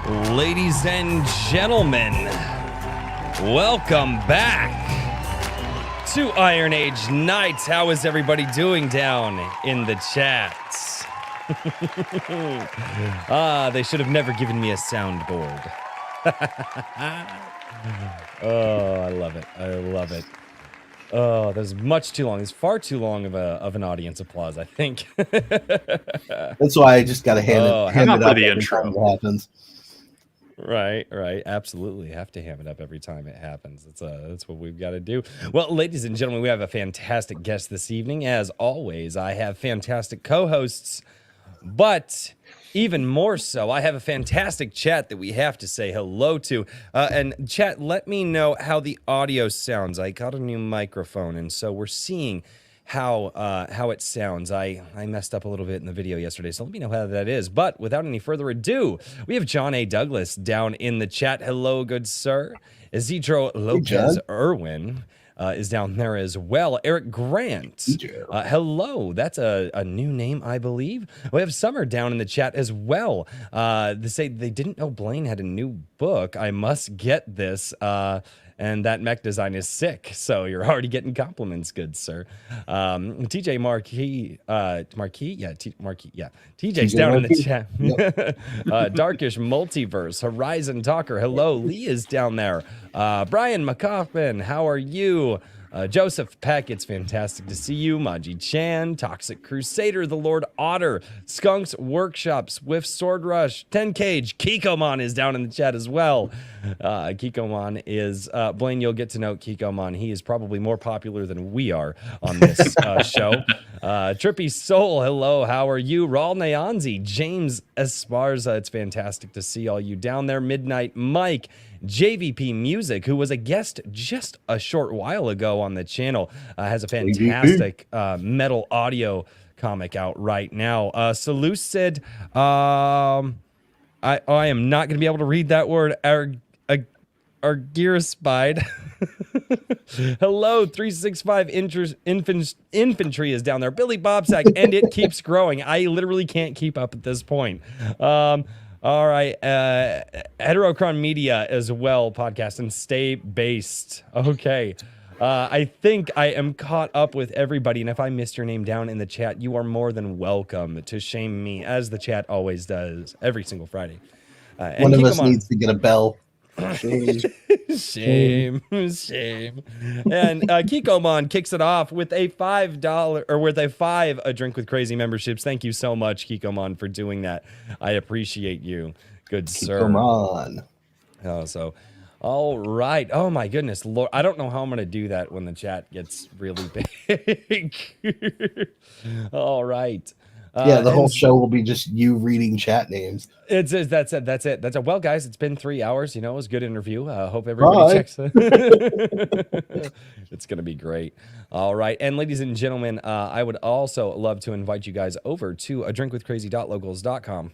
Ladies and gentlemen, welcome back to Iron Age Nights. How is everybody doing down in the chats? They should have never given me a soundboard. Oh, I love it. I love it. Oh, that's much too long. It's far too long of an audience applause, I think. That's why I just got to hand it up every time it happens. Right. Absolutely. Have to ham it up every time it happens. That's what we've got to do. Well, ladies and gentlemen, we have a fantastic guest this evening. As always, I have fantastic co-hosts, but even more so, I have a fantastic chat that we have to say hello to. And chat, let me know how the audio sounds. I got a new microphone, and so we're seeing how it sounds. I messed up a little bit in the video yesterday, so let me know how that is. But without any further ado, we have John A. Douglas down in the chat. Hello, good sir. Isidro Lopez Irwin is down there as well. Eric Grant. Hello. That's a new name, I believe. We have Summer down in the chat as well. They say they didn't know Blaine had a new book. I must get this. And that mech design is sick. So you're already getting compliments, good sir. TJ Marquis. TJ's down in the chat. Yep. Darkish Multiverse. Horizon Talker. Hello. Lee is down there. Brian McCoffin, how are you? Joseph Peck, it's fantastic to see you. Maji Chan, Toxic Crusader, The Lord Otter, Skunks Workshop, Swift Sword Rush, 10 Cage, Kikomon is down in the chat as well. Kikomon is, Blaine, you'll get to know Kikomon. He is probably more popular than we are on this show. Trippy Soul, hello, how are you? Raul Nyanzi, James Esparza, it's fantastic to see all you down there. Midnight Mike, JVP Music, who was a guest just a short while ago on the channel, has a fantastic metal audio comic out right now. Seleucid, I am not going to be able to read that word. Argiraspide. Hello, 365 Infantry is down there. Billy Bobsack, and it keeps growing. I literally can't keep up at this point. All right, Heterocron Media as well, podcast, and Stay Based. Okay, I think I am caught up with everybody, and if I missed your name down in the chat, you are more than welcome to shame me, as the chat always does every single Friday. One of us needs to get a bell. Shame. And Kikomon kicks it off with a $5 or with a $5 Drink with Crazy memberships. Thank you so much, Kikomon, for doing that. I appreciate you, good sir. Kikomon. So all right. Oh my goodness, Lord, I don't know how I'm gonna do that when the chat gets really big. All right. Yeah, the whole show will be just you reading chat names. That's it. Well, guys, it's been 3 hours. You know, it was a good interview. Hope everybody checks it. It's going to be great. All right. And ladies and gentlemen, I would also love to invite you guys over to drinkwithcrazy.locals.com.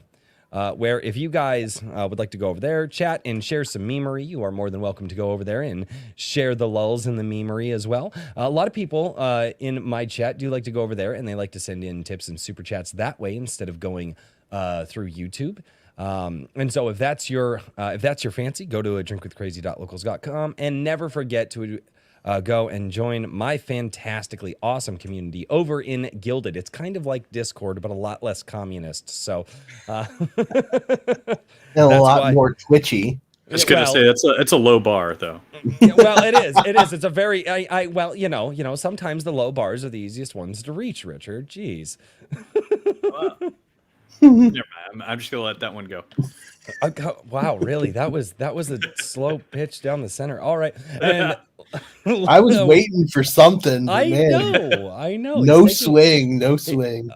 Where if you guys would like to go over there, chat and share some memery, you are more than welcome to go over there and share the lulls in the memery as well. A lot of people in my chat do like to go over there, and they like to send in tips and super chats that way instead of going through YouTube. And so if that's your fancy, go to drinkwithcrazy.locals.com and never forget to go and join my fantastically awesome community over in Gilded. It's kind of like Discord, but a lot less communist. So, and a lot more twitchy. I was gonna say it's a low bar though. Well, it is. It's a very well, you know, sometimes the low bars are the easiest ones to reach, Richard. Jeez. Never mind. I'm just gonna let that one go. Wow, really? That was a slow pitch down the center. All right. And I was waiting for something. I know. No swing.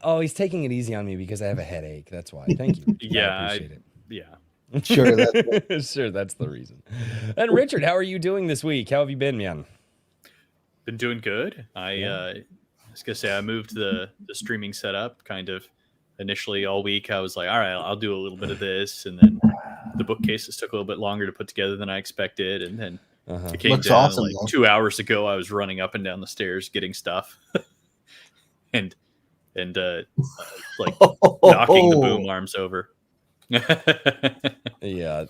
Oh, he's taking it easy on me because I have a headache. That's why. Thank you. Yeah, I appreciate it. Yeah. Sure, that's the reason. And Richard, how are you doing this week? How have you been, man? Been doing good. I was gonna say I moved the streaming setup kind of. Initially all week I was like, all right, I'll do a little bit of this, and then the bookcases took a little bit longer to put together than I expected, and then it came Looks down awesome, like though. 2 hours ago I was running up and down the stairs getting stuff and like knocking the boom arms over. Yeah,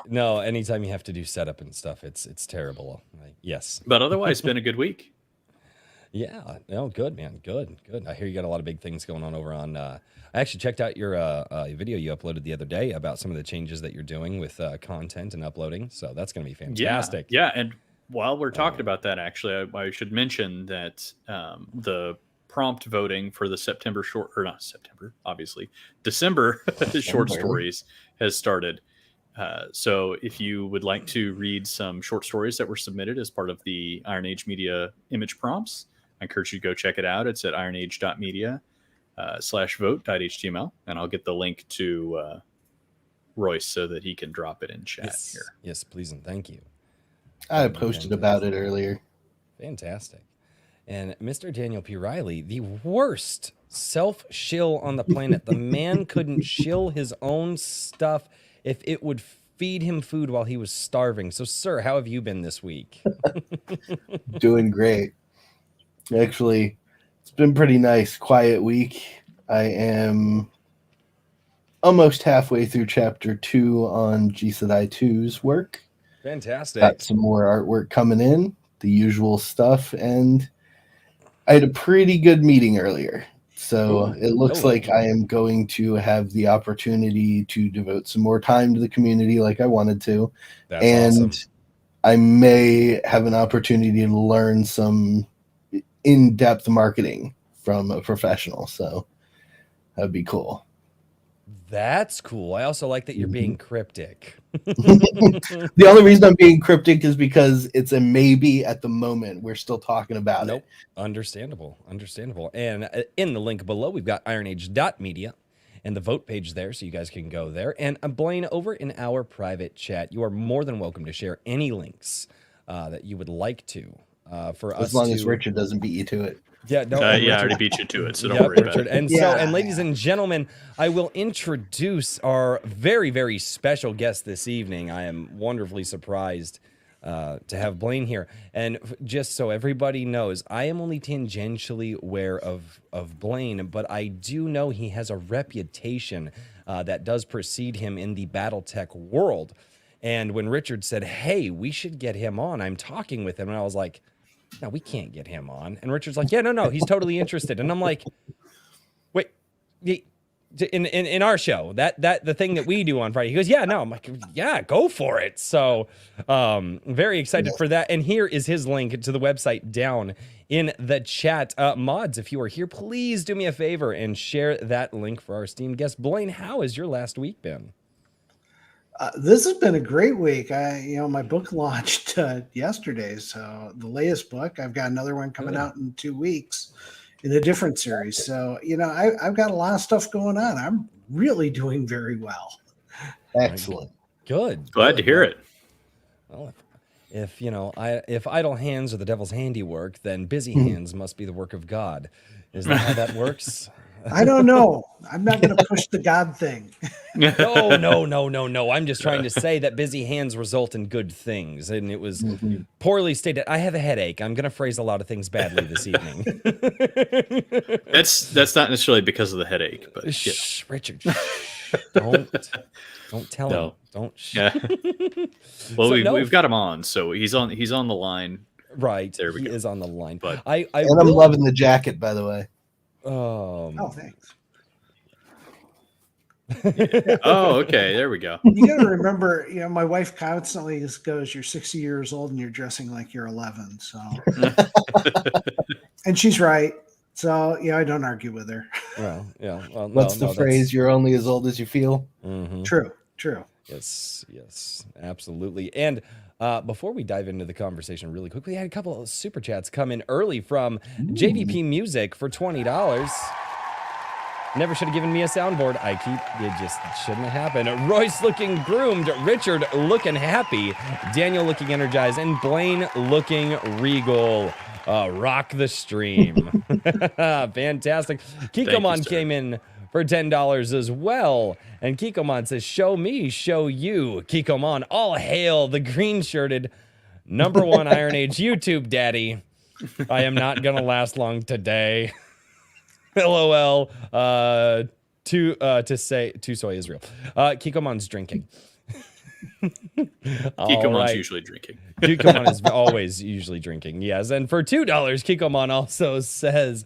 no. Anytime you have to do setup and stuff, it's terrible. Yes, but otherwise, it's been a good week. Yeah, no, good man, good. I hear you got a lot of big things going on over on. I actually checked out your video you uploaded the other day about some of the changes that you're doing with content and uploading. So that's going to be fantastic. Yeah, and while we're talking about that, actually, I should mention that the prompt voting for the December short stories has started. So if you would like to read some short stories that were submitted as part of the Iron Age Media image prompts, I encourage you to go check it out. It's at ironage.media /vote.html, and I'll get the link to Royce so that he can drop it in chat here. Yes, please and thank you. I posted about it earlier. Fantastic. And Mr. Daniel P. Riley, the worst self-shill on the planet. The man couldn't shill his own stuff if it would feed him food while he was starving. So, sir, how have you been this week? Doing great. Actually, it's been pretty nice, quiet week. I am almost halfway through chapter 2 on Jisedai 2's work. Fantastic. Got some more artwork coming in, the usual stuff, and I had a pretty good meeting earlier. So it looks like I am going to have the opportunity to devote some more time to the community like I wanted to. That's awesome. And I may have an opportunity to learn some in-depth marketing from a professional. So that'd be cool. That's cool. I also like that you're being cryptic. The only reason I'm being cryptic is because it's a maybe at the moment. We're still talking about it. Understandable. And in the link below, we've got ironage.media and the vote page there, so you guys can go there. And Blaine, over in our private chat, you are more than welcome to share any links that you would like to for us. As long as Richard doesn't beat you to it. Yeah, no, I already beat you to it, so don't worry about it. And ladies and gentlemen, I will introduce our very, very special guest this evening. I am wonderfully surprised to have Blaine here. And just so everybody knows, I am only tangentially aware of Blaine, but I do know he has a reputation that does precede him in the Battletech world. And when Richard said, hey, we should get him on, I'm talking with him, and I was like, no, we can't get him on. And Richard's like, yeah, no, he's totally interested. And I'm like, wait, in our show, that the thing that we do on Friday. He goes, yeah, no. I'm like, yeah, go for it. So very excited for that. And here is his link to the website down in the chat. Mods, if you are here, please do me a favor and share that link for our esteemed guest. Blaine, how has your last week been? This has been a great week. My book launched yesterday, so the latest book. I've got another one coming out in 2 weeks in a different series. So, I've got a lot of stuff going on. I'm really doing very well. Excellent. Good. Glad to hear it. Well, if idle hands are the devil's handiwork, then busy hands must be the work of God. Is that how that works? I don't know. I'm not going to push the God thing. No. I'm just trying to say that busy hands result in good things. And it was poorly stated. I have a headache. I'm going to phrase a lot of things badly this evening. That's not necessarily because of the headache. But shh, Richard. Shh. Don't tell him. Don't. Yeah. Well, we've got him on. So he's on the line. Right. There we go. He is on the line. But I'm loving the jacket, by the way. Oh, thanks. Oh, okay. There we go. You got to remember, my wife constantly just goes, "You're 60 years old and you're dressing like you're 11." So, and she's right. So, I don't argue with her. Well, yeah. Well, what's the phrase? You're only as old as you feel. Mm-hmm. True. Yes, absolutely. And before we dive into the conversation really quickly, I had a couple of super chats come in early from JVP Music for $20. Never should have given me a soundboard. It just shouldn't have happened. Royce looking groomed, Richard looking happy, Daniel looking energized, and Blaine looking regal. Rock the stream. Fantastic. Kikomon came in for $10 as well. And Kikomon says, show me, show you. Kikomon, all hail the green-shirted #1 Iron Age YouTube daddy. I am not going to last long today. LOL. to soy is real. Kikomon's drinking. Kikomon's usually drinking. Kikomon is always usually drinking. Yes, and for $2, Kikomon also says,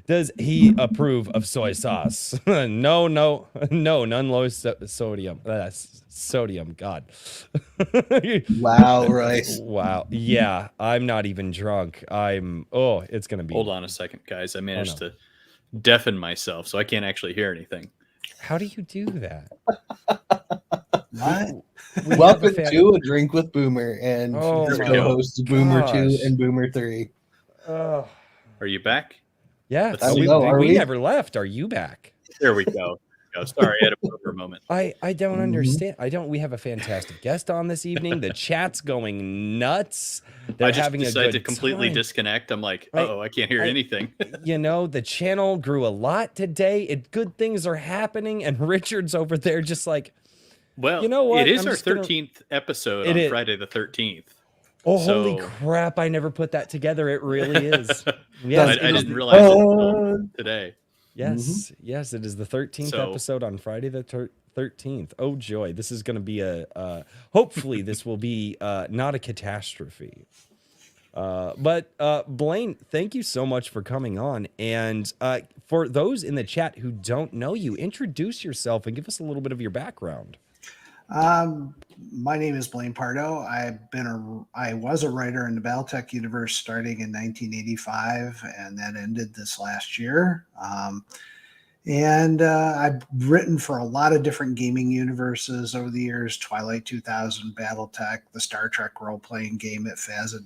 does he approve of soy sauce? No, none low sodium. Sodium, God. Wow, Royce. Wow. Yeah, I'm not even drunk. It's gonna be. Hold on a second, guys. I managed to deafen myself, so I can't actually hear anything. How do you do that? What? Welcome to A Drink with Boomer and his my co-hosts Boomer 2 gosh. and Boomer 3. Are you back? Yeah, Let's see. we never left. Are you back? There we go. Sorry, I had a boomer moment. I don't understand. We have a fantastic guest on this evening. The chat's going nuts. They're I just having decided a to good completely time. disconnect. I'm like, I can't hear anything. The channel grew a lot today. Good things are happening, and Richard's over there just like, well, you know what? It is our 13th episode on Friday the 13th. Oh, holy crap. I never put that together. It really is. Yes, I didn't realize it until today. Yes, yes, it is the 13th episode on Friday the 13th. Oh, joy. This is going to be hopefully this will be not a catastrophe. But Blaine, thank you so much for coming on. And for those in the chat who don't know you, introduce yourself and give us a little bit of your background. My name is Blaine Pardoe. I was a writer in the Battletech universe starting in 1985, and that ended this last year. I've written for a lot of different gaming universes over the years: Twilight 2000, Battletech, the Star Trek role-playing game that Fazza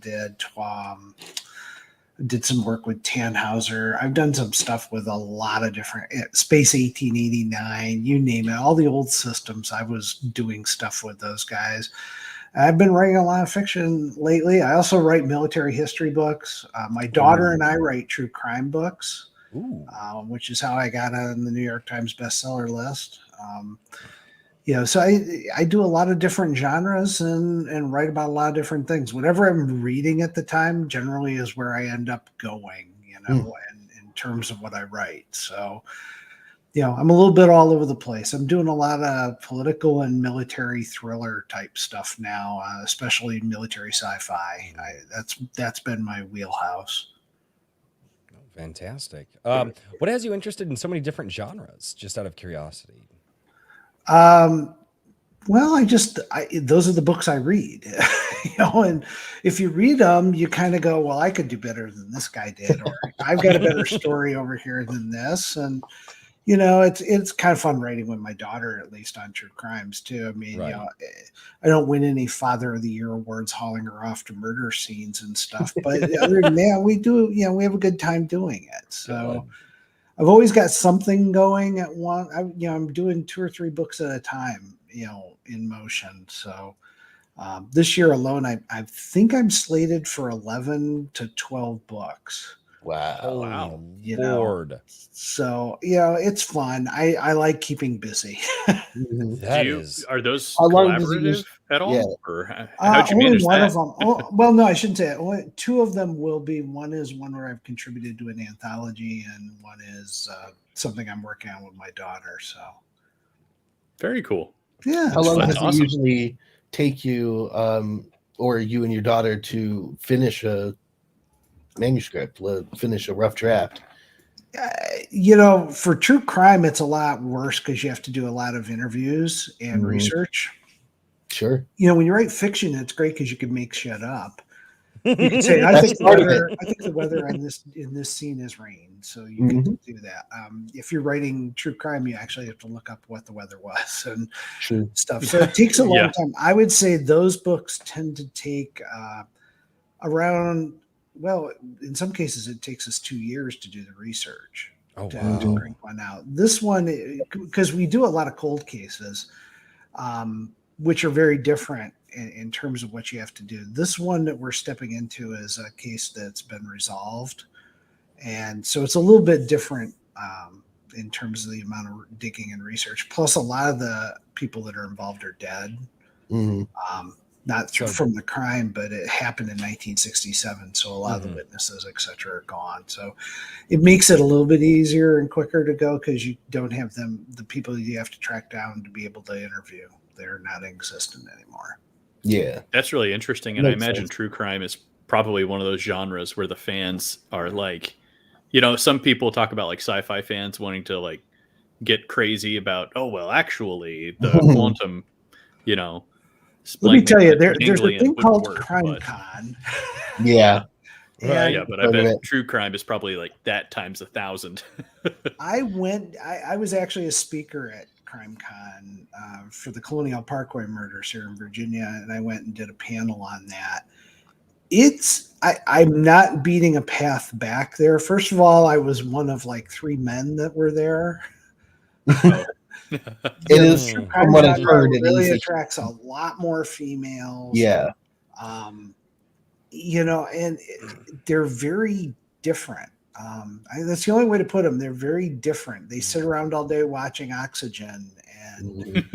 did some work with Tannhauser. I've done some stuff with a lot of different Space 1889, you name it, all the old systems. I was doing stuff with those guys. I've been writing a lot of fiction lately. I also write military history books. My daughter and I write true crime books, which is how I got on the New York Times bestseller list. So I do a lot of different genres and write about a lot of different things. Whatever I'm reading at the time generally is where I end up going, and in terms of what I write. So, I'm a little bit all over the place. I'm doing a lot of political and military thriller type stuff now, especially military sci-fi. That's been my wheelhouse. Fantastic. What has you interested in so many different genres, just out of curiosity? Well, those are the books I read, and if you read them, you kind of go, well, I could do better than this guy did, or I've got a better story over here than this. And, it's kind of fun writing with my daughter, at least on true crimes too. I mean, right. I don't win any Father of the Year awards hauling her off to murder scenes and stuff, but other than that, we do, we have a good time doing it. So I've always got something going at one. I'm doing 2 or 3 books at a time, in motion. So this year alone, I think I'm slated for 11 to 12 books. Wow. Lord. So, it's fun. I like keeping busy. Are those how long does collaborative at all? Yeah. Or how'd you only manage one that? of them. Well, no, I shouldn't say it. Only 2 of them will be. One is one where I've contributed to an anthology, and one is something I'm working on with my daughter. So, very cool. Yeah. How long does awesome. it usually take you, or you and your daughter, to finish a manuscript, finish a rough draft? For true crime, it's a lot worse because you have to do a lot of interviews and research. Sure. When you write fiction, it's great because you can make shit up. You can say, I think the weather in this scene is rain, so you can do that. If you're writing true crime, you actually have to look up what the weather was and stuff. So it takes a long time. I would say those books tend to take around. Well, in some cases, it takes us 2 years to do the research to crank one out. This one, because we do a lot of cold cases, which are very different in terms of what you have to do. This one that we're stepping into is a case that's been resolved. And so it's a little bit different in terms of the amount of digging and research. Plus, a lot of the people that are involved are dead. not So- from the crime, but it happened in 1967. So a lot of Mhm. the witnesses, et cetera, are gone. So it makes it a little bit easier and quicker to go because you don't have the people you have to track down to be able to interview. They're not existent anymore. Yeah. That's really interesting, and I Makes imagine sense. true crime is probably one of those genres where the fans are like, some people talk about like sci-fi fans wanting to like get crazy about, oh well, actually the quantum, Let me tell you, there's a ganglion thing wouldn't called work, Crime but- Con. Yeah. Right. Yeah, but I Part of bet it. true crime is probably like that times 1,000. I was actually a speaker at Crime Con for the Colonial Parkway murders here in Virginia, and I went and did a panel on that. I'm not beating a path back there. First of all, I was one of like 3 men that were there. It is, Hmm. from what I've heard, it really is a- attracts a lot more females. Yeah. And they're very different. That's the only way to put them. They're very different. They sit around all day watching Oxygen and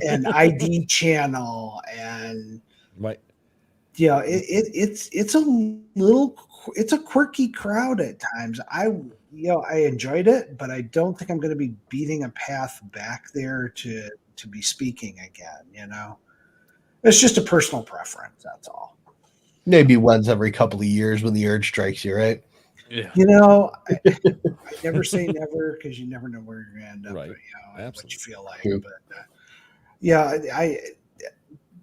and ID Channel, and Right. it's a quirky crowd at times. I enjoyed it, but I don't think I'm going to be beating a path back there to be speaking again. It's just a personal preference. That's all. Maybe once every couple of years when the urge strikes you, right? Yeah. I never say never because you never know where you're going to end up. Right. And what you Absolutely. feel like. True. But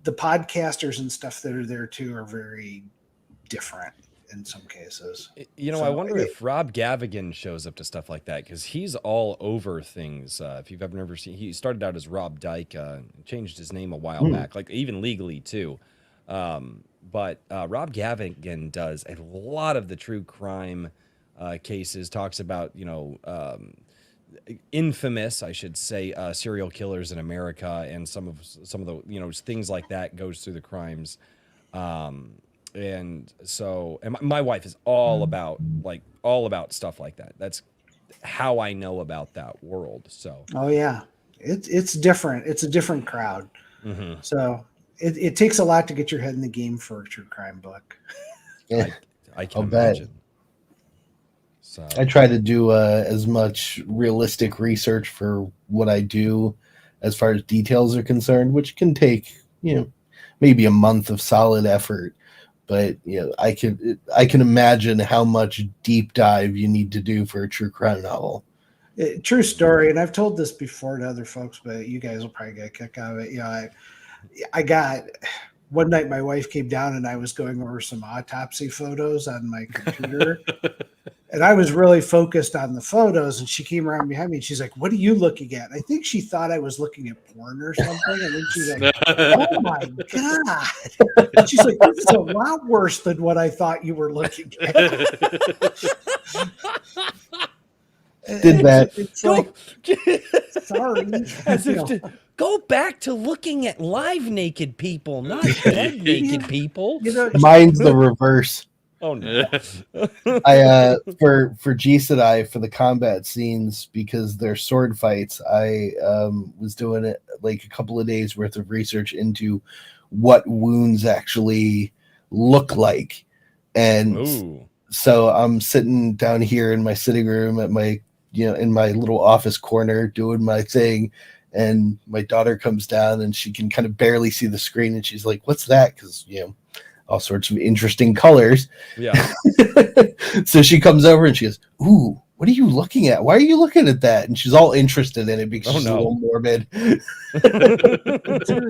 the podcasters and stuff that are there too are very different in some cases. I wonder if Rob Gavigan shows up to stuff like that because he's all over things. If you've ever seen, he started out as Rob Dyke, changed his name a while back, like even legally too. But Rob Gavigan does a lot of the true crime cases, talks about, infamous, I should say, serial killers in America, and some of the, things like that, goes through the crimes. And my wife is all about stuff like that. That's how I know about that world. So, Oh yeah, it's different. It's a different crowd. mhm. So it takes a lot to get your head in the game for a true crime book. Yeah. I can I'll bet. imagine. So I try to do as much realistic research for what I do as far as details are concerned, which can take, maybe a month of solid effort. But I can imagine how much deep dive you need to do for a true crime novel. True story, and I've told this before to other folks, but you guys will probably get a kick out of it. I got one night my wife came down and I was going over some autopsy photos on my computer. And I was really focused on the photos, and she came around behind me and she's like, "What are you looking at?" And I think she thought I was looking at porn or something. And then she's like, "Oh my God." And she's like, "This is a lot worse than what I thought you were looking at." Did that. It's Go- like, sorry. as You if know. to go back to looking at live naked people, not dead naked people. Mine's the reverse. Oh no. I for Geese and I, for the combat scenes, because they're sword fights, I was doing it like a couple of days worth of research into what wounds actually look like. And Ooh. so I'm sitting down here in my sitting room at my in my little office corner doing my thing, and my daughter comes down and she can kind of barely see the screen, and she's like, "What's that?" Because all sorts of interesting colors. Yeah. So she comes over and she goes, "Ooh, what are you looking at? Why are you looking at that?" And she's all interested in it because she's a little morbid. To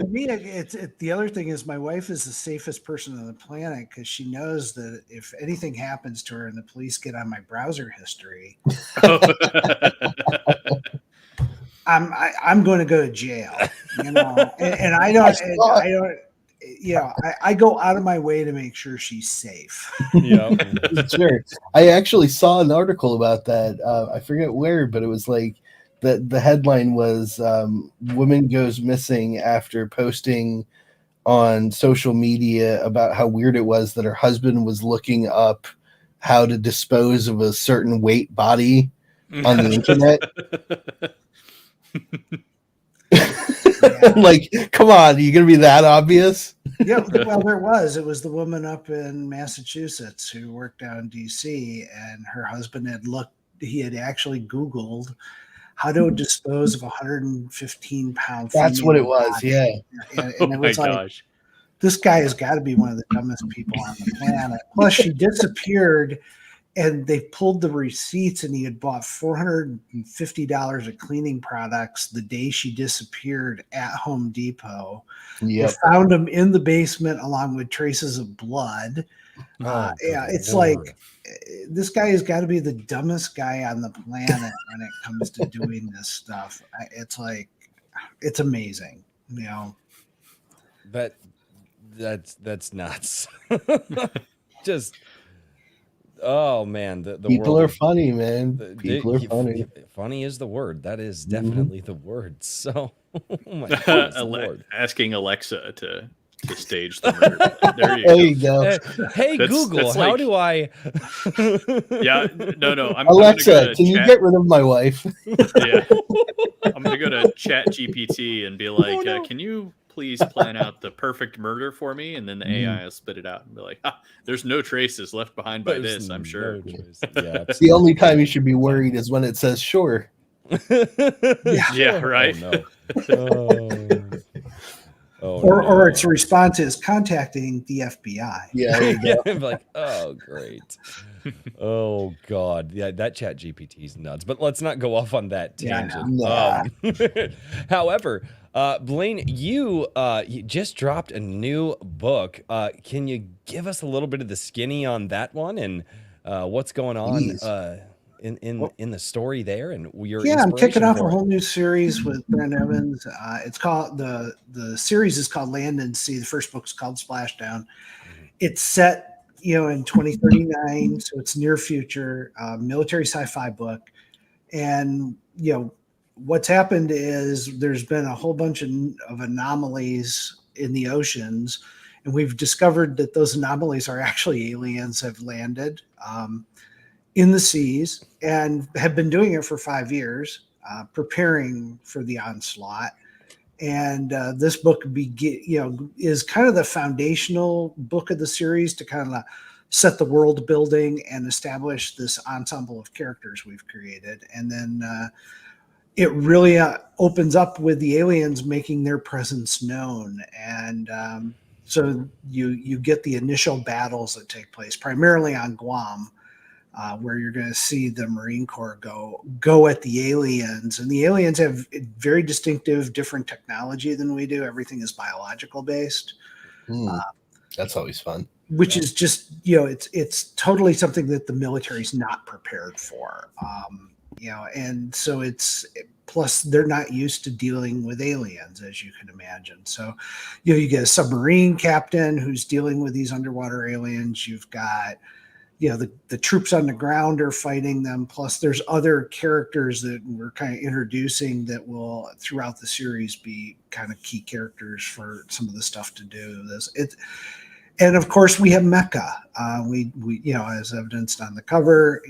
me, the other thing is my wife is the safest person on the planet because she knows that if anything happens to her and the police get on my browser history, I'm going to go to jail. And I don't. I go out of my way to make sure she's safe. Yeah. Sure. I actually saw an article about that. I forget where, but it was like the headline was woman goes missing after posting on social media about how weird it was that her husband was looking up how to dispose of a certain weight body on the internet. Yeah. Like, come on, are you gonna be that obvious? Yeah, well, there was. It was the woman up in Massachusetts who worked down in DC, and her husband had looked. He had actually Googled how to dispose of a 115-pound That's what it female was. body, Yeah. Oh and it my was like, gosh. this guy has got to be one of the dumbest people on the planet. Plus, she disappeared, and they pulled the receipts, and he had bought $450 of cleaning products the day she disappeared at Home Depot. They Yep. found him in the basement along with traces of blood. Oh, Yeah, good it's Lord. like this guy has got to be the dumbest guy on the planet when it comes to doing this stuff. It's like, it's amazing, you know. That's nuts. Just oh man, the People world are of funny, man. the- People are funny. funny is the word. That is Mhm. definitely the word. So, oh my goodness, Lord. Asking Alexa to stage the murder. There you There go. you go. Hey That's- Google, that's how like- do I? Yeah, no. I'm Alexa, gonna go to can you chat, get rid of my wife? Yeah, I'm gonna go to Chat GPT and be like, no. can you please plan out the perfect murder for me? And then the AI will spit it out and be like, there's no traces left behind by There's this, I'm no sure. choice. Yeah, The only time you should be worried is when it says sure. Yeah, right. Oh, no. Oh, Or its no. response is contacting the FBI. Yeah, there you go. I'm like, oh, great. Oh, God. Yeah, that chat GPT is nuts. But let's not go off on that Yeah, I tangent. know. However, Blaine, you just dropped a new book. Can you give us a little bit of the skinny on that one and what's going on Please. in the story there and your Yeah, I'm kicking inspiration off a for it? whole new series with Brent Evans. It's called the series is called Land and Sea. The first book is called Splashdown. It's set, in 2039, so it's near future, military sci-fi book. And what's happened is there's been a whole bunch of anomalies in the oceans, and we've discovered that those anomalies are actually aliens have landed in the seas and have been doing it for 5 years, preparing for the onslaught. And this book is kind of the foundational book of the series to kind of set the world building and establish this ensemble of characters we've created. And then it really opens up with the aliens making their presence known. And so you get the initial battles that take place primarily on Guam, where you're going to see the Marine Corps go at the aliens. And the aliens have very distinctive, different technology than we do. Everything is biological based. That's always fun. Which is just, it's totally something that the military is not prepared for. And so plus they're not used to dealing with aliens, as you can imagine. So, you get a submarine captain who's dealing with these underwater aliens. You've got, the troops on the ground are fighting them. Plus there's other characters that we're kind of introducing that will throughout the series be kind of key characters for some of the stuff to do this. And of course we have mecha. We as evidenced on the cover,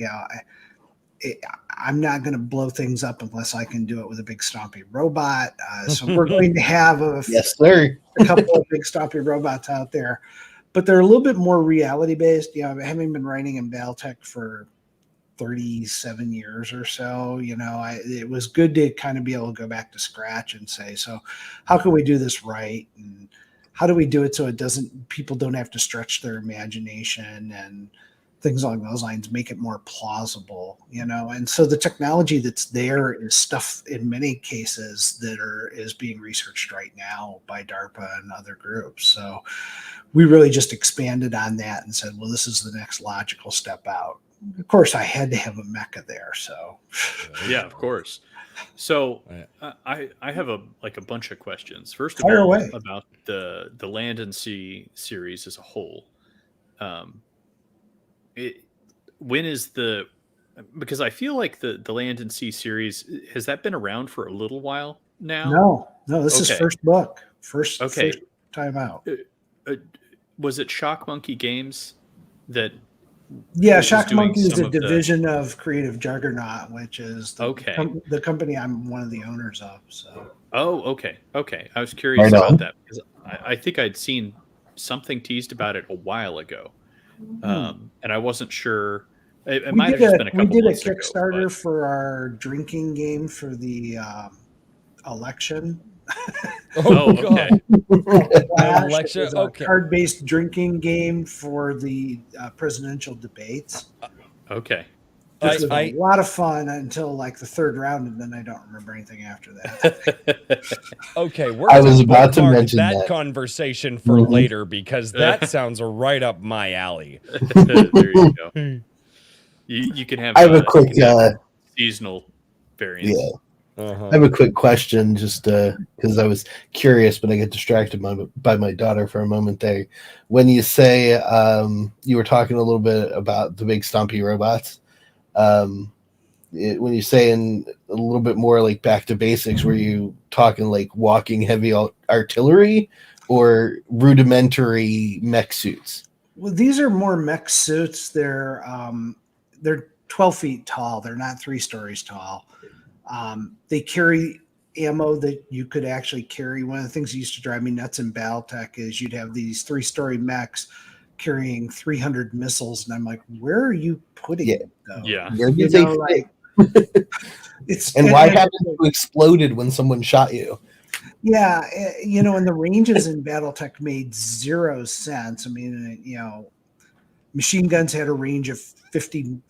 I'm not going to blow things up unless I can do it with a big stompy robot. So we're going to have Yes, sir. a couple of big stompy robots out there, but they're a little bit more reality based. Having been writing in Battletech for 37 years or so, it was good to kind of be able to go back to scratch and say, so how can we do this right? And how do we do it so people don't have to stretch their imagination and things along those lines, make it more plausible, And so the technology that's there is stuff in many cases that is being researched right now by DARPA and other groups. So we really just expanded on that and said, well, this is the next logical step out. Of course, I had to have a mecha there. So Yeah, of course. So I have a bunch of questions. First of Fire all, away. about the Land and Sea series as a whole. When is because I feel like the Land and Sea series, has that been around for a little while now? No, this is first book, first time out. Was it Shock Monkey Games that? Yeah, was Shock doing Monkey is some a of the- division of Creative Juggernaut, which is the company I'm one of the owners of. So Oh, okay. I was curious Right on. about that because I think I'd seen something teased about it a while ago, and I wasn't sure. It We might did have just a been a we couple did a months ago. Kickstarter But for our drinking game for the election. Oh, okay. Flash. It Election. was a Okay. card-based drinking game for the presidential debates, Okay. which was I a lot of fun until like the third round, and then I don't remember anything after that. Okay, we're I gonna was about to bookmark mention that that. conversation for Mhm. later because that sounds right up my alley. There you go. You can have I have a quick, you can have seasonal variants. yeah. Uh-huh. I have a quick question, just because I was curious, but I get distracted by my daughter for a moment there. When you say you were talking a little bit about the big stompy robots, when you say in a little bit more like back to basics, were you talking like walking heavy artillery or rudimentary mech suits? Well, these are more mech suits. They're 12 feet tall. They're not 3 stories tall. They carry ammo that you could actually carry. One of the things that used to drive me nuts in Battletech is you'd have these 3-story mechs carrying 300 missiles, and I'm like, where are you putting Yeah. those? Yeah. Where You did they know, fit? like it's And why haven't you exploded when someone shot you? Yeah, and the ranges in BattleTech made 0 sense. I mean, machine guns had a range of 50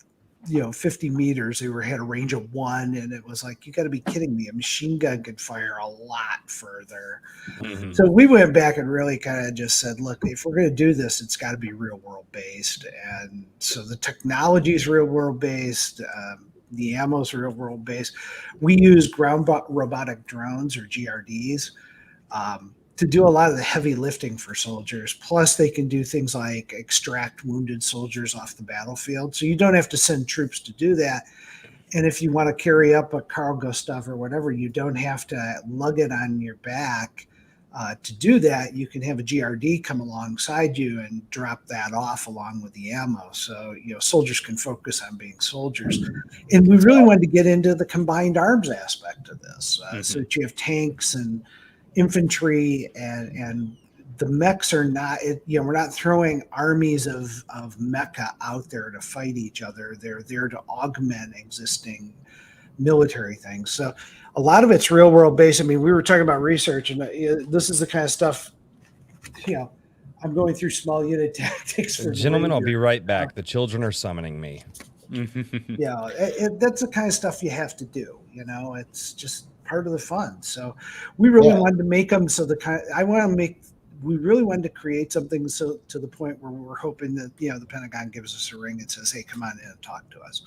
meters. They had a range of 1, and it was like, you got to be kidding me. A machine gun could fire a lot further. Mhm. So we went back and really kind of just said, look, if we're going to do this, it's got to be real world based. And so the technology is real world based. The ammo is real world based. We use ground robotic drones, or GRDs, to do a lot of the heavy lifting for soldiers. Plus, they can do things like extract wounded soldiers off the battlefield. So you don't have to send troops to do that. And if you want to carry up a cargo stuff or whatever, you don't have to lug it on your back. To do that, you can have a GRD come alongside you and drop that off along with the ammo. So, soldiers can focus on being soldiers. And we really wanted to get into the combined arms aspect of this. So that you have tanks and infantry, and the mechs are not, we're not throwing armies of mecha out there to fight each other. They're there to augment existing military things. So a lot of it's real world based. I mean, we were talking about research, and this is the kind of stuff, I'm going through small unit tactics for Gentlemen, I'll be Ranger. right back. The children are summoning me. Yeah, that's the kind of stuff you have to do. It's just part of the fun. So we really wanted to make them we really wanted to create something so to the point where we're hoping that the Pentagon gives us a ring and says, hey, come on in and talk to us.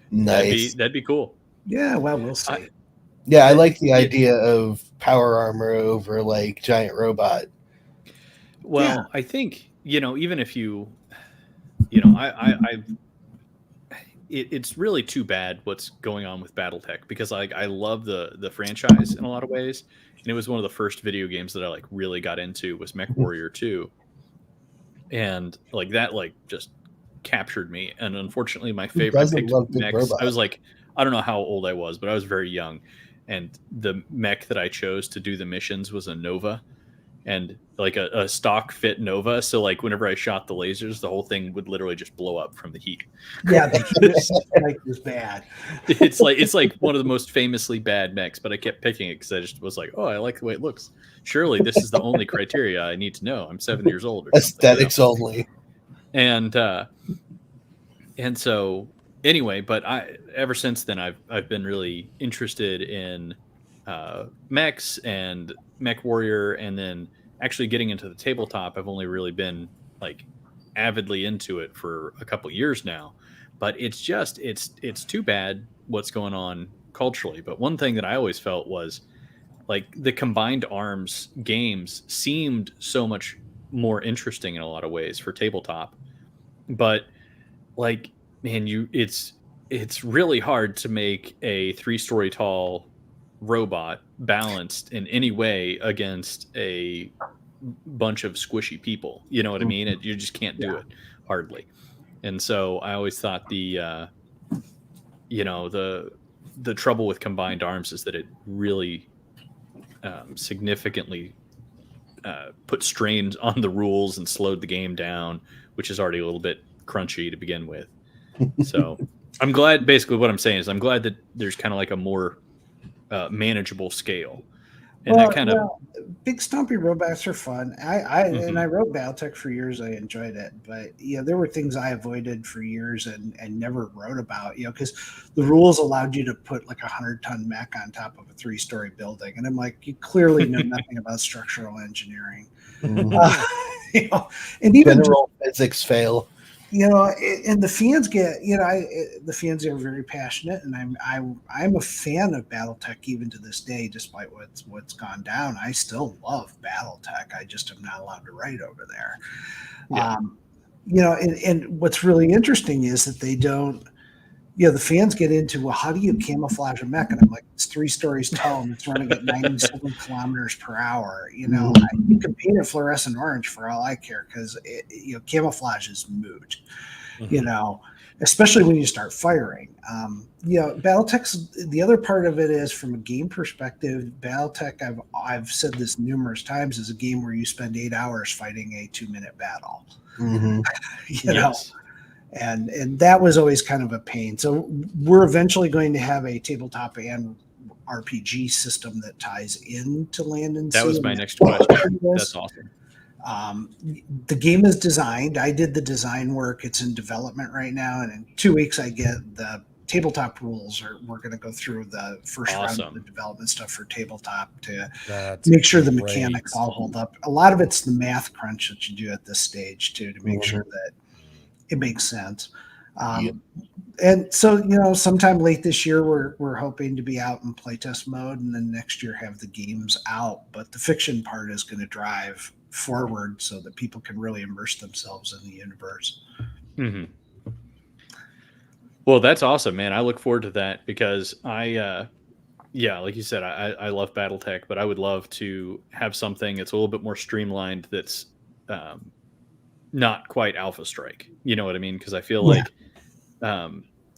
Nice. That'd be cool. Yeah, well, we'll see. I like the idea of power armor over like giant robot. Well, I think, even if it's really too bad what's going on with Battletech, because I love the franchise in a lot of ways, and it was one of the first video games that I really got into was Mech Warrior 2, and that just captured me. And unfortunately, my favorite, I picked mechs. I was I don't know how old I was, but I was very young, and the mech that I chose to do the missions was a Nova, and a stock fit Nova. So whenever I shot the lasers, the whole thing would literally just blow up from the heat. Yeah, the heat was bad. It's one of the most famously bad mechs, but I kept picking it because I just was like, oh, I like the way it looks. Surely this is the only criteria I need to know. I'm 7 years old. Or Aesthetics only. And so anyway, but ever since then I've been really interested in mechs and Mech Warrior, and then actually getting into the tabletop. I've only really been avidly into it for a couple years now, but it's too bad what's going on culturally. But one thing that I always felt was the combined arms games seemed so much more interesting in a lot of ways for tabletop, but man, it's really hard to make a 3-story tall robot balanced in any way against a bunch of squishy people. You know what I mean? You just can't do it hardly. And so I always thought the trouble with combined arms is that it really significantly put strains on the rules and slowed the game down, which is already a little bit crunchy to begin with. So I'm glad. Basically, what I'm saying is I'm glad that there's kind of like a more manageable scale, and Well, that kind of big stumpy roadbacks are fun. And I wrote Battletech for years. I enjoyed it, but there were things I avoided for years and never wrote about. Because the rules allowed you to put like 100-ton mech on top of a 3-story building, and I'm like, you clearly know nothing about structural engineering. Mhm. And even General physics fail. and the fans get, the fans are very passionate, and I'm a fan of Battletech even to this day, despite what's gone down. I still love Battletech. I just am not allowed to write over there. Yeah. And what's really interesting is that they don't. The fans get into, well, how do you camouflage a mech? And I'm like, it's 3 stories tall and it's running at 97 kilometers per hour. You can paint it fluorescent orange for all I care, because camouflage is moot. Especially when you start firing. Battletech's, the other part of it is, from a game perspective, Battletech, I've said this numerous times, is a game where you spend 8 hours fighting a 2-minute battle. Mm-hmm. Yes. And that was always kind of a pain. So we're eventually going to have a tabletop and RPG system that ties into Land and Sea. That was my next question. That's awesome. The game is designed. I did the design work. It's in development right now, and in 2 weeks I get the tabletop rules. We're going to go through the first round of the development stuff for tabletop to make sure the mechanics all hold up. A lot of it's the math crunch that you do at this stage too, to make sure that it makes sense. And so, sometime late this year, we're hoping to be out in playtest mode, and then next year have the games out. But the fiction part is going to drive forward so that people can really immerse themselves in the universe. Mm-hmm. Well, that's awesome, man. I look forward to that, because like you said, I love Battletech, but I would love to have something that's a little bit more streamlined, that's not quite Alpha Strike. You know what I mean? Because I feel like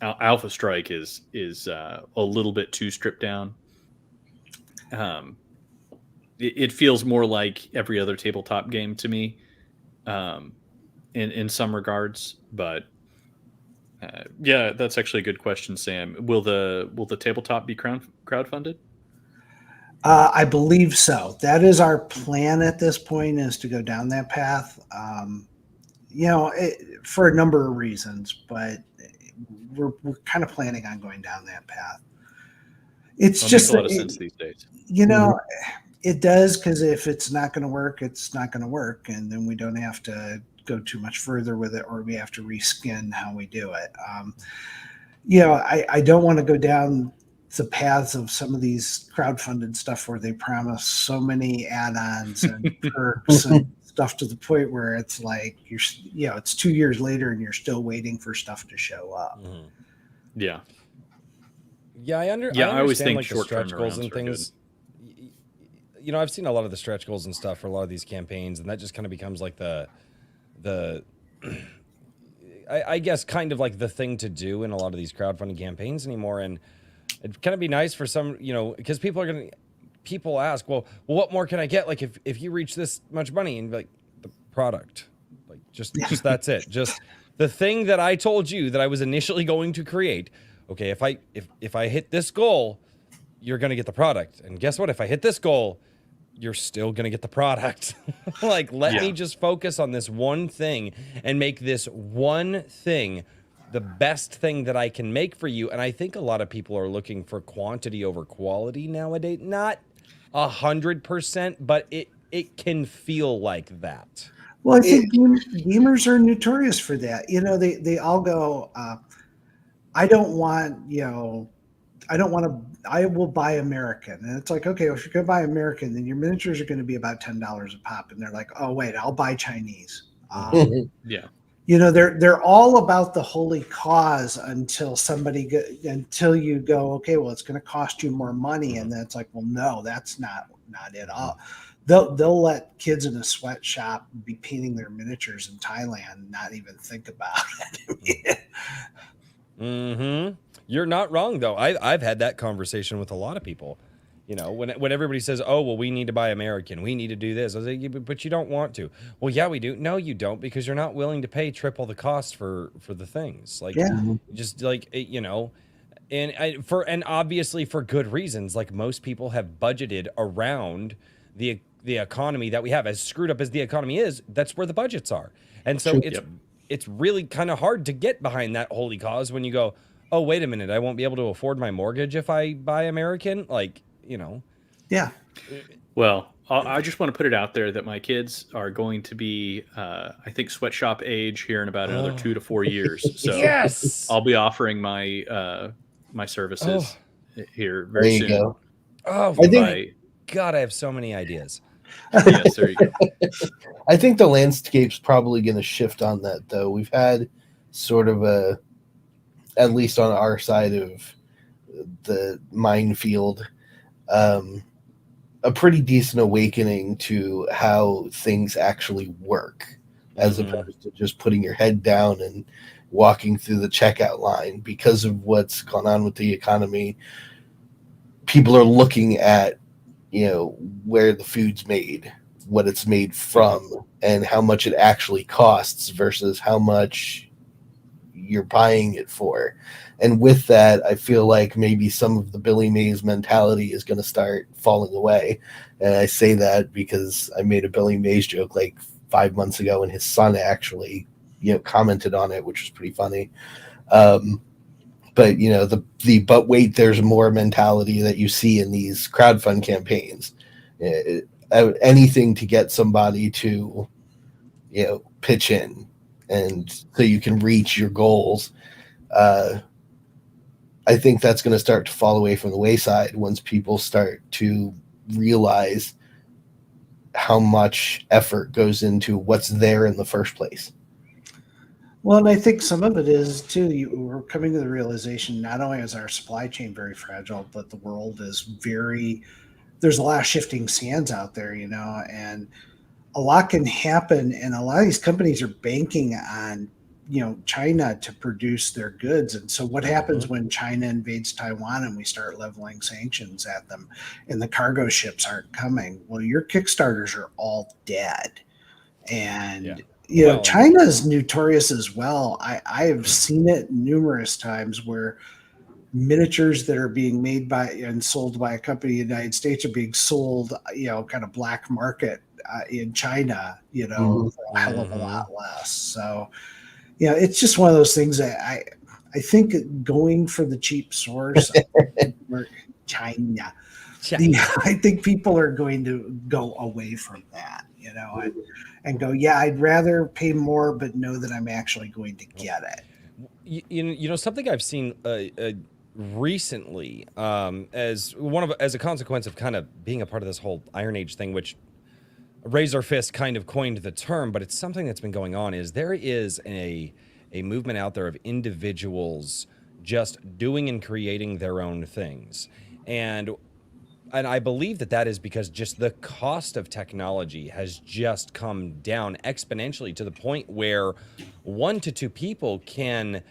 Alpha Strike is a little bit too stripped down. It feels more like every other tabletop game to me, in some regards. But that's actually a good question, Sam. Will the tabletop be crowdfunded? I believe so. That is our plan at this point, is to go down that path. For a number of reasons, but we're kind of planning on going down that path. It's just makes a lot of sense these days. It does, because if it's not going to work, it's not going to work, and then we don't have to go too much further with it, or we have to reskin how we do it. I don't want to go down the paths of some of these crowdfunded stuff where they promise so many add-ons and perks and stuff, to the point where it's like it's 2 years later and you're still waiting for stuff to show up. Mm-hmm. Yeah. I understand, I always think like, the stretch goals and things. I've seen a lot of the stretch goals and stuff for a lot of these campaigns, and that just kind of becomes like I guess kind of like the thing to do in a lot of these crowdfunding campaigns anymore. And it'd kind of be nice for some, because people ask, well, what more can I get? Like, if you reach this much money, and like, the product, like just that's it. Just the thing that I told you that I was initially going to create. Okay, if I hit this goal, you're going to get the product. And guess what? If I hit this goal, you're still going to get the product. Like, let me just focus on this one thing and make this one thing the best thing that I can make for you. And I think a lot of people are looking for quantity over quality nowadays. Not 100%, but it can feel like that. Well, I think gamers are notorious for that. They all go, I will buy American. And it's like, okay, well, if you're going to buy American, then your miniatures are going to be about $10 a pop. And they're like, oh, wait, I'll buy Chinese. They're all about the holy cause until you go, okay, well, it's going to cost you more money. And then it's like, well, no, that's not it all. They'll let kids in a sweatshop be painting their miniatures in Thailand and not even think about it. Mm-hmm. You're not wrong, though. I've had that conversation with a lot of people. You know, when everybody says, "Oh, well, we need to buy American, we need to do this," I was like, "Yeah, but you don't want to." Well, yeah, we do. No, you don't, because you're not willing to pay triple the cost for the things. Like, Yeah. Mhm. just like you know, and obviously for good reasons. Like, most people have budgeted around the economy that we have. As screwed up as the economy is, that's where the budgets are. And so True. it's really kind of hard to get behind that holy cause when you go, "Oh, wait a minute, I won't be able to afford my mortgage if I buy American." Like, Yeah. Well, I just want to put it out there that my kids are going to be, I think, sweatshop age here in about another Oh. 2 to 4 years. So Yes. I'll be offering my my Oh, services here There very you soon. go. oh I think my God, I have so many ideas. Yes, there you go. I think the landscape's probably going to shift on that, though. We've had sort of at least on our side of the minefield, a pretty decent awakening to how things actually work, as Mhm. opposed to just putting your head down and walking through the checkout line. Because of what's gone on with the economy, people are looking at, where the food's made, what it's made from, and how much it actually costs versus how much you're buying it for. And with that, I feel like maybe some of the Billy Mays mentality is going to start falling away. And I say that because I made a Billy Mays joke like 5 months ago, and his son actually, commented on it, which was pretty funny. But but wait, there's more mentality that you see in these crowdfund campaigns. Anything to get somebody to, pitch in, and so you can reach your goals. I think that's going to start to fall away from the wayside once people start to realize how much effort goes into what's there in the first place. Well, and I think some of it is too. We're coming to the realization not only is our supply chain very fragile, but the world is very. There's a lot of shifting sands out there, and a lot can happen. And a lot of these companies are banking on, China to produce their goods. And so, what happens when China invades Taiwan and we start leveling sanctions at them, and the cargo ships aren't coming? Well, your Kickstarters are all dead, and Yeah. Well, China is notorious as well. I have seen it numerous times where miniatures that are being made by and sold by a company in the United States are being sold, kind of black market in China, Mhm. for a hell of a lot less. So, it's just one of those things that I think going for the cheap source, China. I think people are going to go away from that, and go, yeah, I'd rather pay more, but know that I'm actually going to get it. Something I've seen recently, as a consequence of kind of being a part of this whole Iron Age thing, which Razor Fist kind of coined the term, but it's something that's been going on. Is there is a movement out there of individuals just doing and creating their own things, and I believe that is because just the cost of technology has just come down exponentially to the point where 1 to 2 people can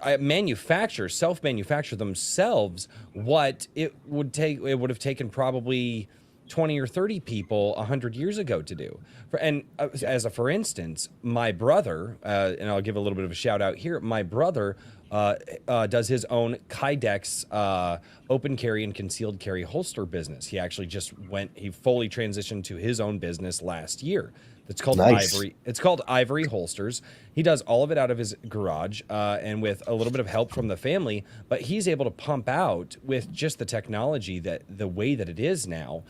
self-manufacture themselves what it would have taken probably 20 or 30 people 100 years ago to do. For instance, my brother, and I'll give a little bit of a shout out here, my brother does his own Kydex open carry and concealed carry holster business. He actually he fully transitioned to his own business last year. It's called Nice. Ivory. It's called Ivory Holsters. He does all of it out of his garage, and with a little bit of help from the family. But he's able to pump out with just the technology the way that it is now.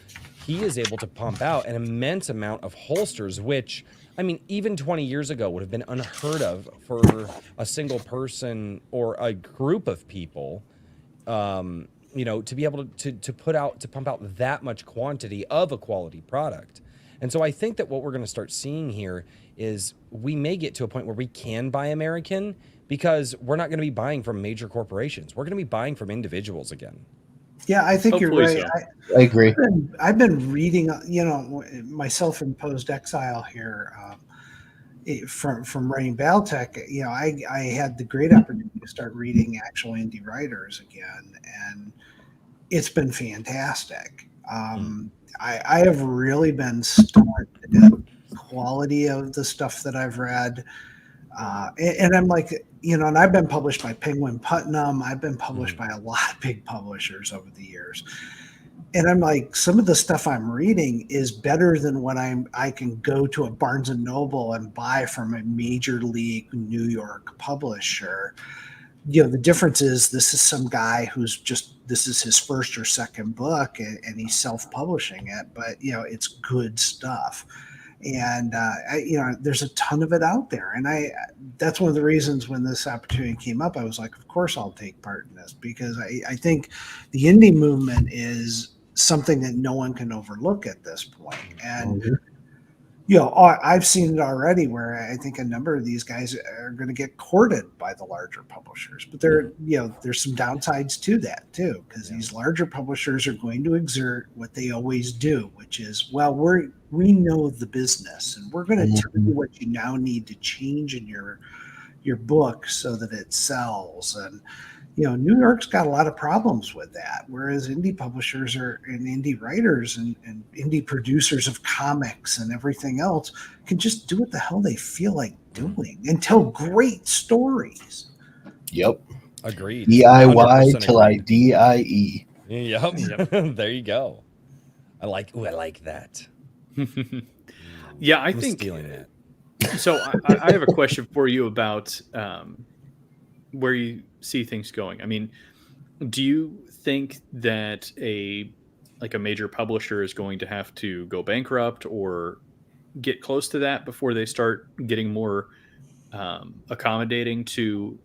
He is able to pump out an immense amount of holsters, which, I mean, even 20 years ago would have been unheard of for a single person or a group of people, to be able to pump out that much quantity of a quality product. And so I think that what we're going to start seeing here is we may get to a point where we can buy American, because we're not going to be buying from major corporations. We're going to be buying from individuals again. Yeah, I think Hopefully you're right. so. I agree. I've been reading, my self-imposed exile here from writing Battletech. I had the great opportunity to start reading actual indie writers again, and it's been fantastic. I have really been stunned at the quality of the stuff that I've read. And I'm like, and I've been published by Penguin Putnam. I've been published by a lot of big publishers over the years. And I'm like, some of the stuff I'm reading is better than what I can go to a Barnes and Noble and buy from a major league New York publisher. The difference is this is some guy this is his first or second book, and he's self-publishing it, but it's good stuff. And there's a ton of it out there, and that's one of the reasons when this opportunity came up, I was like, of course I'll take part in this, because I think the indie movement is something that no one can overlook at this point. And I've seen it already where I think a number of these guys are going to get courted by the larger publishers, but there's some downsides to that too, because these larger publishers are going to exert what they always do, which is, well, we know the business, and we're going to tell you what you now need to change in your book so that it sells. And New York's got a lot of problems with that, whereas indie publishers and indie writers and indie producers of comics and everything else can just do what the hell they feel like doing and tell great stories. Yep. Agreed. DIY till I DIE. Yep. There you go. I like that. Yeah, I I'm think stealing that. So I have a question for you about where you see things going. I mean, do you think that a major publisher is going to have to go bankrupt or get close to that before they start getting more accommodating to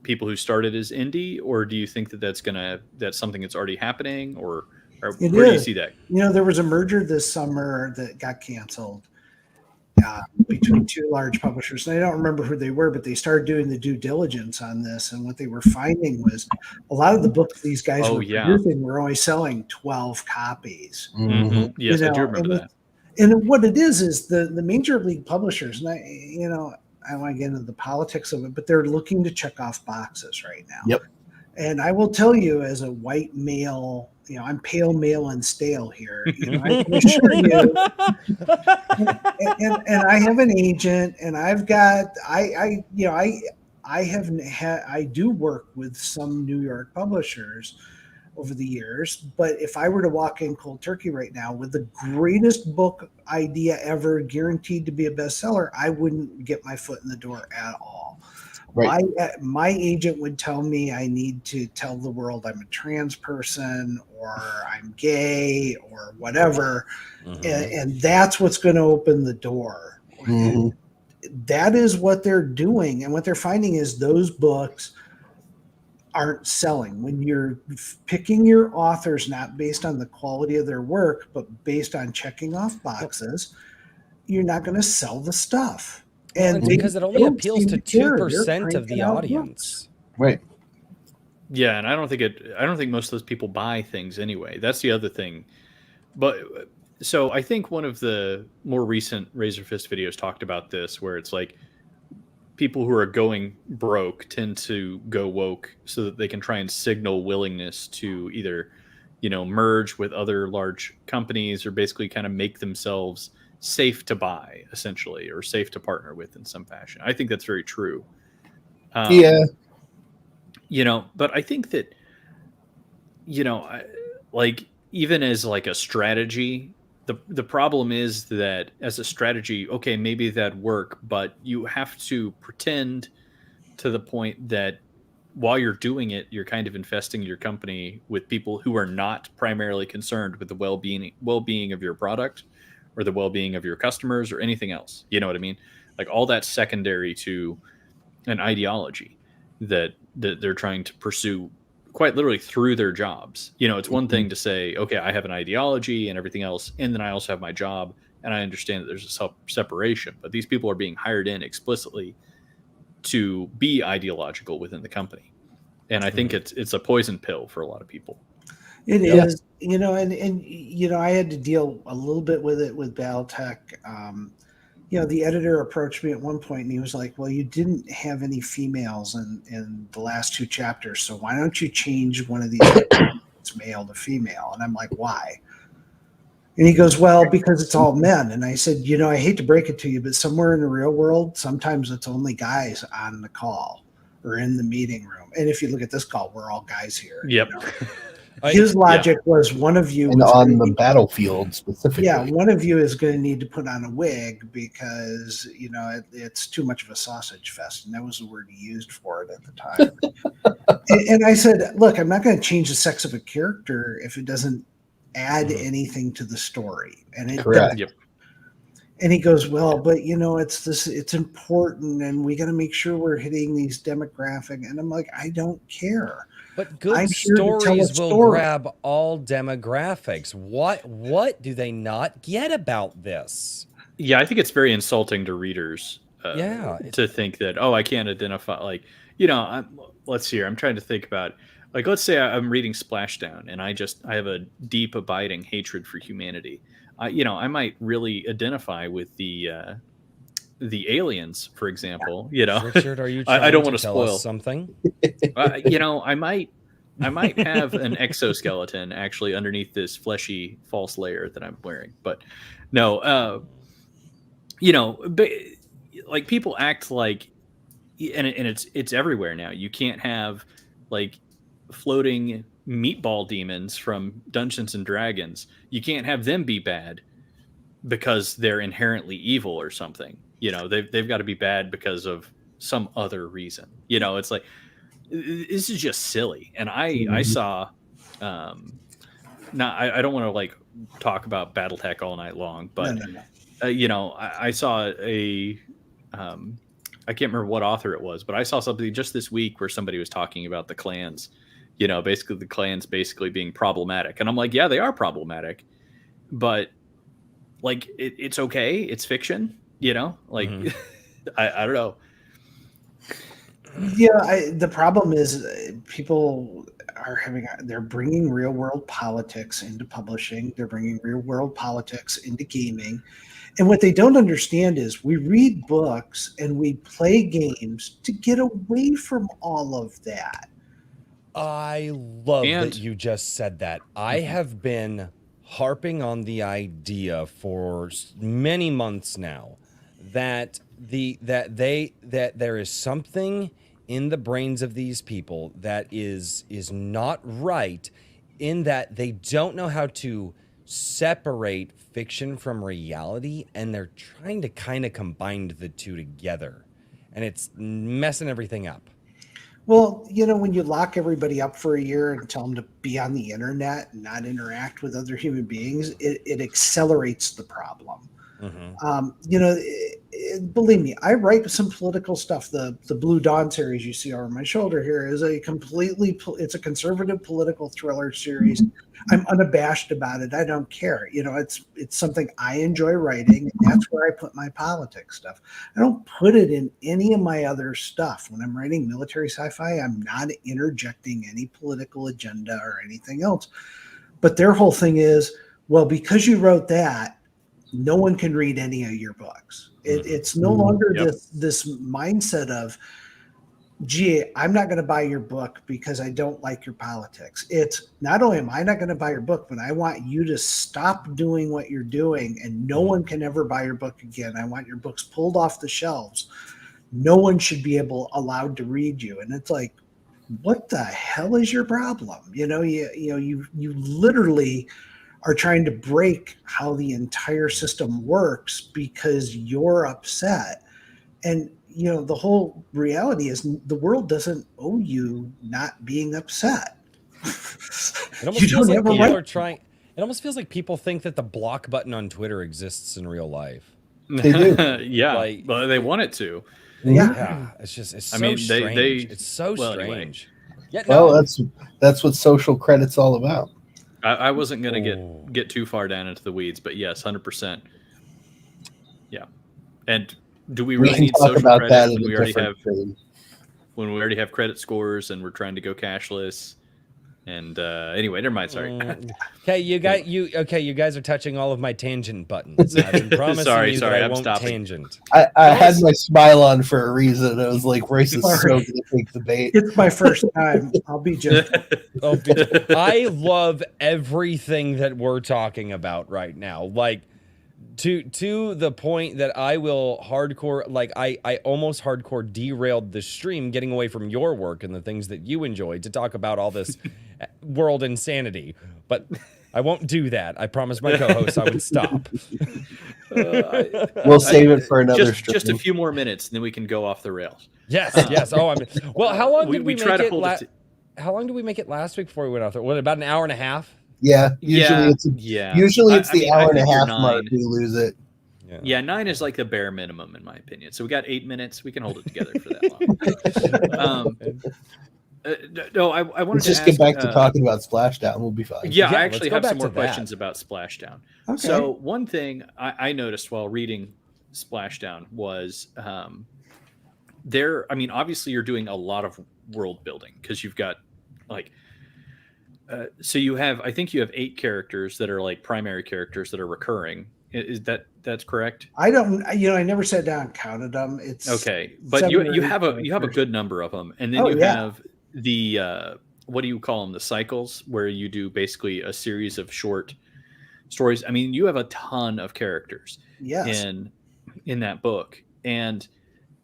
people who started as indie? Or do you think that that's something that's already happening, or where do you see that? There was a merger this summer that got canceled between two large publishers. And I don't remember who they were, but they started doing the due diligence on this. And what they were finding was a lot of the books these guys were producing were only selling 12 copies. Mm-hmm. Yes, I do remember that. And what it is the major league publishers, and I don't want to get into the politics of it, but they're looking to check off boxes right now. Yep. And I will tell you, as a white male, I'm pale, male, and stale here. I can assure you, and I have an agent, and I've got, I do work with some New York publishers over the years, but if I were to walk in cold turkey right now with the greatest book idea ever, guaranteed to be a bestseller, I wouldn't get my foot in the door at all. Right. My agent would tell me I need to tell the world I'm a trans person or I'm gay or whatever. And that's what's going to open the door. That is what they're doing. And what they're finding is those books aren't selling. When you're picking your authors, not based on the quality of their work, but based on checking off boxes, you're not going to sell the stuff. And because it only appeals to 2% of the audience. Right. Yeah, and I don't think most of those people buy things anyway. That's the other thing. But so I think one of the more recent Razor Fist videos talked about this, where it's like people who are going broke tend to go woke so that they can try and signal willingness to either, merge with other large companies or basically kind of make themselves safe to buy, essentially, or safe to partner with in some fashion. I think that's very true. But I think that, even as like a strategy, the problem is that as a strategy, okay, maybe that'd work, but you have to pretend to the point that while you're doing it, you're kind of infesting your company with people who are not primarily concerned with the well-being of your product or the well-being of your customers or anything else. You know what I mean? Like all that's secondary to an ideology that they're trying to pursue quite literally through their jobs. It's one thing to say, okay, I have an ideology and everything else, and then I also have my job, and I understand that there's a separation, but these people are being hired in explicitly to be ideological within the company. And I think it's a poison pill for a lot of people. It is, and I had to deal a little bit with it with Battletech. The editor approached me at one point and he was like, well, you didn't have any females in the last two chapters, so why don't you change one of these it's male to female. And I'm like, why? And he goes, well, because it's all men. And I said, I hate to break it to you, but somewhere in the real world, sometimes it's only guys on the call or in the meeting room. And if you look at this call, we're all guys here. Yep. His logic was one of you and on the battlefield specifically. Yeah, one of you is going to need to put on a wig because it's too much of a sausage fest, and that was the word he used for it at the time. and I said, look, I'm not going to change the sex of a character if it doesn't add anything to the story. And it Correct. does. Yep. And he goes, well, but it's important, and we got to make sure we're hitting these demographic. And I'm like, I don't care. But good stories will grab all demographics. What do they not get about this? Yeah, I think it's very insulting to readers. To think that, I can't identify. Let's see here. I'm trying to think about, let's say I'm reading Splashdown, and I have a deep, abiding hatred for humanity. I might really identify with the aliens, for example. Richard, are you trying I don't to want to tell spoil us something? I might have an exoskeleton actually underneath this fleshy false layer that I'm wearing, but no, but people act like, and it's everywhere now. You can't have floating meatball demons from Dungeons and Dragons. You can't have them be bad because they're inherently evil or something. They've got to be bad because of some other reason. It's like, this is just silly. And I saw, I don't want to talk about Battletech all night long, but no. I saw I can't remember what author it was, but I saw something just this week where somebody was talking about the clans, basically the clans basically being problematic. And I'm like, yeah, they are problematic, but it's okay. It's fiction, I don't know. Yeah, the problem is people they're bringing real world politics into publishing. They're bringing real world politics into gaming. And what they don't understand is we read books and we play games to get away from all of that. I love that you just said that. I have been harping on the idea for many months now that there is something in the brains of these people that is not right, in that they don't know how to separate fiction from reality, and they're trying to kind of combine the two together, and it's messing everything up. Well, when you lock everybody up for a year and tell them to be on the internet and not interact with other human beings, it accelerates the problem. Believe me, I write some political stuff. The Blue Dawn series you see over my shoulder here is it's a conservative political thriller series. I'm unabashed about it. I don't care. It's something I enjoy writing, and that's where I put my politics stuff. I don't put it in any of my other stuff. When I'm writing military sci-fi, I'm not interjecting any political agenda or anything else. But their whole thing is, well, because you wrote that, no one can read any of your books. It's no longer this mindset of, gee, I'm not going to buy your book because I don't like your politics. It's not only am I not going to buy your book, but I want you to stop doing what you're doing, and no one can ever buy your book again. I want your books pulled off the shelves. No one should be allowed to read you. And it's like, what the hell is your problem? You literally are trying to break how the entire system works because you're upset. And the whole reality is the world doesn't owe you not being upset. It almost feels like people are trying. It almost feels like people think that the block button on Twitter exists in real life. They do. Yeah, but they want it to. Yeah. It's just strange. It's so strange. Anyway. Yeah, no. Well, that's what social credit's all about. I wasn't going to get too far down into the weeds, but yes, 100%. Yeah. And do we really need social credit when we already have credit scores and we're trying to go cashless And anyway, never mind. Sorry. Okay, you guys are touching all of my tangent buttons. I've been promising Sorry, you that I I'm won't stopping. tangent. I had my smile on for a reason. I was like, Royce is so Sorry. going to take the bait. It's my first time. I'll be just. I love everything that we're talking about right now. Like to the point that I will hardcore, like I almost hardcore derailed the stream getting away from your work and the things that you enjoy to talk about all this world insanity. But I won't do that. I promised my co-host I would stop. We'll save it for another stream. Just a few more minutes, and then we can go off the rails. Yes. Oh, well, how long did we try make to it? hold it How long did we make it last week before we went off there? What, about an hour and a half? Yeah, usually it's the hour and a half mark we lose it. Yeah, 9 is like the bare minimum in my opinion. So we got 8 minutes. We can hold it together for that long. No, I wanted to just get back to talking about Splashdown. We'll be fine. Yeah, I actually have some more questions about Splashdown. Okay. So one thing I noticed while reading Splashdown was there. I mean, obviously you're doing a lot of world building because you've got like. So you have, I think you have 8 characters that are like primary characters that are recurring. Is that's correct? I don't, I never sat down and counted them. It's okay, but you have a good number of them, and then you have the what do you call them? The cycles, where you do basically a series of short stories. I mean, you have a ton of characters in that book, and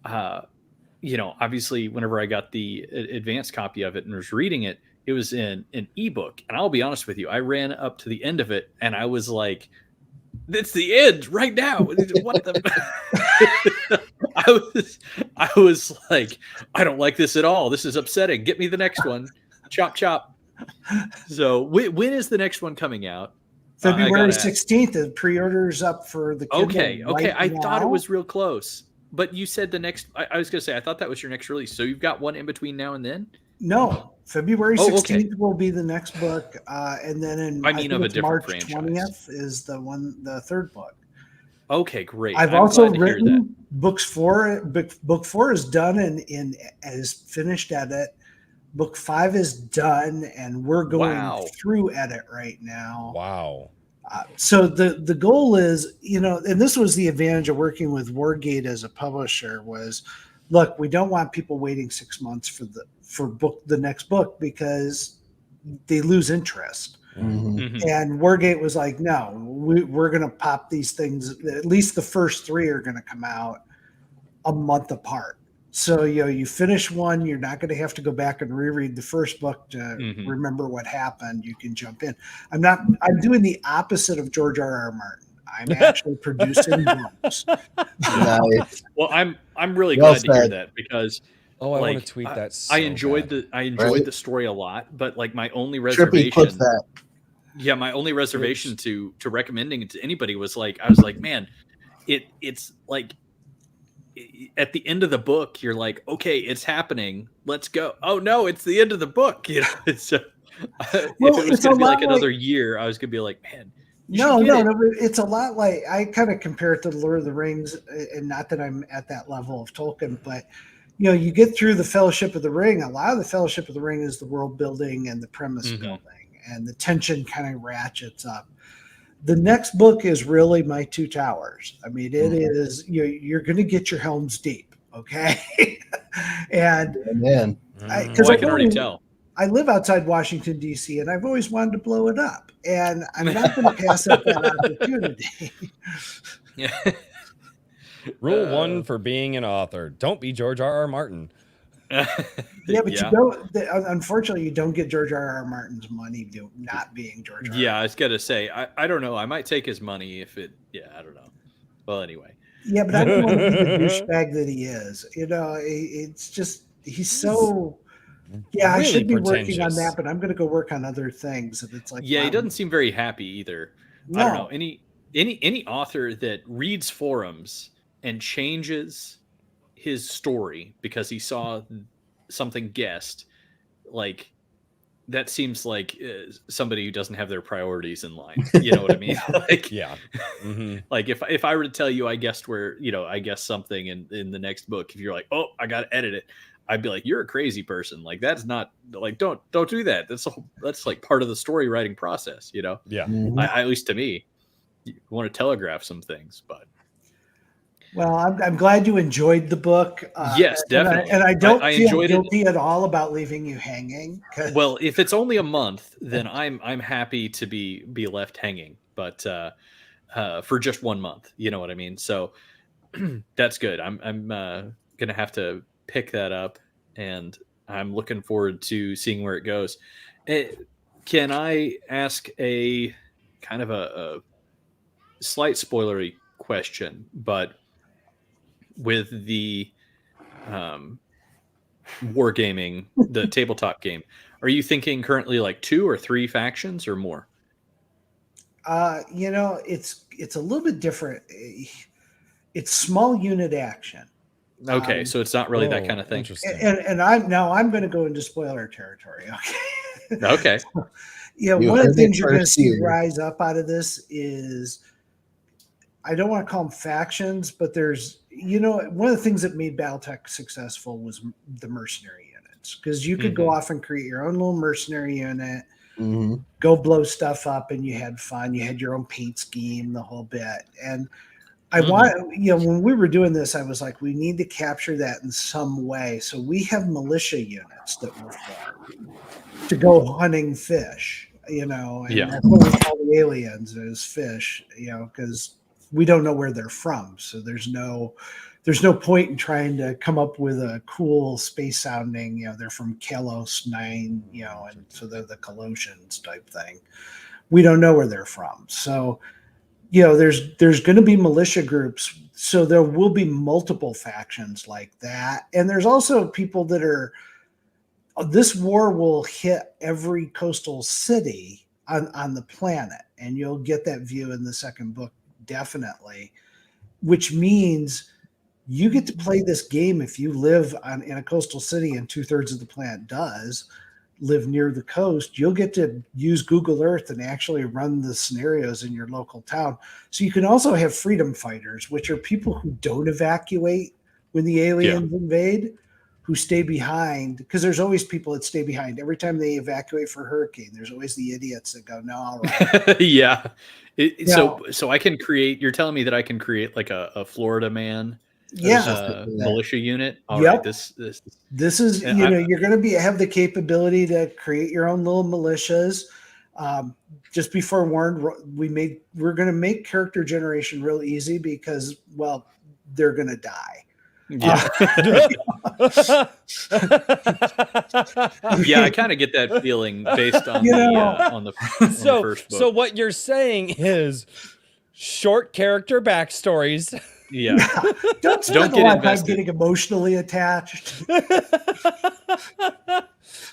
obviously, whenever I got the advanced copy of it and was reading it. It was in an ebook, and I'll be honest with you. I ran up to the end of it, and I was like, "It's the end right now." What the? I was like, "I don't like this at all. This is upsetting. Get me the next one." Chop chop. So when is the next one coming out? February 16th. The pre-orders up for the Kindle. Okay. I thought it was real close, but you said the next. I was going to say I thought that was your next release. So you've got one in between now and then. No, February 16th will be the next book, and then I think it's March 20th is the third book. Okay, great. I've also written books 4. Book 4 is done and is finished edit. Book 5 is done, and we're going through edit right now. Wow. So the goal is, and this was the advantage of working with Wargate as a publisher was, look, we don't want people waiting 6 months for the next book because they lose interest. Mm-hmm. And Wargate was like, no, we're going to pop these things. At least the first 3 are going to come out a month apart. So, you finish one, you're not going to have to go back and reread the first book to remember what happened. You can jump in. I'm doing the opposite of George R.R. Martin. I'm actually producing books. Nice. Well, I'm really glad to hear that because I want to tweet that. I enjoyed the story a lot, but like my only reservation. My only reservation to recommending it to anybody was like I was like, man, it's like at the end of the book, you're like, okay, it's happening. Let's go. Oh no, it's the end of the book. If it was going to be like another year, I was going to be like, man. No, it's a lot like I kind of compare it to the Lord of the Rings, and not that I'm at that level of Tolkien, but you get through the Fellowship of the Ring. A lot of the Fellowship of the Ring is the world building and the premise building, and the tension kind of ratchets up. The next book is really my 2 Towers. I mean, it is you're going to get your Helm's Deep, okay? And man, because I can already tell. I live outside Washington, D.C., and I've always wanted to blow it up. And I'm not going to pass up that opportunity. Yeah. Rule 1 for being an author. Don't be George R.R. Martin. You don't. Unfortunately, you don't get George R.R. Martin's money not being George R.R. Yeah, I was going to say, I don't know. I might take his money if it, I don't know. Well, anyway. Yeah, but I don't want to be the douchebag that he is. It's just, he's so... Yeah, really I should be working on that, but I'm going to go work on other things. And it's like, he doesn't seem very happy either. No. I don't know any author that reads forums and changes his story because he saw something guessed, like that seems like somebody who doesn't have their priorities in line. You know what I mean? Like, like if I were to tell you I guessed where I guessed something in the next book, if you're like, oh, I got to edit it. I'd be like, you're a crazy person. Like, that's not like, don't do that. That's like part of the story writing process, you know? Yeah. Mhm. At least to me, you want to telegraph some things, but Well, I'm glad you enjoyed the book. yes, definitely. And I don't I feel enjoyed it. guilty at all about leaving you hanging. Well, if it's only a month, then I'm happy to be left hanging, but for just 1 month, you know what I mean? So that's good. I'm gonna have to pick that up, and I'm looking forward to seeing where it goes. Eh, can I ask a kind of a slight spoilery question? But with the um, wargaming, the tabletop game, are you thinking currently like 2 or 3 factions or more? It's a little bit different. It's small unit action. Okay, so it's not really that kind of thing. Interesting. And I'm going to go into spoiler territory. Okay. Okay. Yeah, You one of the heard it things you're going to first see here. rise up out of this is, I don't want to call them factions, but there's, one of the things that made Battletech successful was the mercenary units, because you could go off and create your own little mercenary unit, Mhm. go blow stuff up, and you had fun. You had your own paint scheme, the whole bit. And I want, when we were doing this, I was like, we need to capture that in some way. So we have militia units that were formed to go hunting fish, and that's what we call the aliens is fish, because we don't know where they're from. So there's no point in trying to come up with a cool space sounding, they're from Kalos 9, and so they're the Colossians type thing. We don't know where they're from. So there's going to be militia groups, so there will be multiple factions like that, and there's also people that are. This war will hit every coastal city on the planet, and you'll get that view in the second book, definitely. Which means you get to play this game if you live in a coastal city, and 2/3 of the planet does live near the coast. You'll get to use Google Earth and actually run the scenarios in your local town. So you can also have freedom fighters, which are people who don't evacuate when the aliens invade, who stay behind, because there's always people that stay behind. Every time they evacuate for a hurricane, there's always the idiots that go, no, all right. Yeah. So I can create, you're telling me that I can create like a Florida man militia unit. All right. This is, you're going to have the capability to create your own little militias. Just be forewarned, we're going to make character generation real easy because, well, they're going to die. Yeah. Yeah, I kind of get that feeling based on the first book. So what you're saying is short character backstories. Yeah. Don't get invested. Getting emotionally attached.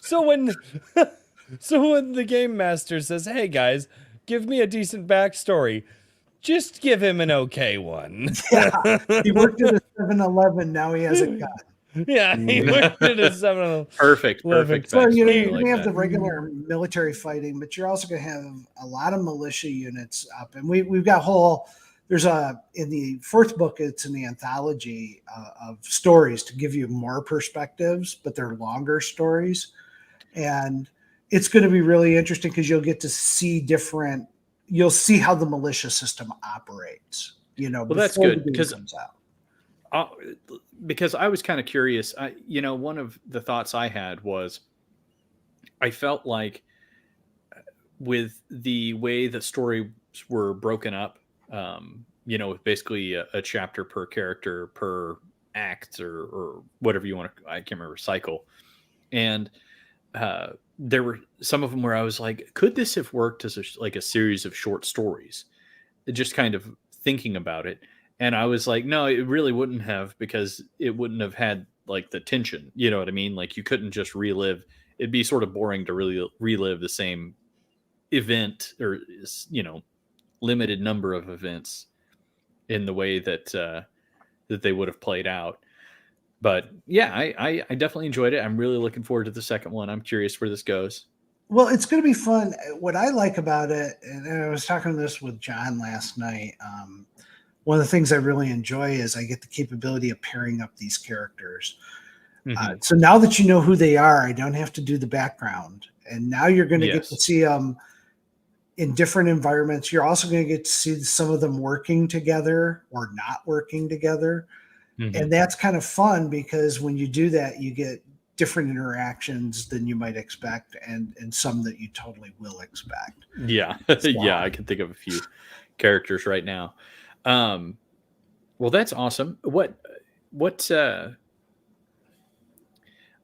So when the game master says, "Hey guys, give me a decent backstory," just give him an okay one. Yeah. He worked at a 7-Eleven. Now he has a gun. Yeah, he worked at a 7-Eleven. Perfect. So you're going to have the regular military fighting, but you're also going to have a lot of militia units up. And we've got in the fourth book, it's an anthology of stories to give you more perspectives, but they're longer stories. And it's going to be really interesting because you'll get to see you'll see how the militia system operates, well, that's good because I was kind of curious. One of the thoughts I had was I felt like with the way the stories were broken up, with basically a chapter per character per act or whatever you want to, I can't remember, cycle. And there were some of them where I was like, could this have worked as a series of short stories? Just kind of thinking about it. And I was like, no, it really wouldn't have, because it wouldn't have had like the tension. You know what I mean? Like you couldn't just relive. It'd be sort of boring to really relive the same event or, limited number of events in the way that they would have played out. But yeah, I definitely enjoyed it. I'm really looking forward to the second one. I'm curious where this goes. Well, it's going to be fun. What I like about it, and I was talking this with John last night, one of the things I really enjoy is I get the capability of pairing up these characters. Mhm. So now that you know who they are, I don't have to do the background. And now you're going to get to Yes. see them in different environments. You're also going to get to see some of them working together or not working together. Mhm. And that's kind of fun because when you do that, you get different interactions than you might expect and some that you totally will expect. Yeah. So, Yeah, I can think of a few characters right now. Um, well, that's awesome. What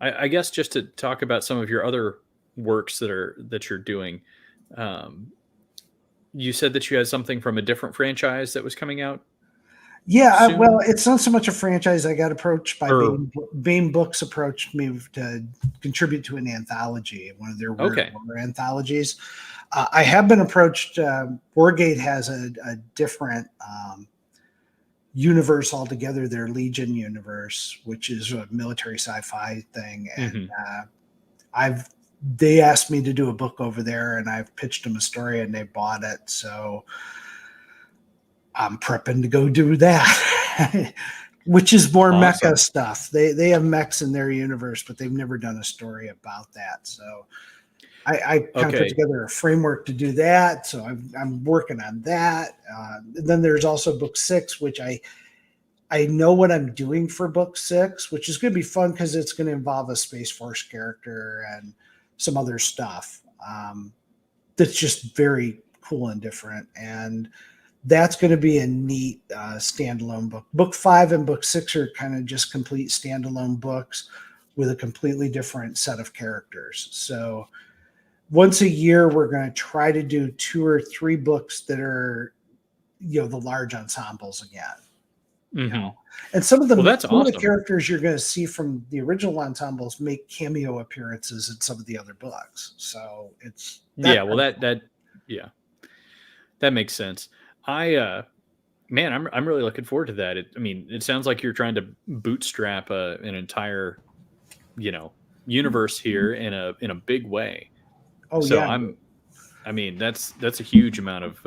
I guess just to talk about some of your other works that you're doing. Um, you said that you had something from a different franchise that was coming out yeah, well, soon, it's not so much a franchise. I got approached by or Bain Books approached me to contribute to an anthology, one of their weird okay, horror anthologies. I have been approached. Wargate has a different universe altogether, their Legion universe, which is a military sci-fi thing, and hmm I've they asked me to do a book over there, and I've pitched them a story, and they bought it. So I'm prepping to go do that, which is more mecha awesome. stuff. They have mechs in their universe, but they've never done a story about that. So I kind of put Okay, together a framework to do that. So I'm working on that. And then there's also book 6, which I know what I'm doing for book 6, which is going to be fun because it's going to involve a Space Force character and some other stuff that's just very cool and different. And that's going to be a neat standalone book. Book 5 and book 6 are kind of just complete standalone books with a completely different set of characters. So once a year, we're going to try to do 2 or 3 books that are, the large ensembles again. hmm And some of the well, that's awesome. characters you're going to see from the original ensembles make cameo appearances in some of the other books. So it's Yeah, that well, kind of that yeah, that makes sense. I man, I'm really looking forward to that. I mean, it sounds like you're trying to bootstrap an entire you know universe fun. here in a big way. Oh So yeah. I mean, that's a huge amount of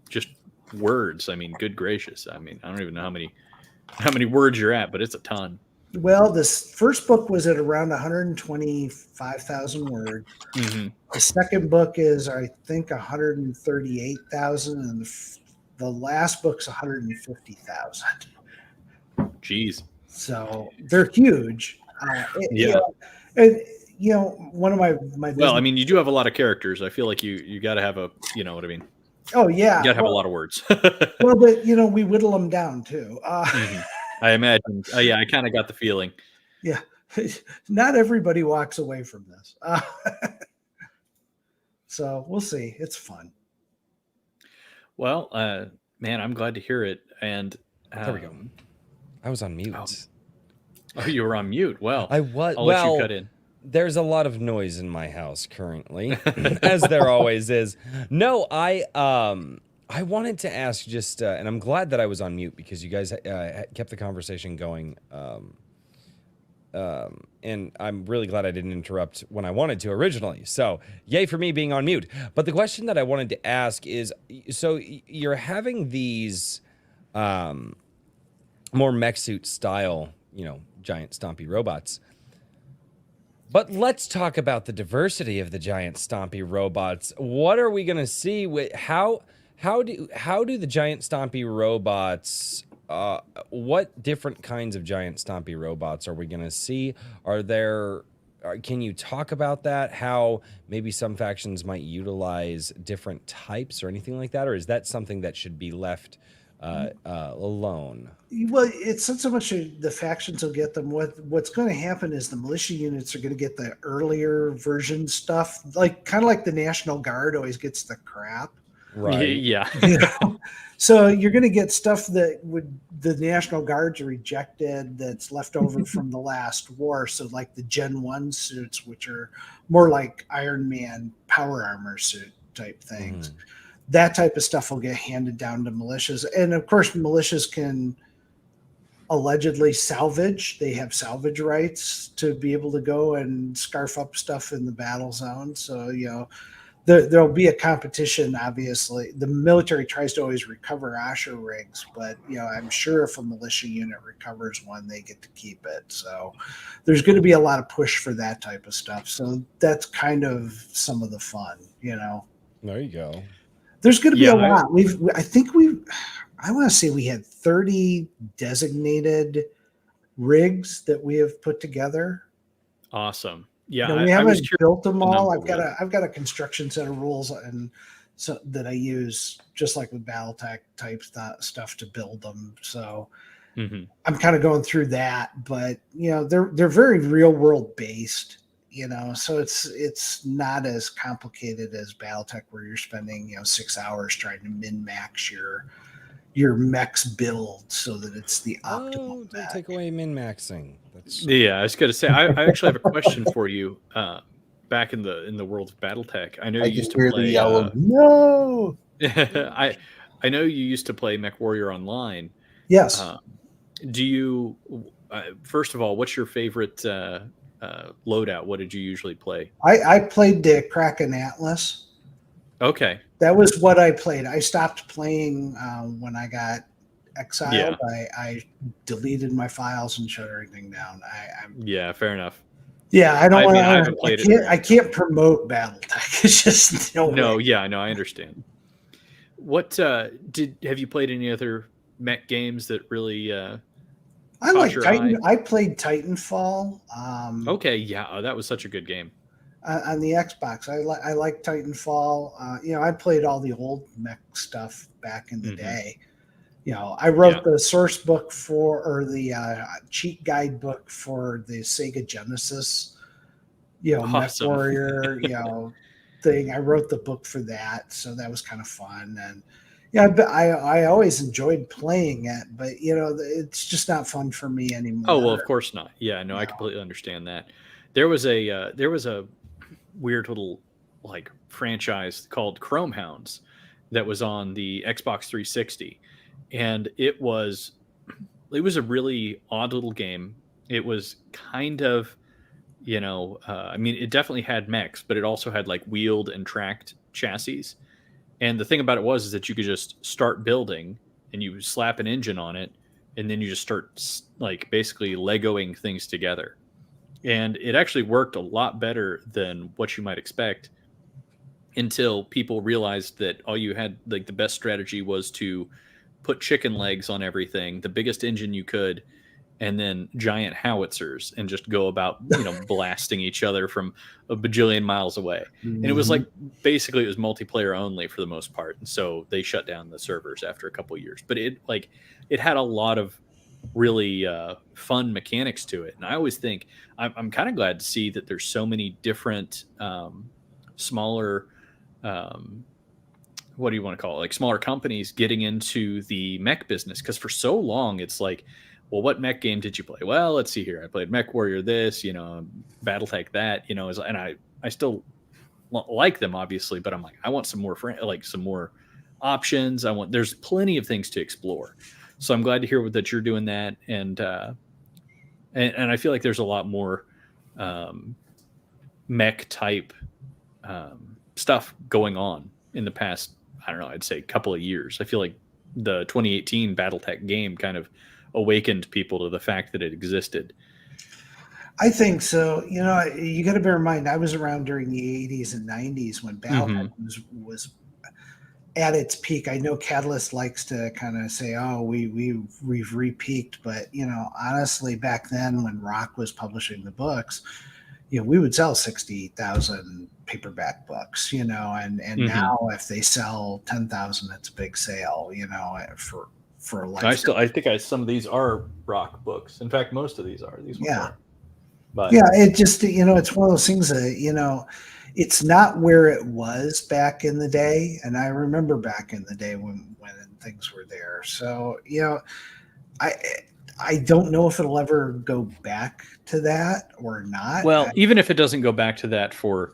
just words. I mean, good gracious. I mean, I don't even know how many words you're at, but it's a ton. Well, this first book was at around 125,000 words. Hmm The second book is, I think, 138,000, and the last book's 150,000. Jeez. So they're huge. Yeah. And one of my Well, I business. mean, you do have a lot of characters. I feel like you got to have a, you know what I mean. Oh You yeah. got to have a lot of words. Well, but we whittle them down too. hmm I imagine. Yeah, I kind of got the feeling. Yeah, not everybody walks away from this. So we'll see. It's fun. Well, man, I'm glad to hear it. And There we go. um, I was on oh, mute. oh, you were on mute. Well, I was. I'll let you cut Well, in. there's a lot of noise in my house currently, as there always is. No, I wanted to ask just, and I'm glad that I was on mute because you guys kept the conversation going. And I'm really glad I didn't interrupt when I wanted to originally. So, yay for me being on mute. But the question that I wanted to ask is, so you're having these more mech suit style, giant stompy robots. But let's talk about the diversity of the giant stompy robots. What are we going to see with how do the giant stompy robots what different kinds of giant stompy robots are we going to see? Are there can you talk about that? How maybe some factions might utilize different types or anything like that, or is that something that should be left alone? Well, it's not so much the factions will get them. What's going to happen is the militia units are going to get the earlier version stuff, like kind of like the National Guard always gets the crap. Right. Yeah. So you're going to get stuff that the National Guards rejected that's left over from the last war. So like the Gen 1 suits, which are more like Iron Man power armor suit type things. Mm-hmm. That type of stuff will get handed down to militias. And of course, militias can allegedly salvage. They have salvage rights to be able to go and scarf up stuff in the battle zone. So, there'll be a competition. Obviously, the military tries to always recover Asher rigs, but I'm sure if a militia unit recovers one, they get to keep it. So there's going to be a lot of push for that type of stuff. So that's kind of some of the fun. There you go. There's going to be a lot. I want to say we had 30 designated rigs that we have put together. Awesome. Yeah, we haven't built them all. I've got a construction set of rules and so that I use just like with Battletech type stuff to build them. So I'm kind of going through that, but they're very real world based. So it's not as complicated as Battletech, where you're spending 6 hours trying to min max your mech's build so that it's the optimal. Don't take away min maxing. Yeah, I was going to say I actually have a question for you. Back in the world of BattleTech, I know you used to play. No. I know you used to play MechWarrior Online. Yes. Do you? First of all, what's your favorite loadout? What did you usually play? I played the Kraken Atlas. Okay. That was what I played. I stopped playing when I got exiled. Yeah. I deleted my files and shut everything down. Yeah, fair enough. Yeah, I don't want to. I haven't played it. I can't promote BattleTech. It's just no. Yeah, no, I understand. What have you played any other mech games that really? I like Titan. I played Titanfall. Okay, yeah, that was such a good game. On the Xbox, I like Titanfall. I played all the old mech stuff back in the day. I wrote the source book or the cheat guide book for the Sega Genesis. Awesome. MechWarrior, thing. I wrote the book for that, so that was kind of fun. And I always enjoyed playing it, but it's just not fun for me anymore. Oh well, of course not. Yeah, no, I completely understand that. There was a weird little like franchise called Chrome Hounds that was on the Xbox 360, and it was a really odd little game. It was kind of it definitely had mechs, but it also had like wheeled and tracked chassis. And the thing about it is that you could just start building and you slap an engine on it, and then you just start like basically Legoing things together. And it actually worked a lot better than what you might expect, until people realized that all you had, like the best strategy was to put chicken legs on everything, the biggest engine you could, and then giant howitzers, and just go about, blasting each other from a bajillion miles away. And it was like, basically it was multiplayer only for the most part. And so they shut down the servers after a couple of years, but it had a lot of really fun mechanics to it. And I always think I'm kind of glad to see that there's so many different smaller what do you want to call it, like smaller companies getting into the mech business, because for so long it's like, well, what mech game did you play? Well, let's see here, I played MechWarrior this, Battletech that, and I still like them obviously, but I'm like, I want some more some more options. There's plenty of things to explore. So I'm glad to hear that you're doing that, and I feel like there's a lot more mech type stuff going on in the past. I don't know, I'd say couple of years. I feel like the 2018 Battletech game kind of awakened people to the fact that it existed. I think so. You got to bear in mind, I was around during the 80s and 90s when Battletech was at its peak. I know Catalyst likes to kind of say, "Oh, we've re-peaked," but honestly, back then when Rock was publishing the books, we would sell 60,000 paperback books, and now if they sell 10,000, it's a big sale, for a life. I think some of these are Rock books. In fact, most of these are. These ones are. But it just it's one of those things that it's not where it was back in the day, and I remember back in the day when things were there. So I don't know if it'll ever go back to that or not. Well, even if it doesn't go back to that for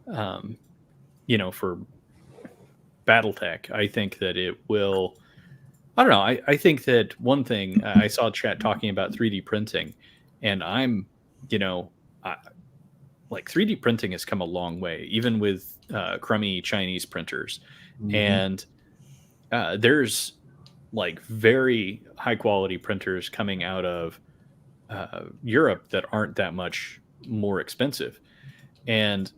for Battletech, I think that it will. I don't know. I think that one thing, I saw chat talking about 3D printing, and I'm, like 3D printing has come a long way, even with crummy Chinese printers. And there's like very high quality printers coming out of Europe that aren't that much more expensive. And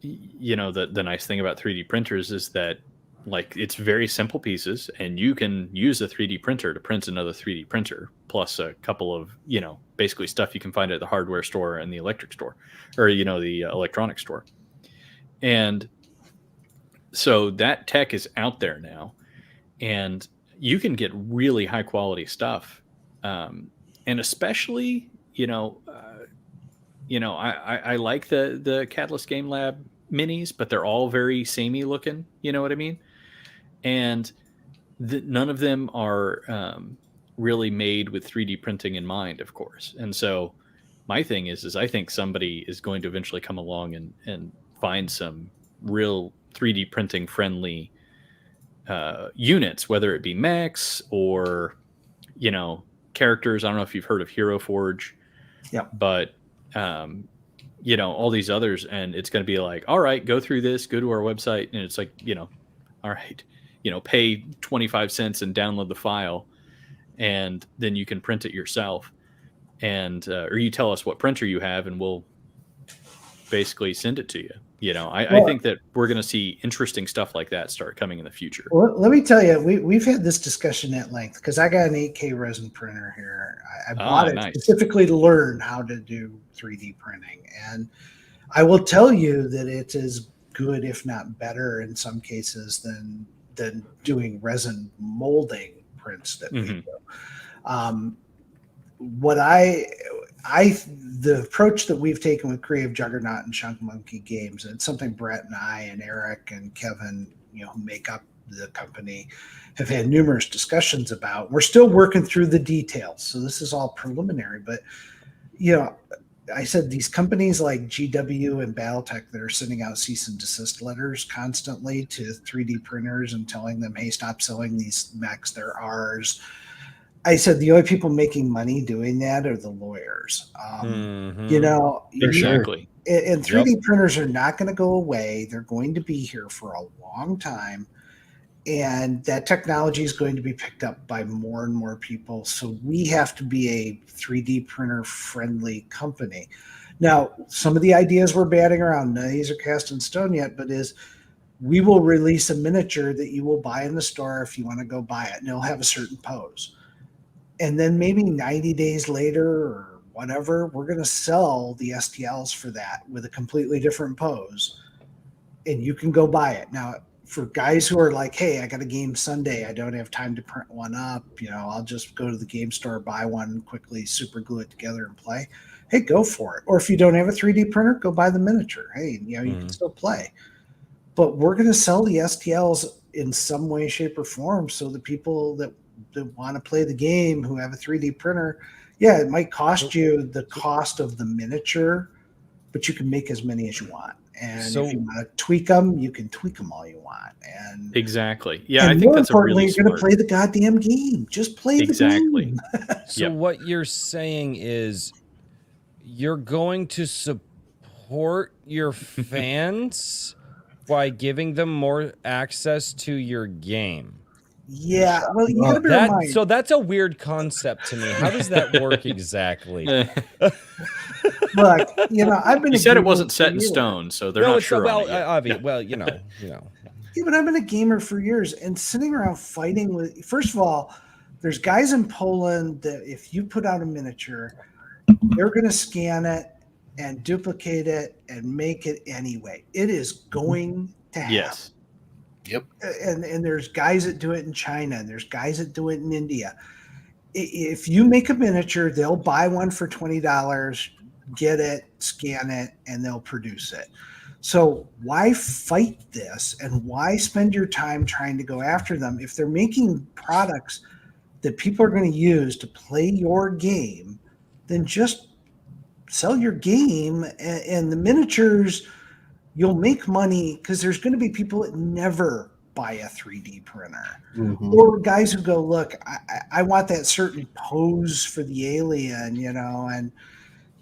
you know, the nice thing about 3D printers is that like it's very simple pieces, and you can use a 3D printer to print another 3D printer plus a couple of, you know, basically stuff you can find at the hardware store and the electric store, or you know, the electronic store. And so that tech is out there now, and you can get really high quality stuff. And especially, I like the Catalyst Game Lab minis, but they're all very samey looking. You know what I mean? And none of them are really made with 3D printing in mind, of course. And so my thing is I think somebody is going to eventually come along and find some real 3D printing friendly units, whether it be mechs or, you know, characters. I don't know if you've heard of Hero Forge. Yeah. But, you know, all these others, and it's going to be like, all right, go through this, go to our website. And it's like, you know, all right, you know, pay 25 cents and download the file, and then you can print it yourself. And, or you tell us what printer you have and we'll basically send it to you. You know, I think that we're going to see interesting stuff like that start coming in the future. Well, let me tell you, we've had this discussion at length because I got an 8K resin printer here. I bought it specifically to learn how to do 3D printing. And I will tell you that it is good, if not better in some cases than doing resin molding prints that we do. The approach that we've taken with Creative Juggernaut and Chunk Monkey Games, and it's something Brett and I and Eric and Kevin, you know, who make up the company, have had numerous discussions about. We're still working through the details, so this is all preliminary. But, you know, I said these companies like GW and Battletech that are sending out cease and desist letters constantly to 3D printers and telling them, hey, stop selling these mechs, they're ours. I said the only people making money doing that are the lawyers. You know, exactly. And 3D printers are not going to go away. They're going to be here for a long time. And that technology is going to be picked up by more and more people. So we have to be a 3D printer friendly company. Now, some of the ideas we're batting around, none of these are cast in stone yet, but we will release a miniature that you will buy in the store if you want to go buy it. And it'll have a certain pose. And then maybe 90 days later or whatever, we're going to sell the STLs for that with a completely different pose. And you can go buy it. Now, for guys who are like, hey, I got a game Sunday, I don't have time to print one up, you know, I'll just go to the game store, buy one, quickly super glue it together and play. Hey, go for it. Or if you don't have a 3D printer, go buy the miniature. Hey, you know, you can still play. But we're going to sell the STLs in some way, shape, or form, so the people that want to play the game who have a 3D printer, yeah, it might cost you the cost of the miniature, but you can make as many as you want. And if you want to tweak them, you can tweak them all you want. And exactly, yeah, I think that's a really you're going to play the goddamn game. Just play the game. So what you're saying is you're going to support your fans by giving them more access to your game. Yeah, well, you gotta bear in mind. So that's a weird concept to me. How does that work exactly? Look, you know, I've been. You said it wasn't set in stone, so they're not sure. Well, you know. Yeah, but I've been a gamer for years, and sitting around fighting with. First of all, there's guys in Poland that if you put out a miniature, they're going to scan it and duplicate it and make it anyway. It is going to happen. Yes. Yep. And there's guys that do it in China, and there's guys that do it in India. If you make a miniature, they'll buy one for $20, get it, scan it, and they'll produce it. So why fight this, and why spend your time trying to go after them if they're making products that people are going to use to play your game? Then just sell your game, and the miniatures. You'll make money because there's going to be people that never buy a 3D printer, or guys who go, look, I want that certain pose for the alien, you know, and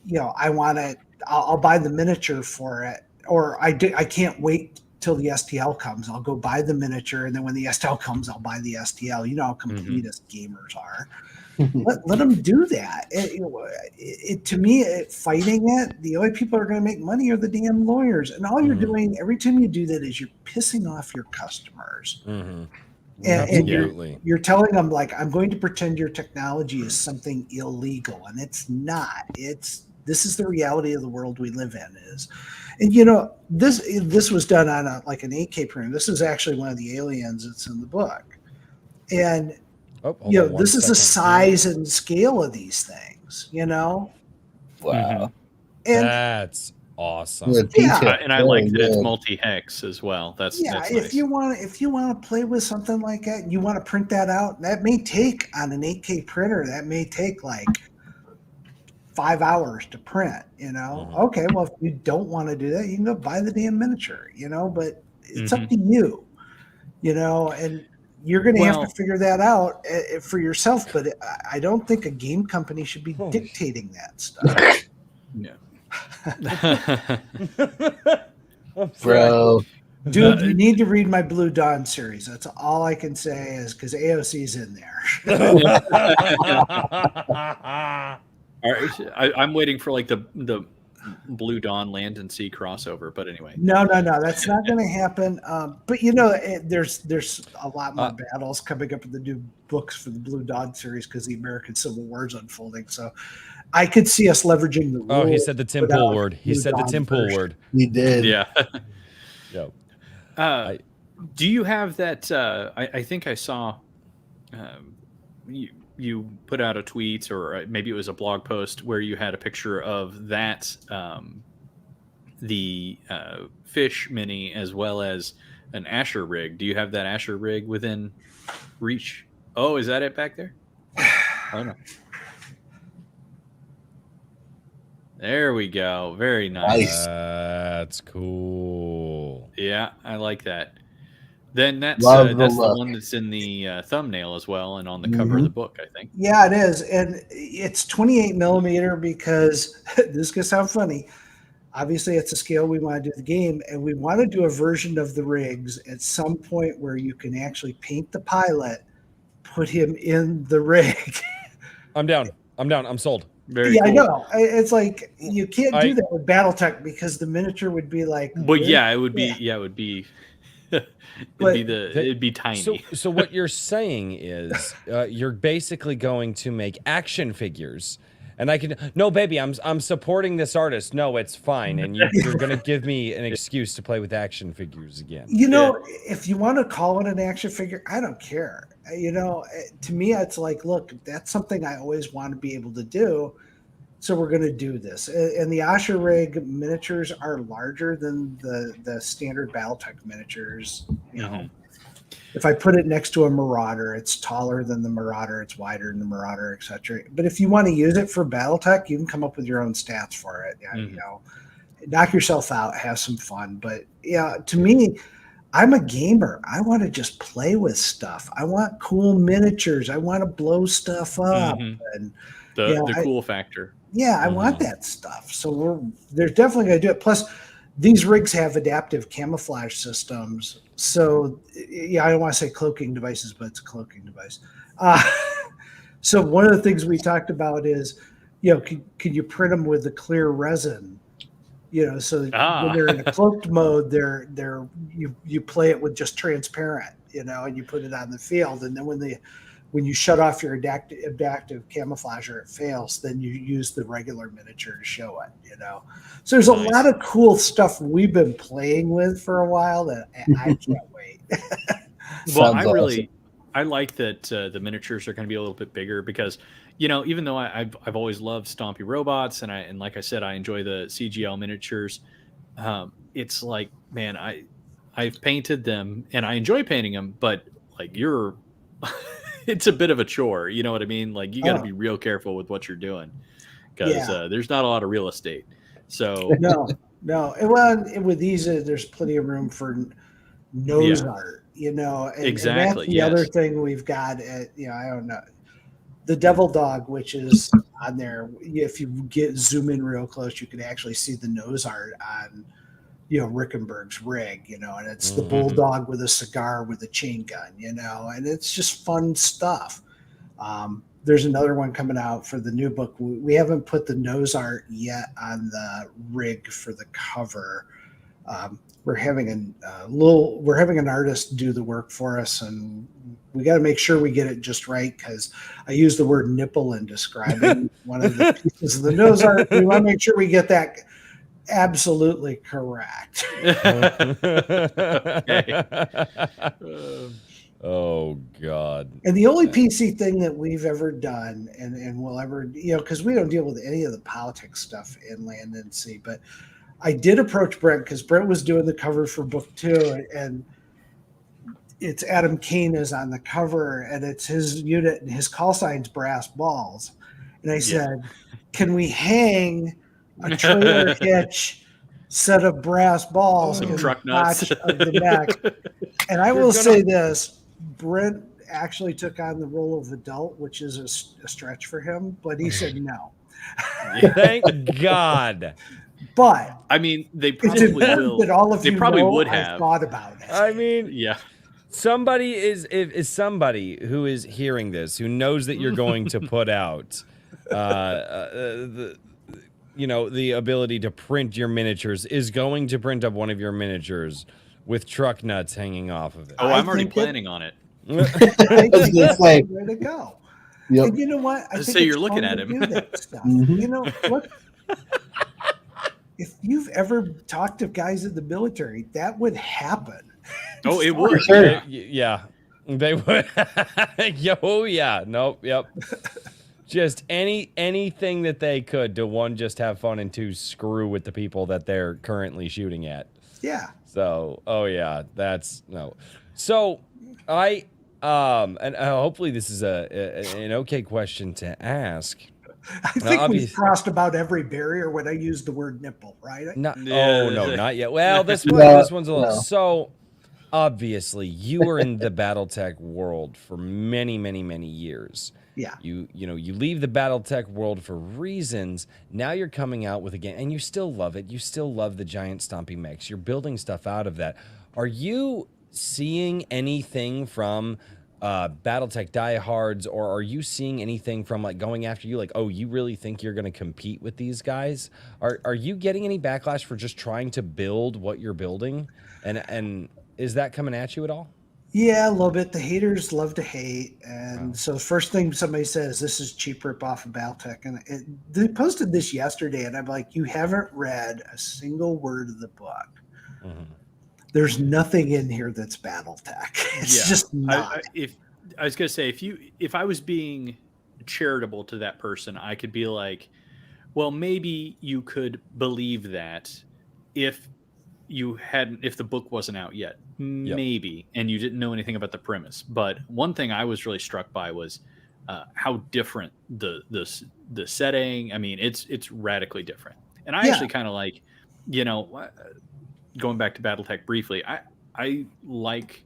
you know, I want it I'll buy the miniature for it, or I can't wait till the STL comes. I'll go buy the miniature, and then when the STL comes, I'll buy the STL. You know how completist gamers are. Let them do that. To me, fighting it, the only people who are going to make money are the damn lawyers. And all you're doing every time you do that is you're pissing off your customers. And you're telling them, like, I'm going to pretend your technology is something illegal, and it's not. This is the reality of the world we live in. And you know, this was done on an 8K printer. This is actually one of the aliens that's in the book, and you know, this is the size and scale of these things. You know, wow, and that's awesome. Yeah, and I like that it's multi-hex as well. That's nice. if you want to play with something like that, and you want to print that out, that may take on an 8K printer. That may take like 5 hours to print. You know, okay, well, if you don't want to do that, you can go buy the damn miniature. You know, but it's up to you. You know, and you're going to have to figure that out for yourself. But I don't think a game company should be dictating that stuff. No. Bro, dude, you need to read my Blue Dawn series. That's all I can say, is because AOC's in there. I'm waiting for like the Blue Dawn Land and Sea crossover, but anyway. No, that's not going to happen. But you know, there's a lot more battles coming up in the new books for the Blue Dawn series because the American Civil War is unfolding. So I could see us leveraging the rules. Oh, he said the temple word. He said the temple word. He did. Yeah. Yep. Do you have that? I think I saw you put out a tweet, or maybe it was a blog post, where you had a picture of that the fish mini as well as an Asher rig. Do you have that Asher rig within reach? Oh, is that it back there? Oh no. There we go. Very nice. That's cool. Yeah, I like that. Then that's the the one that's in the thumbnail as well, and on the cover of the book, I think. Yeah, it is, and it's 28 millimeter because this is gonna sound funny. Obviously, it's a scale we want to do the game, and we want to do a version of the rigs at some point where you can actually paint the pilot, put him in the rig. I'm down. I'm sold. Very cool. I know. It's like you can't do that with Battletech because the miniature would be like. Well, it would be. Yeah, it would be. It'd be tiny. So what you're saying is you're basically going to make action figures, and no, baby, I'm supporting this artist. No, it's fine, and you're going to give me an excuse to play with action figures again. You know, if you want to call it an action figure, I don't care. You know, to me, it's like, look, that's something I always want to be able to do. So we're going to do this. And the Asher rig miniatures are larger than the standard Battletech miniatures. You know, if I put it next to a Marauder, it's taller than the Marauder, it's wider than the Marauder, etc. But if you want to use it for Battletech, you can come up with your own stats for it. You know, knock yourself out, have some fun. But yeah, to me, I'm a gamer. I want to just play with stuff. I want cool miniatures. I want to blow stuff up and the cool factor. Yeah, I want that stuff. So they're definitely going to do it. Plus, these rigs have adaptive camouflage systems. So, yeah, I don't want to say cloaking devices, but it's a cloaking device. So one of the things we talked about is, you know, can you print them with the clear resin? You know, so when they're in a cloaked mode, you play it with just transparent, you know, and you put it on the field, and then when you shut off your adaptive camouflage or it fails, then you use the regular miniature to show it, you know. So there's a lot of cool stuff we've been playing with for a while that I can't wait. Well, I like that the miniatures are going to be a little bit bigger because, you know, even though I've always loved Stompy robots and like I said, I enjoy the CGL miniatures. It's like, man, I've painted them and I enjoy painting them, but like it's a bit of a chore. You know what I mean? Like you got to be real careful with what you're doing because there's not a lot of real estate. So no. And well, with these, there's plenty of room for nose art, you know. And exactly. And that's the other thing we've got. You know, I don't know. The Devil Dog, which is on there. If you zoom in real close, you can actually see the nose art on, Rickenberg's rig, and it's the bulldog with a cigar with a chain gun, and it's just fun stuff. There's another one coming out for the new book. We haven't put the nose art yet on the rig for the cover. We're having an artist do the work for us, and we got to make sure we get it just right, because I used the word nipple in describing one of the pieces of the nose art. We want to make sure we get that absolutely correct. Oh God. And the only PC thing that we've ever done and will ever, because we don't deal with any of the politics stuff in Land and Sea, but I did approach Brent, because Brent was doing the cover for book 2, and it's Adam Kane is on the cover, and it's his unit, and his call sign's Brass Balls. And I said, can we hang a trailer hitch set of brass balls Some in truck the nuts notch of the neck? And I will say this, Brent actually took on the role of adult, which is a stretch for him, but he said no. Thank God. But I mean, they it's probably important will. that all of They you probably know would I have. thought about it. I mean, Yeah. somebody is somebody who is hearing this, who knows that you're going to put out the ability to print your miniatures, is going to print up one of your miniatures with truck nuts hanging off of it. Oh, I'm already planning on it. I think was gonna that's say. the way to go. Yep. And you know what? I think Say you're it's looking fun at to him. do that stuff. Mhm. You know what? If you've ever talked to guys in the military, that would happen. Oh, it For would. sure. Yeah, they would. Oh yeah, nope, yep. Just anything that they could to, one, just have fun, and two, screw with the people that they're currently shooting at. Yeah. So, oh yeah, that's no. So, and hopefully this is an okay question to ask. I think we've crossed about every barrier when I use the word nipple, right? Not, Yeah. oh no, not yet. Well, this No, one's a little. no. So, obviously, you were in the Battletech world for many, many, many years. Yeah. You leave the Battletech world for reasons. Now you're coming out with a game, and you still love it. You still love the giant stompy mechs. You're building stuff out of that. Are you seeing anything from Battletech diehards, or are you seeing anything from, like, going after you, like, oh, you really think you're going to compete with these guys? Are you getting any backlash for just trying to build what you're building, and is that coming at you at all? Yeah, a little bit. The haters love to hate, and so the first thing somebody says, this is cheap rip off of Battletech, and they posted this yesterday, and I'm like, you haven't read a single word of the book. Mm-hmm. There's nothing in here that's Battletech. It's just not. I was gonna say, if I was being charitable to that person, I could be like, well, maybe you could believe that if the book wasn't out yet, maybe, and you didn't know anything about the premise. But one thing I was really struck by was how different the setting. I mean, it's radically different, and I actually kind of like, going back to Battletech briefly, I like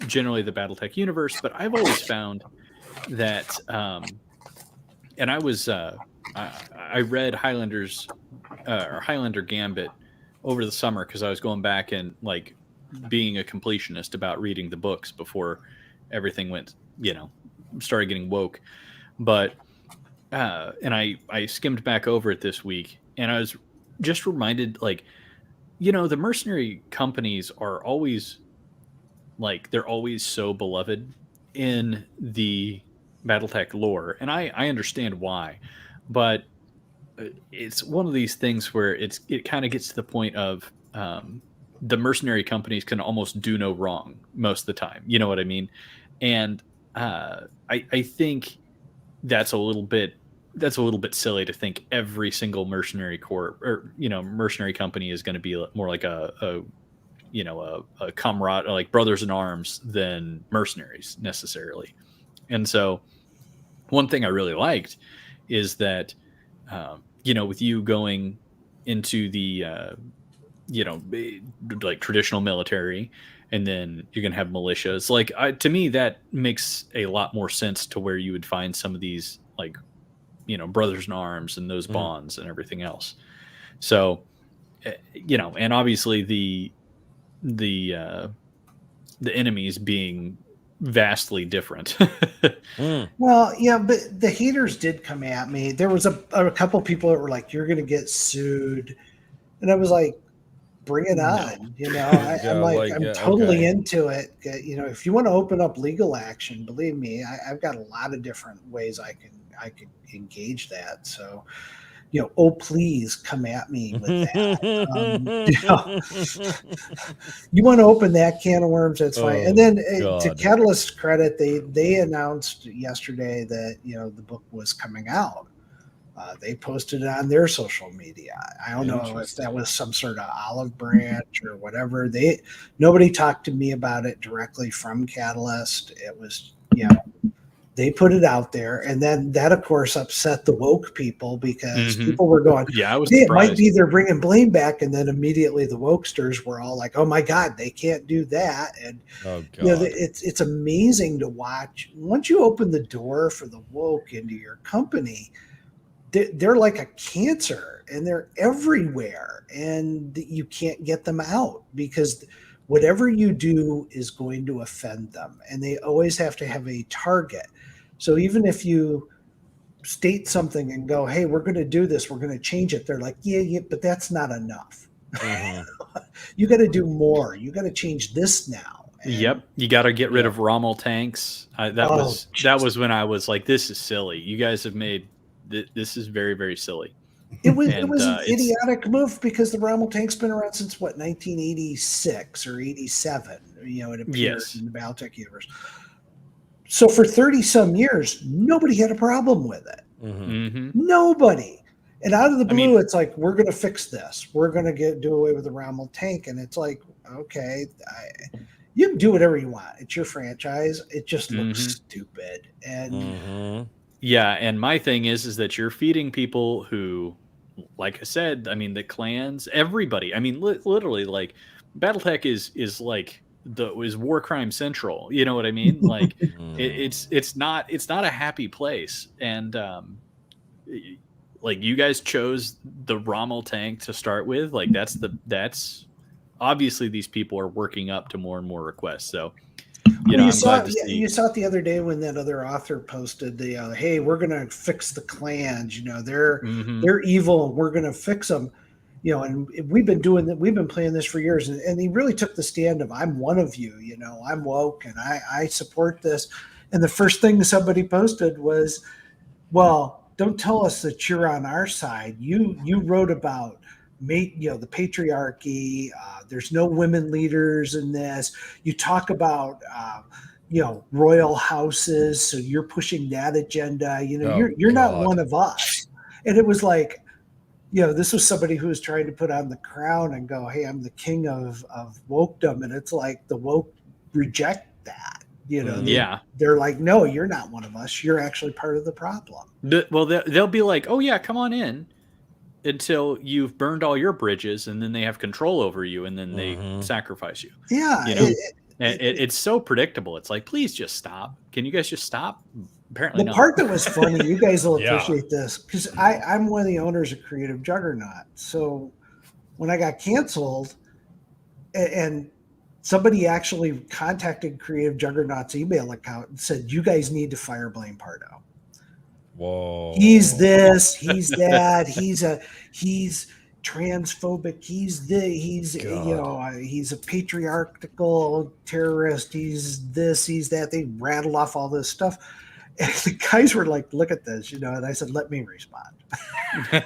generally the Battletech universe, but I've always found that, and I read Highlander Gambit over the summer because I was going back and, like, being a completionist about reading the books before everything started getting woke. But and I skimmed back over it this week, and I was just reminded, like, the mercenary companies are always, like, they're always so beloved in the Battletech lore, and I understand why, but it's one of these things where it kind of gets to the point of the mercenary companies can almost do no wrong most of the time. You know what I mean? And I think that's a little bit silly to think every single mercenary corps or mercenary company is going to be more like a comrade, like brothers in arms, than mercenaries necessarily. And so one thing I really liked is that with you going into the like traditional military, and then you're going to have militias, like, to me that makes a lot more sense to where you would find some of these, like, brothers in arms and those bonds and everything else. So, and obviously the enemies being vastly different. Well, yeah, but the haters did come at me. There was a couple people that were like, "You're going to get sued," and I was like, "Bring it on!" I'm totally into it. If you want to open up legal action, believe me, I've got a lot of different ways I can engage that. So, oh, please come at me with that. You want to open that can of worms, that's fine. And then to Catalyst's credit, they announced yesterday that, the book was coming out. They posted it on their social media. I don't know if that was some sort of olive branch or whatever. Nobody talked to me about it directly from Catalyst. It was, they put it out there, and then that, of course, upset the woke people because people were going, "Yeah, I was it surprised. might be they're bringing Blaine back," and then immediately the wokesters were all like, "Oh my God, they can't do that!" And it's amazing to watch. Once you open the door for the woke into your company, they're like a cancer, and they're everywhere, and you can't get them out because whatever you do is going to offend them, and they always have to have a target. So even if you state something and go, "Hey, we're going to do this, we're going to change it," they're like, yeah, but that's not enough. You got to do more. You got to change this now. And, yep, you got to get rid of Rommel tanks. That was when I was like, "This is silly. You guys have made this is very, very silly." It was an idiotic move because the Rommel tank's been around since 1986 or 87. It appeared in the Battletech universe. So for 30 some years, nobody had a problem with it. Nobody. And out of the blue, it's like, we're going to fix this. We're going to do away with the Rommel tank. And it's like, okay, you can do whatever you want. It's your franchise. It just looks stupid. And yeah, and my thing is that you're feeding people who, like I said, the clans, everybody. Literally, like Battletech is like is war crime central. You know what I mean? Like it's not a happy place. And like you guys chose the Rommel tank to start with. Like that's obviously these people are working up to more and more requests. So. You saw it the other day when that other author posted the "Hey, we're going to fix the clans. They're evil, and we're going to fix them." And we've been playing this for years, and he really took the stand of, "I'm one of you. I'm woke, and I support this." And the first thing somebody posted was, "Well, don't tell us that you're on our side. You wrote about." The patriarchy. There's no women leaders in this. You talk about royal houses, so you're pushing that agenda. You're not one of us. And it was like, this was somebody who was trying to put on the crown and go, "Hey, I'm the king of wokedom," and it's like the woke reject that. They're like, "No, you're not one of us. You're actually part of the problem." Well, they'll be like, "Oh yeah, come on in." Until you've burned all your bridges, and then they have control over you, and then they sacrifice you. Yeah, it's so predictable. It's like, please just stop. Can you guys just stop? Apparently, the part that was funny, you guys will appreciate this, because I'm one of the owners of Creative Juggernaut. So when I got canceled, and somebody actually contacted Creative Juggernaut's email account and said, "You guys need to fire Blaine Pardoe. Whoa. He's this, he's that, he's transphobic, he's a patriarchal terrorist, he's this, he's that." They rattled off all this stuff. And the guys were like, "Look at this," and I said, "Let me respond." And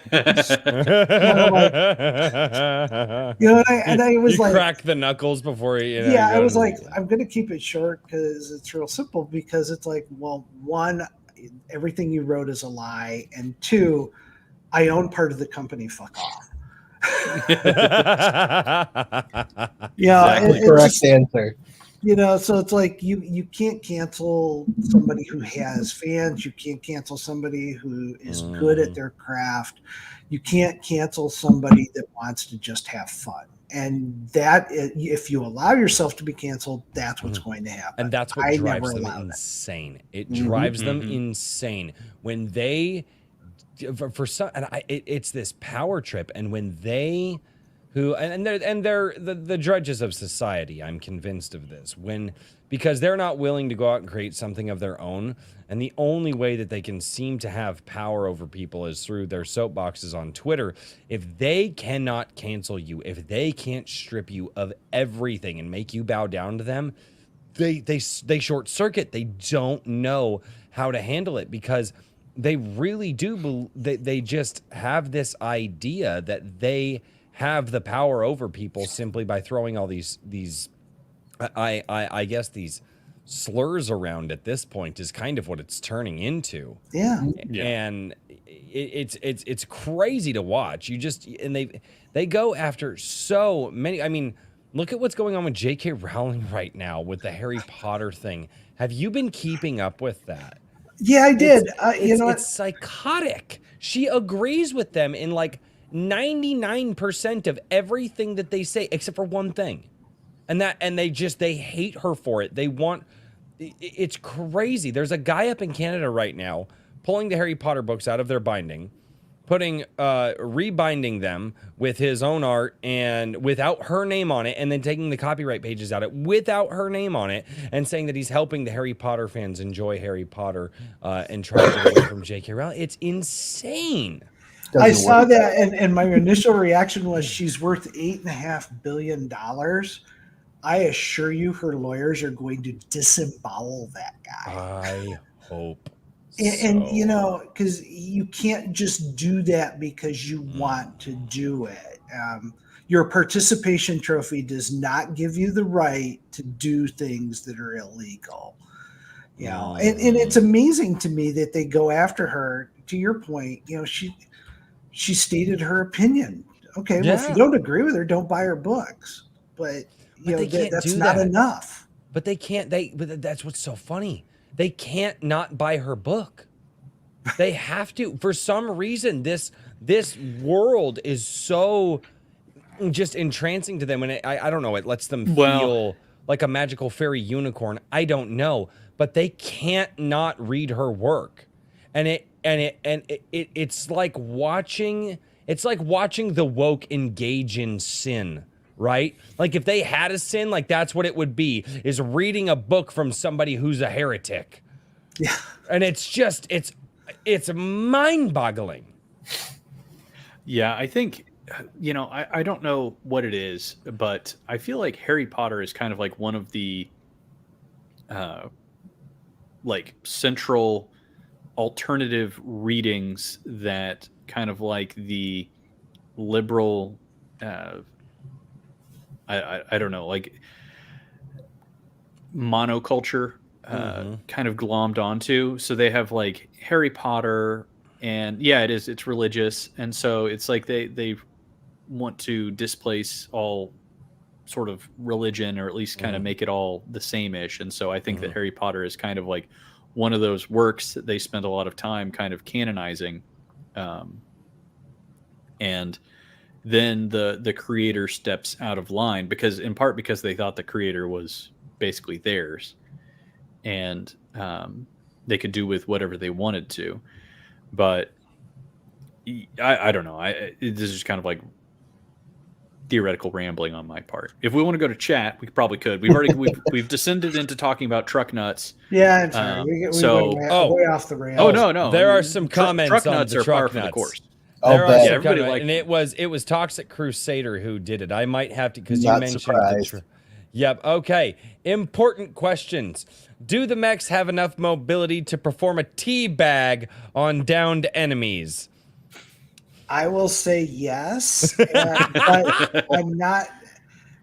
I was like, crack the knuckles before you. I was like, I'm going to keep it short because it's real simple. Because it's like, well, one, everything you wrote is a lie, and two, I own part of the company. Fuck off. Exactly. Correct answer. So it's like you can't cancel somebody who has fans. You can't cancel somebody who is good at their craft. You can't cancel somebody that wants to just have fun. And that, if you allow yourself to be canceled, that's what's going to happen. And that's what drives them insane. It drives them insane when they for some, and it's this power trip. And when they, they're the drudges of society, I'm convinced of this. Because they're not willing to go out and create something of their own, and the only way that they can seem to have power over people is through their soapboxes on Twitter. If they cannot cancel you, if they can't strip you of everything and make you bow down to them, they short circuit. They don't know how to handle it, because they really do. They just have this idea that they have the power over people simply by throwing all these I guess these slurs around at this point is kind of what it's turning into. Yeah. And it's crazy to watch. They go after so many. I mean, look at what's going on with J.K. Rowling right now with the Harry Potter thing. Have you been keeping up with that? Yeah, I did. It's psychotic. She agrees with them in like 99% of everything that they say, except for one thing. And they hate her for it. It's crazy. There's a guy up in Canada right now pulling the Harry Potter books out of their binding, rebinding them with his own art and without her name on it, and then taking the copyright pages out of it without her name on it, and saying that he's helping the Harry Potter fans enjoy Harry Potter and trying to get away from J.K. Rowling. It's insane. I saw that, and my initial reaction was, she's worth $8.5 billion. I assure you, her lawyers are going to disembowel that guy. I hope. And because you can't just do that because you want to do it. Your participation trophy does not give you the right to do things that are illegal. And it's amazing to me that they go after her. To your point, she stated her opinion. Okay, well, if you don't agree with her, don't buy her books. But that's not enough. But they can't. But that's what's so funny. They can't not buy her book. They have to. For some reason, this world is so just entrancing to them, and I don't know. It lets them feel like a magical fairy unicorn. I don't know, but they can't not read her work, and it's like watching. It's like watching the woke engage in sin. Right? Like if they had a sin, like that's what it would be, is reading a book from somebody who's a heretic. Yeah. And it's mind-boggling. Yeah, I think, I don't know what it is, but I feel like Harry Potter is kind of like one of the like central alternative readings that kind of like the liberal I don't know, like monoculture kind of glommed onto. So they have like Harry Potter, and it's religious. And so it's like they want to displace all sort of religion, or at least kind of make it all the same-ish. And so I think that Harry Potter is kind of like one of those works that they spend a lot of time kind of canonizing. And then the creator steps out of line because they thought the creator was basically theirs, and they could do with whatever they wanted to. But I don't know. This is just kind of like theoretical rambling on my part. If we want to go to chat, we probably could. We've descended into talking about truck nuts. Yeah, it's right. We went way off the rails. Oh no! There are some comments truck on nuts the are truck par nuts. for the course. Everybody liked, and it was Toxic Crusader who did it. I might have to, because you mentioned Yep. Okay. Important questions. Do the mechs have enough mobility to perform a teabag on downed enemies? I will say yes, but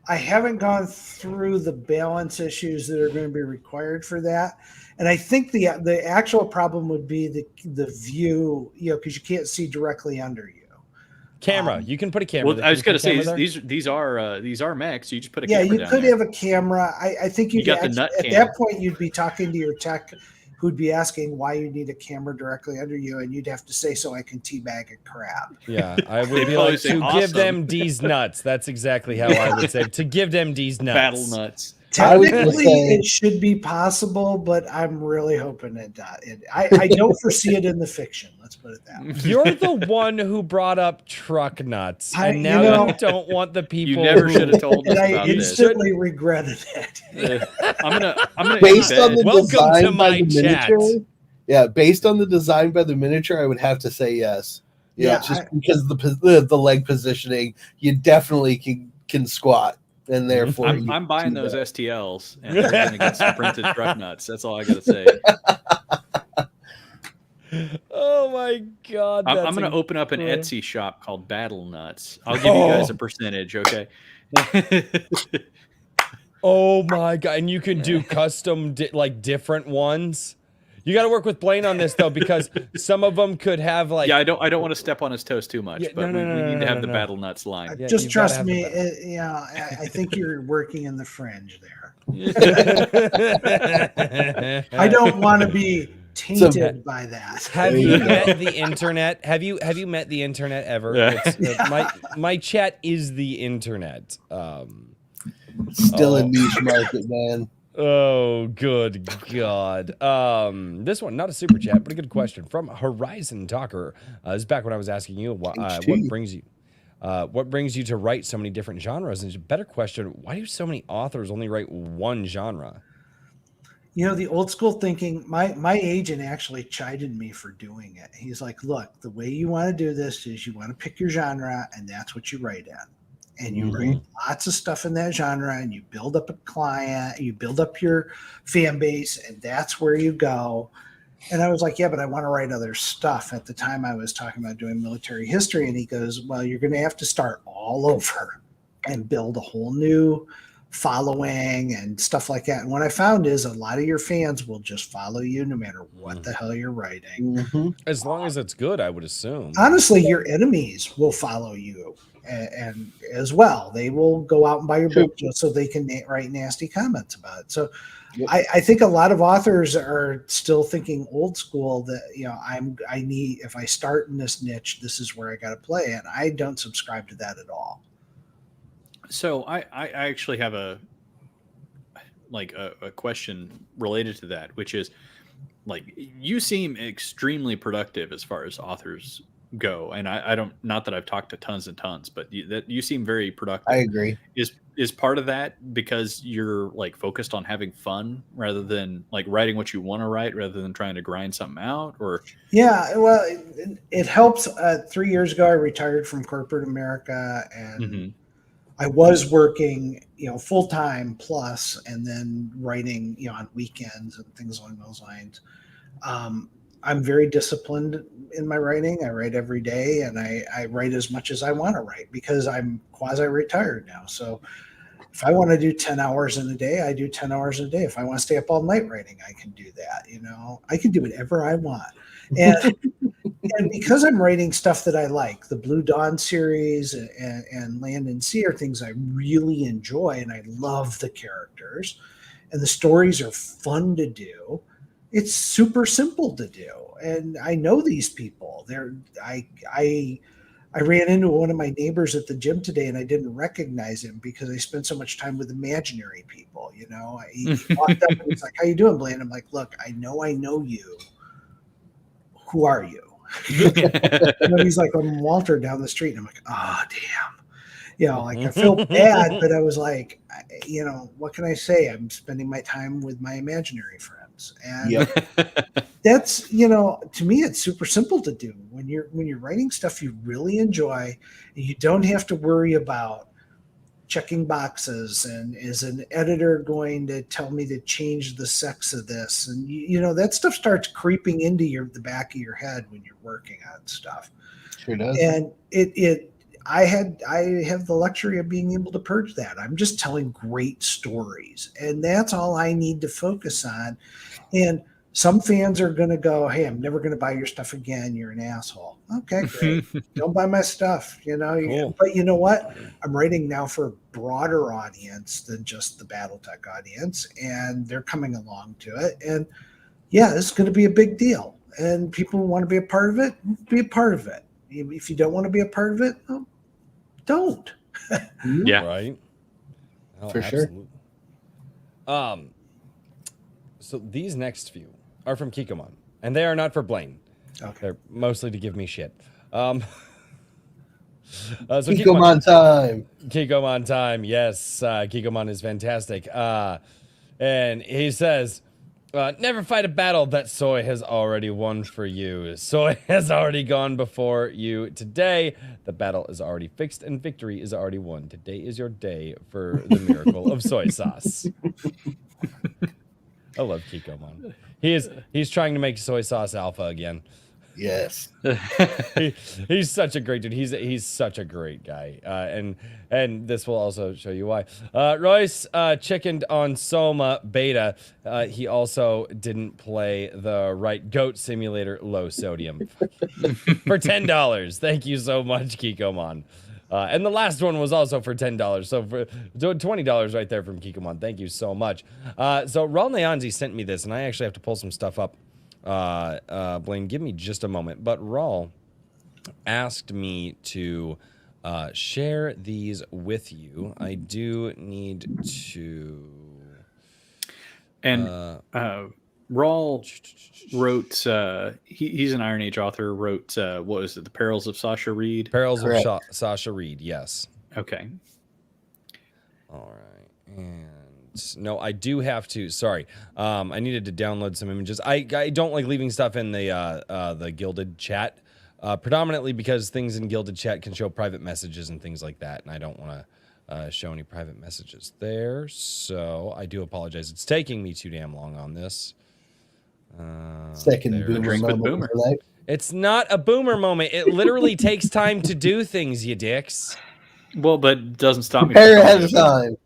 I haven't gone through the balance issues that are going to be required for that. And I think the actual problem would be the view, because you can't see directly under you. Camera. You can put a camera. Well, I was going to say these are mechs. You just put a camera. Yeah, you could have a camera. I think you got the nut at that point you'd be talking to your tech, who'd be asking why you need a camera directly under you, and you'd have to say, so I can teabag a crab. Yeah, I would be like, to give them D's nuts. That's exactly how I would say, to give them D's nuts. Battle nuts. Technically, it should be possible, but I'm really hoping it does. I don't foresee it in the fiction. Let's put it that way. You're the one who brought up truck nuts, and now you don't want the people. You never should have told us about I this. instantly regretted it. I'm gonna based on the Welcome design to my by the chat. miniature. Yeah, based on the design by the miniature, I would have to say yes. Yeah, just because the leg positioning, you definitely can squat, and therefore I'm buying those STLs, and they're going to get some printed truck nuts. That's all I got to say. Oh my god! I'm going to open up an Etsy shop called Battle Nuts. I'll give you guys a percentage, okay? Oh my god! And you can do custom different ones. You got to work with Blaine on this though, because some of them could have like. Yeah, I don't want to step on his toes too much, but we need to have the Battle Nuts line. Yeah, just trust me. I think you're working in the fringe there. I don't want to be tainted by that. Have you met the internet? Have you met the internet ever? Yeah. My chat is the internet. Still a niche market, man. Oh, good God. This one, not a super chat, but a good question from Horizon Talker. This is back when I was asking you what brings you to write so many different genres. And a better question, why do so many authors only write one genre? You know, the old school thinking, my agent actually chided me for doing it. He's like, look, the way you want to do this is you want to pick your genre, and that's what you write in. And you write lots of stuff in that genre, and you build up a client, you build up your fan base, and that's where you go. And I was like, yeah, but I want to write other stuff. At the time I was talking about doing military history, and he goes, well, you're going to have to start all over and build a whole new following and stuff like that. And what I found is a lot of your fans will just follow you no matter what the hell you're writing. As long as it's good, I would assume. Honestly, your enemies will follow you. And as well, they will go out and buy your book just so they can write nasty comments about it. So I think a lot of authors are still thinking old school that, you know, I need, if I start in this niche, this is where I got to play. And I don't subscribe to that at all. So I actually have a question related to that, which is like, you seem extremely productive as far as authors go, and I don't, not that I've talked to tons and tons, but you seem very productive. I agree. Is part of that because you're like focused on having fun rather than like writing what you want to write rather than trying to grind something out? Or yeah, well, it helps. 3 years ago I retired from corporate America, and I was working, you know, full time plus, and then writing, you know, on weekends and things along those lines. I'm very disciplined in my writing. I write every day, and I write as much as I want to write because I'm quasi-retired now. So if I want to do 10 hours in a day, I do 10 hours in a day. If I want to stay up all night writing, I can do that. You know, I can do whatever I want. And and because I'm writing stuff that I like, the Blue Dawn series and Land and Sea are things I really enjoy, and I love the characters, and the stories are fun to do. It's super simple to do, and I know these people. I ran into one of my neighbors at the gym today, and I didn't recognize him because I spent so much time with imaginary people. You know, he walked up and he's like, "How you doing, Blaine?" I'm like, "Look, I know you. Who are you?" And he's like, "I'm Walter down the street." And I'm like, "Oh, damn." You know, like I feel bad, but I was like, you know, what can I say? I'm spending my time with my imaginary friends. And that's, you know, to me, it's super simple to do when you're writing stuff you really enjoy, and you don't have to worry about checking boxes and is an editor going to tell me to change the sex of this, and you know, that stuff starts creeping into the back of your head when you're working on stuff. Sure does. And I have the luxury of being able to purge that. I'm just telling great stories, and that's all I need to focus on. And some fans are going to go, "Hey, I'm never going to buy your stuff again. You're an asshole." Okay, great. Don't buy my stuff, you know. Cool. But you know what? I'm writing now for a broader audience than just the Battletech audience, and they're coming along to it. And yeah, it's going to be a big deal. And people want to be a part of it. Be a part of it. If you don't want to be a part of it, well, don't. Yeah. Right. Oh, For sure. So these next few are from Kikomon, and they are not for Blaine. Okay. They're mostly to give me shit. So Kikomon time. Kikomon time. Yes, Kikomon is fantastic. And he says, never fight a battle that Soy has already won for you. Soy has already gone before you today. The battle is already fixed and victory is already won. Today is your day for the miracle of soy sauce. I love Kikomon. He's trying to make soy sauce alpha again. Yes. He's such a great dude. He's such a great guy. And this will also show you why. Royce chickened on Soma Beta. He also didn't play the right goat simulator low sodium for $10. Thank you so much, Kikomon. And the last one was also for $10. So for $20 right there from Kikomon. Thank you so much. So Raul Neonzi sent me this, and I actually have to pull some stuff up. Blaine, give me just a moment. But Raul asked me to share these with you. I do need to. And Raul wrote. He's an Iron Age author. Wrote what was it? The Perils of Sasha Reed. Perils of Sasha Reed. Yes. Okay. All right. And no, I do have to. Sorry, I needed to download some images. I don't like leaving stuff in the Gilded chat, predominantly because things in Gilded chat can show private messages and things like that, and I don't want to show any private messages there. So I do apologize. It's taking me too damn long on this. Second boomer moment. It's not a boomer moment. It literally takes time to do things, you dicks. Well, but it doesn't stop me. Prepare ahead of time.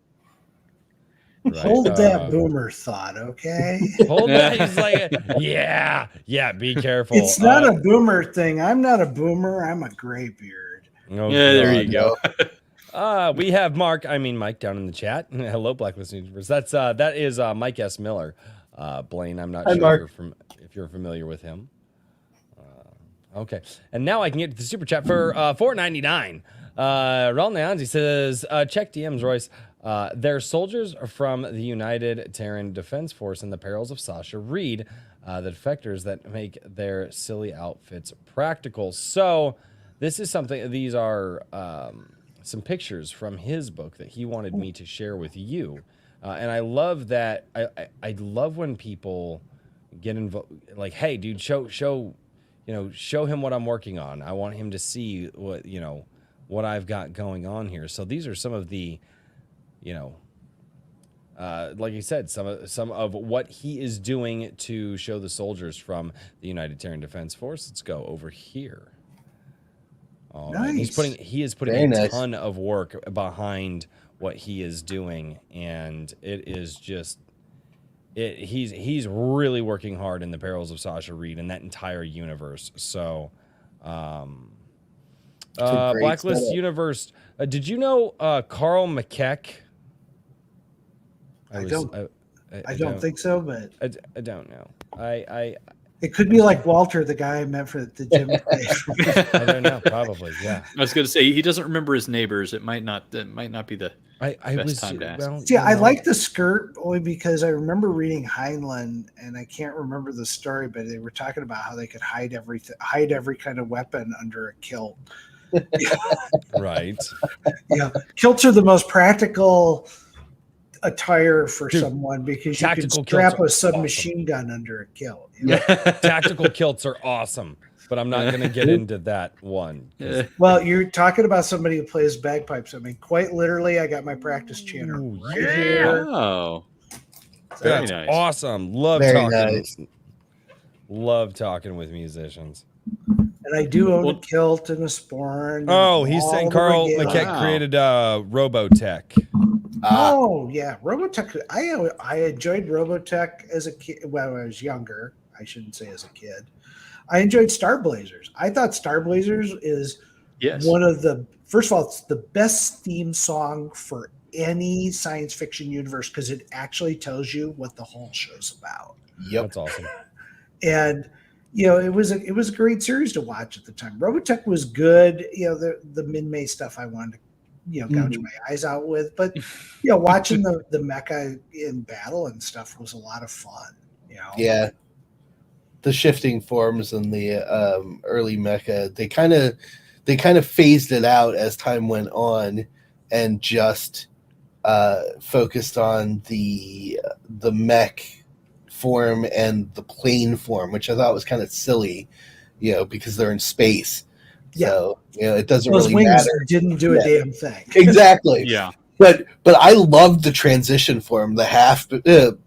Right. Hold that boomer thought, okay? Hold that. He's like, yeah, be careful. It's not a boomer thing. I'm not a boomer. I'm a graybeard. Oh, yeah, there you go. We have Mike down in the chat. Hello, Blacklist Universe. That is Mike S. Miller. Blaine, I'm not sure if you're familiar with him. Okay, and now I can get to the super chat for $4.99. Raul Neonzi says, check DMs, Royce. They're soldiers from the United Terran Defense Force in the Perils of Sasha Reed, the defectors that make their silly outfits practical. So this is something, these are some pictures from his book that he wanted me to share with you. And I love that. I love when people get involved, like, hey, dude, show him what I'm working on. I want him to see what I've got going on here. So these are some of the, like I said, some of what he is doing to show the soldiers from the United Terran Defense Force. Let's go over here. All right. He is putting a ton of work behind what he is doing, and it is just he's really working hard in the Perils of Sasha Reed and that entire universe. So Blacklist Universe, did you know Carl McKeck? I don't think so, but I don't know. It could be like Walter, the guy I met for the gym. I don't know. Probably, yeah. I was going to say he doesn't remember his neighbors. It might not be the best time to ask. Well, see, I like the skirt only because I remember reading Heinlein, and I can't remember the story, but they were talking about how they could hide every kind of weapon under a kilt. Right. Yeah, kilts are the most practical attire for someone because you can strap a submachine gun under a kilt. Tactical kilts are awesome, but I'm not going to get into that one. Well, you're talking about somebody who plays bagpipes. I mean, quite literally, I got my practice chanter right here. Oh, very nice. Awesome. Love talking with musicians. And I do own a kilt and a sporn. Oh, he's saying Carl McKeck created Robotech. Oh yeah, Robotech. I enjoyed Robotech as a kid. Well, when I was younger. I shouldn't say as a kid. I enjoyed Star Blazers. I thought Star Blazers is one of the. First of all, it's the best theme song for any science fiction universe because it actually tells you what the whole show's about. Yep, that's awesome. And it was a great series to watch at the time. Robotech was good. The Min-May stuff I wanted gouge my eyes out with. But watching the mecha in battle and stuff was a lot of fun. Yeah, the shifting forms and the early mecha, they kind of phased it out as time went on, and just focused on the mech form and the plane form, which I thought was kind of silly, because they're in space. Yeah. So it doesn't Those really wings matter. didn't do a damn thing. Exactly. Yeah. But I loved the transition form, the half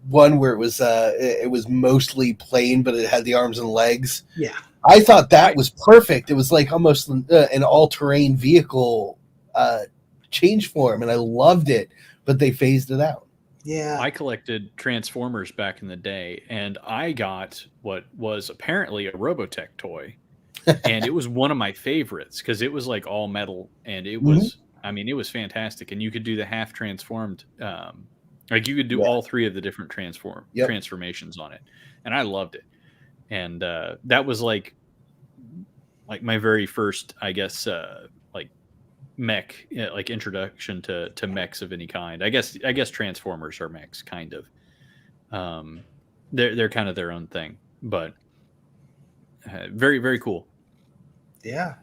one where it was mostly plain, but it had the arms and legs. Yeah, I thought that was perfect. It was like almost an all-terrain vehicle change form, and I loved it. But they phased it out. Yeah, I collected Transformers back in the day, and I got what was apparently a Robotech toy, and it was one of my favorites because it was like all metal, and it was. I mean, it was fantastic, and you could do the half transformed, like you could do all three of the different transformations on it, and I loved it. And that was like my very first, I guess, like mech, like introduction to mechs of any kind. I guess Transformers are mechs, kind of. They're kind of their own thing, but very, very cool. Yeah.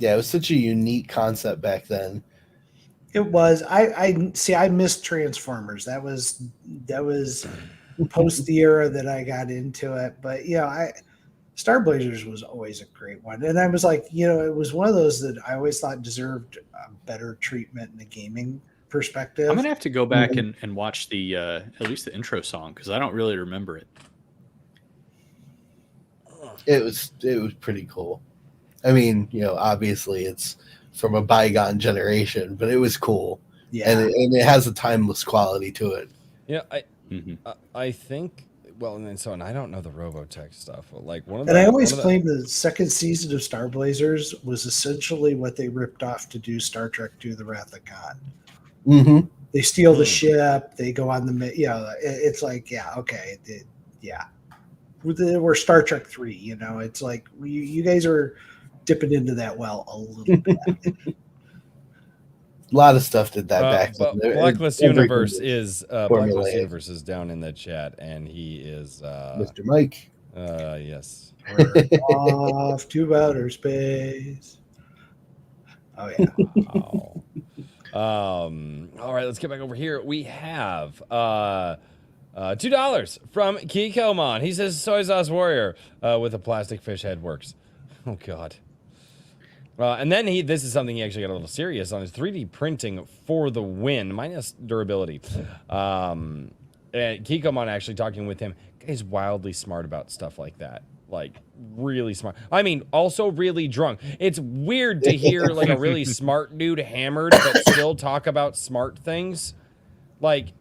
Yeah, it was such a unique concept back then. It was. I see. I missed Transformers. That was post the era that I got into it. But Star Blazers was always a great one, and I was like, it was one of those that I always thought deserved better treatment in the gaming perspective. I'm gonna have to go back and watch the at least the intro song because I don't really remember it. It was pretty cool. I mean, obviously it's from a bygone generation, but it was cool. Yeah, and it has a timeless quality to it. Yeah, I think. Well, and I don't know the Robotech stuff. Like I always claim the second season of Star Blazers was essentially what they ripped off to do Star Trek II: The Wrath of Khan. Mm-hmm. They steal the ship. They go on the it's like okay, we're Star Trek 3. It's like you guys are dipping into that well a little bit. A lot of stuff did that back then. Blacklist Universe is down in the chat, and he is Mr. Mike. Yes. We're off to outer space. Oh yeah. Wow. All right, let's get back over here. We have $2 from Kikomon. He says Soy Sauce Warrior with a plastic fish head works. Oh God. And then this is something he actually got a little serious on, is 3D printing for the win, minus durability. And Kikomon actually talking with him. Guy's wildly smart about stuff like that. Like, really smart. I mean, also really drunk. It's weird to hear, like, a really smart dude hammered, but still talk about smart things. Like,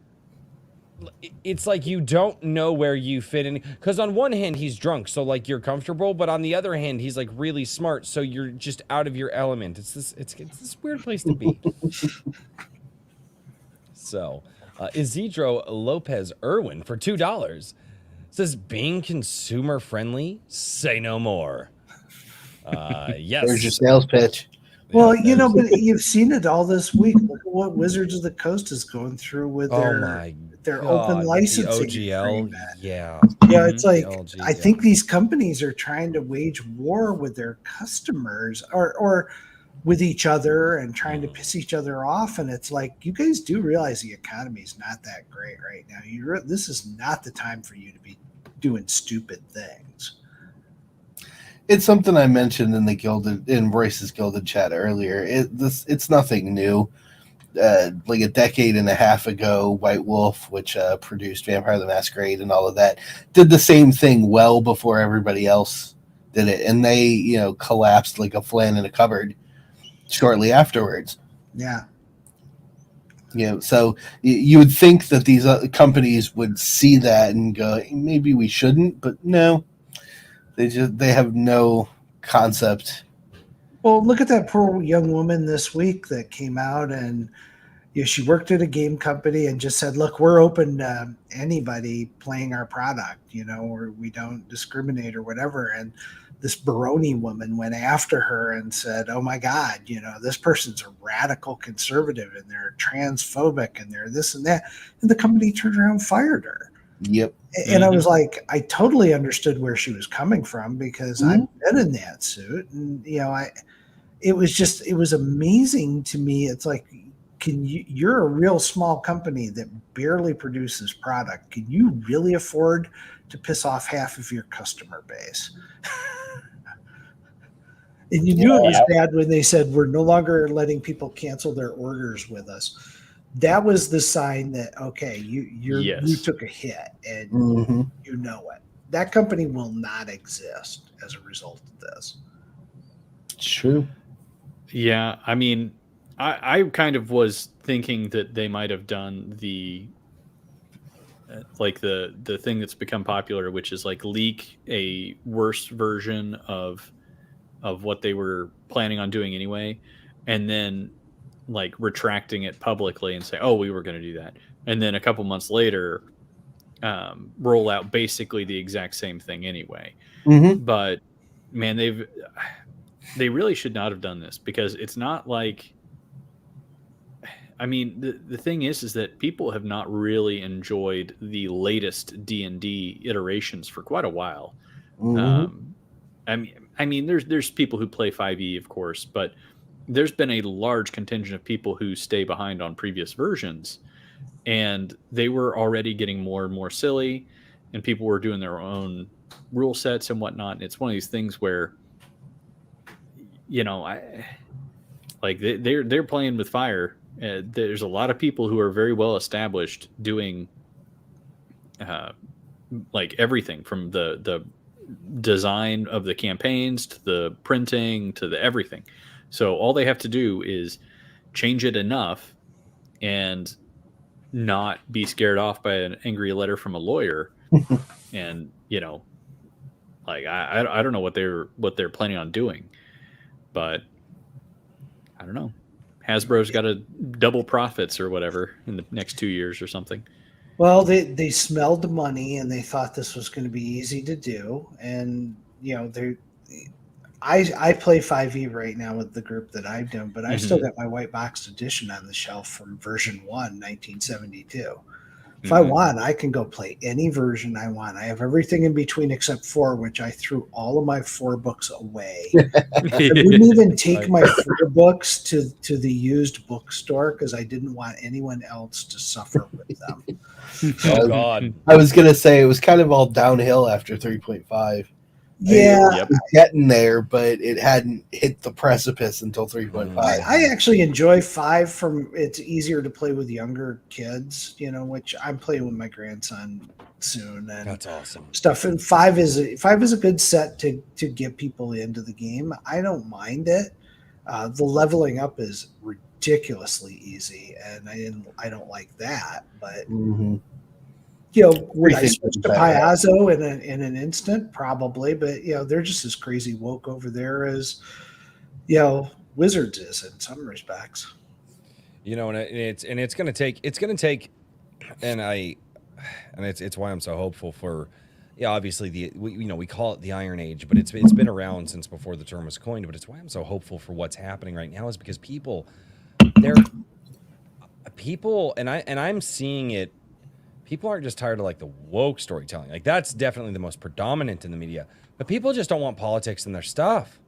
it's like you don't know where you fit in, because on one hand he's drunk, so like you're comfortable, but on the other hand he's like really smart, so you're just out of your element. It's this weird place to be. So Isidro Lopez Irwin for $2 says, being consumer friendly, say no more. Yes. There's your sales pitch. Well, but you've seen it all this week. Look at what Wizards of the Coast is going through with their open licensing agreement. Yeah, it's like I think these companies are trying to wage war with their customers or with each other and trying to piss each other off. And it's like, you guys do realize the economy is not that great right now. This is not the time for you to be doing stupid things. It's something I mentioned in Royce's Gilded chat earlier. It's nothing new. Like a decade and a half ago, White Wolf, which produced Vampire the Masquerade and all of that, did the same thing well before everybody else did it, and they collapsed like a flan in a cupboard shortly afterwards. Yeah. So you would think that these companies would see that and go, maybe we shouldn't, but no. They have no concept. Well, look at that poor young woman this week that came out and she worked at a game company and just said, look, we're open to anybody playing our product, or we don't discriminate or whatever. And this Baroni woman went after her and said, "Oh my God, this person's a radical conservative and they're transphobic and they're this and that," and the company turned around and fired her. Yep. And I was like, I totally understood where she was coming from because I've been in that suit, and it was amazing to me. It's like, you're a real small company that barely produces product. Can you really afford to piss off half of your customer base? And you knew it was bad when they said, "We're no longer letting people cancel their orders with us." That was the sign that, okay, you took a hit, and you know it. That company will not exist as a result of this. It's true. Yeah, I mean, I kind of was thinking that they might have done the thing that's become popular, which is like leak a worse version of what they were planning on doing anyway, and then like retracting it publicly and say, "Oh, we were going to do that," and then a couple months later, roll out basically the exact same thing anyway. But man, they really should not have done this, because it's not like, I mean, the thing is that people have not really enjoyed the latest D&D iterations for quite a while. I mean, there's people who play 5e, of course, but there's been a large contingent of people who stay behind on previous versions, and they were already getting more and more silly, and people were doing their own rule sets and whatnot. And it's one of these things where, they're playing with fire. There's a lot of people who are very well established doing like everything from the design of the campaigns to the printing to the everything. So all they have to do is change it enough and not be scared off by an angry letter from a lawyer. And I don't know what they're planning on doing, but I don't know. Hasbro's got to double profits or whatever in the next 2 years or something. Well, they smelled the money and they thought this was going to be easy to do. And, I play 5e right now with the group that I've done, but I still got my white box edition on the shelf from version 1, 1972. If I want, I can go play any version I want. I have everything in between except 4, which I threw all of my 4 books away. I wouldn't even take my 4 books to the used bookstore because I didn't want anyone else to suffer with them. Oh, God. I was going to say it was kind of all downhill after 3.5. Yeah. It was getting there, but it hadn't hit the precipice until 3.5. I actually enjoy 5 it's easier to play with younger kids, which I'm playing with my grandson soon. And that's awesome stuff. And 5 is a good set to get people into the game. I don't mind it. The leveling up is ridiculously easy, and I don't like that, but would I switch to Piazzo in an instant? Probably, but they're just as crazy woke over there as Wizards is in some respects. And it's gonna take, and it's why I'm so hopeful for, obviously we call it the Iron Age, but it's been around since before the term was coined. But it's why I'm so hopeful for what's happening right now is because people, and I'm seeing it. People aren't just tired of like the woke storytelling. Like that's definitely the most predominant in the media. But people just don't want politics in their stuff.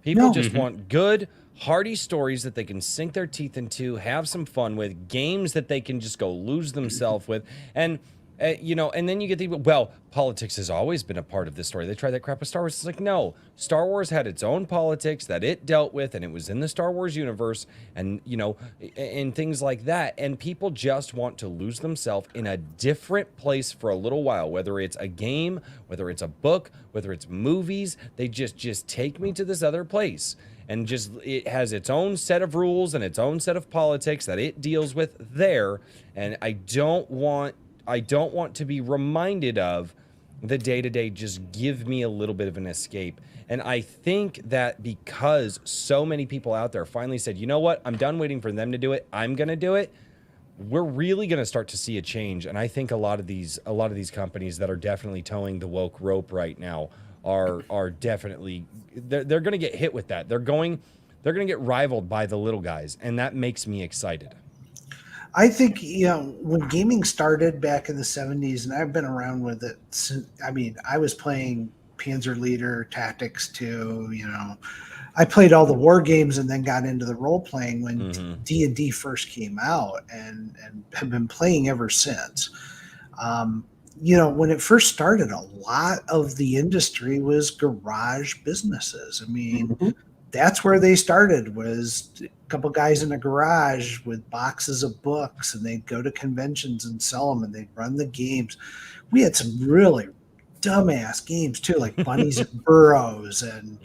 People just want good, hearty stories that they can sink their teeth into, have some fun with, games that they can just go lose themselves with. And, and then you get politics has always been a part of this story. They tried that crap with Star Wars. It's like, no, Star Wars had its own politics that it dealt with, and it was in the Star Wars universe, and, and things like that. And people just want to lose themselves in a different place for a little while, whether it's a game, whether it's a book, whether it's movies. They just take me to this other place. And it has its own set of rules and its own set of politics that it deals with there. And I don't want to be reminded of the day-to-day. Just give me a little bit of an escape. And I think that because so many people out there finally said, you know what, I'm done waiting for them to do it, I'm going to do it, we're really going to start to see a change. And I think a lot of these companies that are definitely towing the woke rope right now are definitely they're going to get hit with that. They're going to get rivaled by the little guys, and that makes me excited. I think, when gaming started back in the 70s, and I've been around with it since, I mean, I was playing Panzer Leader Tactics 2, I played all the war games and then got into the role playing when D&D first came out, and have been playing ever since. When it first started, a lot of the industry was garage businesses. I mean, that's where they started, was a couple guys in a garage with boxes of books, and they'd go to conventions and sell them, and they'd run the games. We had some really dumbass games too, like Bunnies and Burrows, and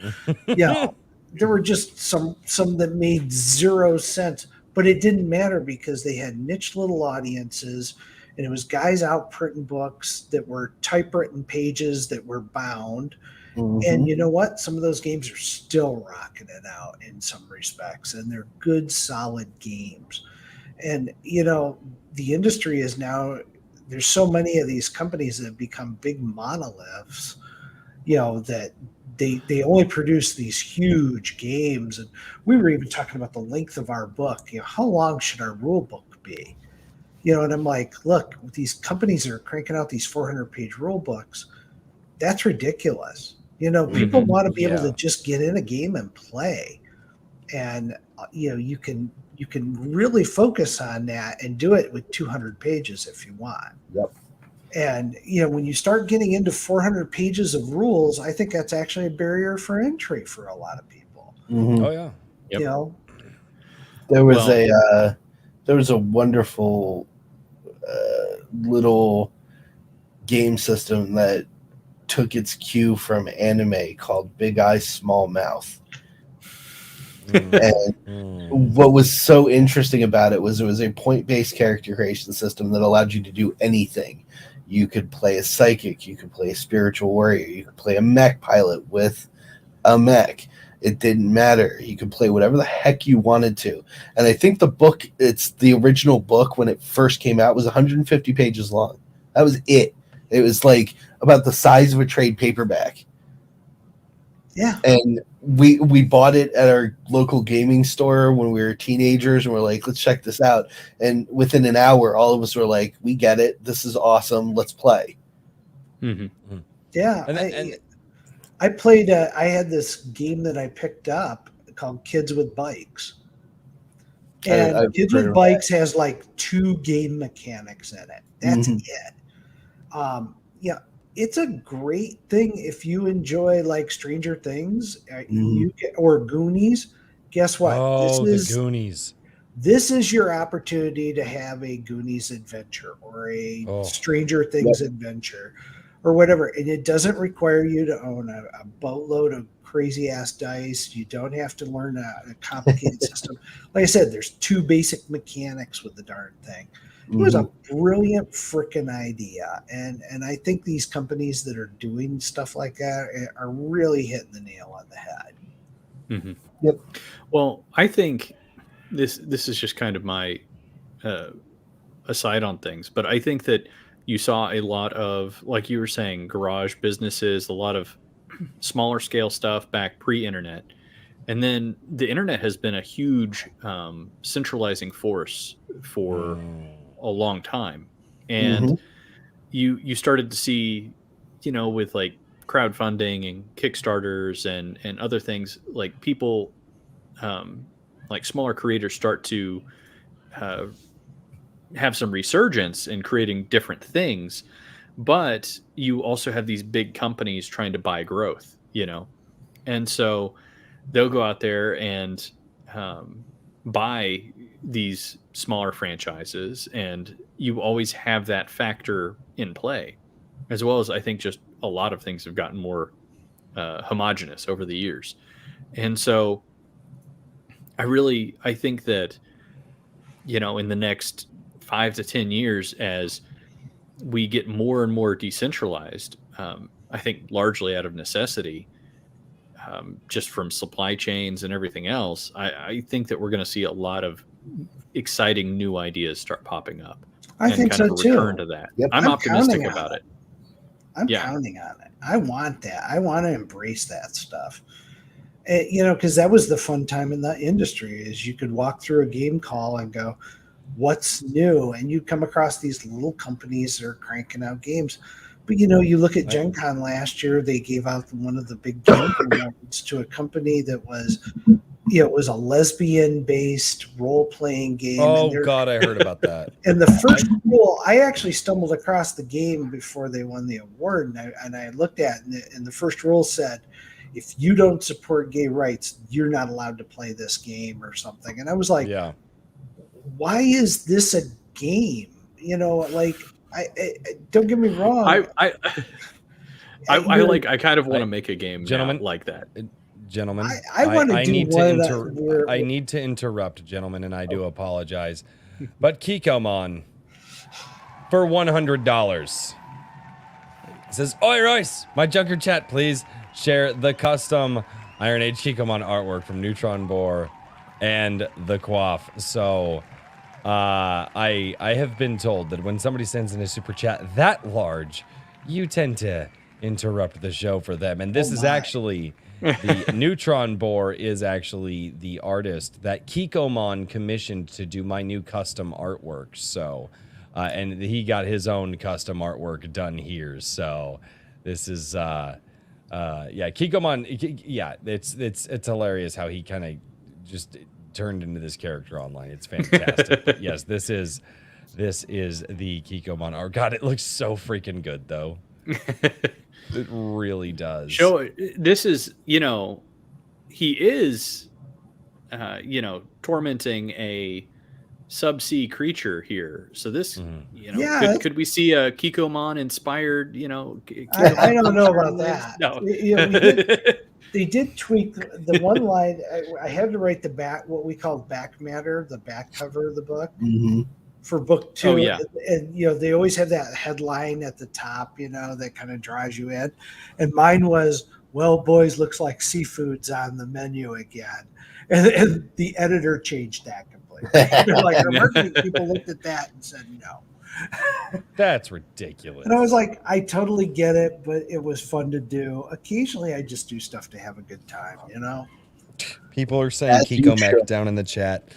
there were just some that made zero sense, but it didn't matter because they had niche little audiences, and it was guys out printing books that were typewritten pages that were bound. And you know what? Some of those games are still rocking it out in some respects, and they're good, solid games. And, the industry is now, there's so many of these companies that have become big monoliths, that they only produce these huge games. And we were even talking about the length of our book. How long should our rule book be? And I'm like, look, these companies are cranking out these 400-page rule books. That's ridiculous. People want to be able to just get in a game and play, and you can really focus on that and do it with 200 pages if you want. Yep. And when you start getting into 400 pages of rules, I think that's actually a barrier for entry for a lot of people. Oh yeah. Yep. There was a wonderful little game system that took its cue from anime called Big Eye Small Mouth. And what was so interesting about it was a point-based character creation system that allowed you to do anything. You could play a psychic, you could play a spiritual warrior, you could play a mech pilot with a mech. It didn't matter. You could play whatever the heck you wanted to. And I think the original book when it first came out was 150 pages long. That was it. It was like about the size of a trade paperback. Yeah. And we bought it at our local gaming store when we were teenagers, and we're like, let's check this out. And within an hour, all of us were like, we get it. This is awesome. Let's play. Mm-hmm. Yeah. I played, I had this game that I picked up called Kids with Bikes. And Kids with Bikes has like 2 game mechanics in it. That's it. It's a great thing if you enjoy like Stranger Things or Goonies. Guess what? Oh, the Goonies. This is your opportunity to have a Goonies adventure or a Stranger Things adventure or whatever. And it doesn't require you to own a boatload of crazy ass dice. You don't have to learn a complicated system. Like I said, there's 2 basic mechanics with the darn thing. It was a brilliant freaking idea. And I think these companies that are doing stuff like that are really hitting the nail on the head. Mm-hmm. Yep. Well, I think this is just kind of my aside on things, but I think that you saw a lot of, like you were saying, garage businesses, a lot of smaller scale stuff back pre-internet. And then the internet has been a huge centralizing force for a long time. And you started to see, with like crowdfunding and Kickstarters and other things, like people, like smaller creators start to have some resurgence in creating different things. But you also have these big companies trying to buy growth, and so they'll go out there and buy these smaller franchises, and you always have that factor in play, as well as I think just a lot of things have gotten more homogenous over the years. And so I think that, in the next 5 to 10 years, as we get more and more decentralized, I think largely out of necessity, just from supply chains and everything else, I think that we're going to see a lot of exciting new ideas start popping up. I think so too. Return to that. Yep. I'm optimistic about it. I'm Yeah. counting on it. I want that. I want to embrace that stuff. Because that was the fun time in the industry is you could walk through a game call and go, what's new? And you come across these little companies that are cranking out games. But, you look at Gen Con last year, they gave out one of the big game awards to a company that was, it was a lesbian-based role-playing game. Oh, God, I heard about that. And the first rule, I actually stumbled across the game before they won the award, and I looked at it, and the first rule said, if you don't support gay rights, you're not allowed to play this game or something. And I was like, Yeah. why is this a game? I don't get me wrong. I kind of want to make a game gentlemen, like that. Gentlemen, I want to do need one to I need to interrupt, gentlemen, and I do apologize. But Kikomon, for $100, says, "Oi, Royce, my Junker chat, please share the custom Iron Age Kikomon artwork from Neutron Boar and the Quaff." So, I have been told that when somebody sends in a super chat that large, you tend to interrupt the show for them, and this is actually. The Neutron Boar is actually the artist that Kikomon commissioned to do my new custom artwork. So, and he got his own custom artwork done here. So, this is, Kikomon. Yeah, it's hilarious how he kind of just turned into this character online. It's fantastic. But yes, this is the Kikomon art. God, it looks so freaking good though. It really does. This is, he is, tormenting a subsea creature here. So this, could we see a Kikomon inspired, I don't know about that. No. They did tweak the one line. I had to write what we call back matter, the back cover of the book. Mm-hmm. For book 2, oh, yeah. And they always have that headline at the top, that kind of draws you in. And mine was, "Well, boys, looks like seafood's on the menu again." And the editor changed that completely. Our marketing people looked at that and said no. That's ridiculous. And I was like, I totally get it, but it was fun to do. Occasionally, I just do stuff to have a good time. People are saying Kiko Mech down in the chat.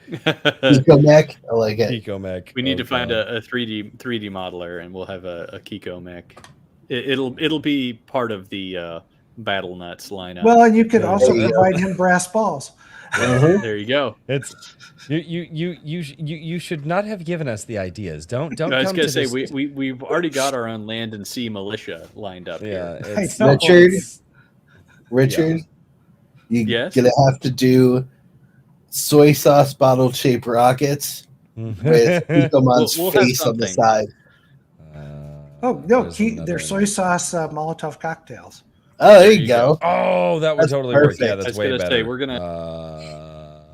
Kiko Mech, I like it. Kiko Mech. We need to find a 3D modeler, and we'll have a Kiko Mech. It'll be part of the Battle Nuts lineup. Well, and you could also provide him brass balls. There you go. It's you should not have given us the ideas. Don't. I was gonna say we've already got our own land and sea militia lined up. Yeah, here. Richard, Yes? you're gonna have to do soy sauce bottle shaped rockets with Kikomon's face on the side. Oh no, they're soy sauce Molotov cocktails. Oh, there you go. Oh, that would totally work. Yeah, that's way better. Say, we're gonna.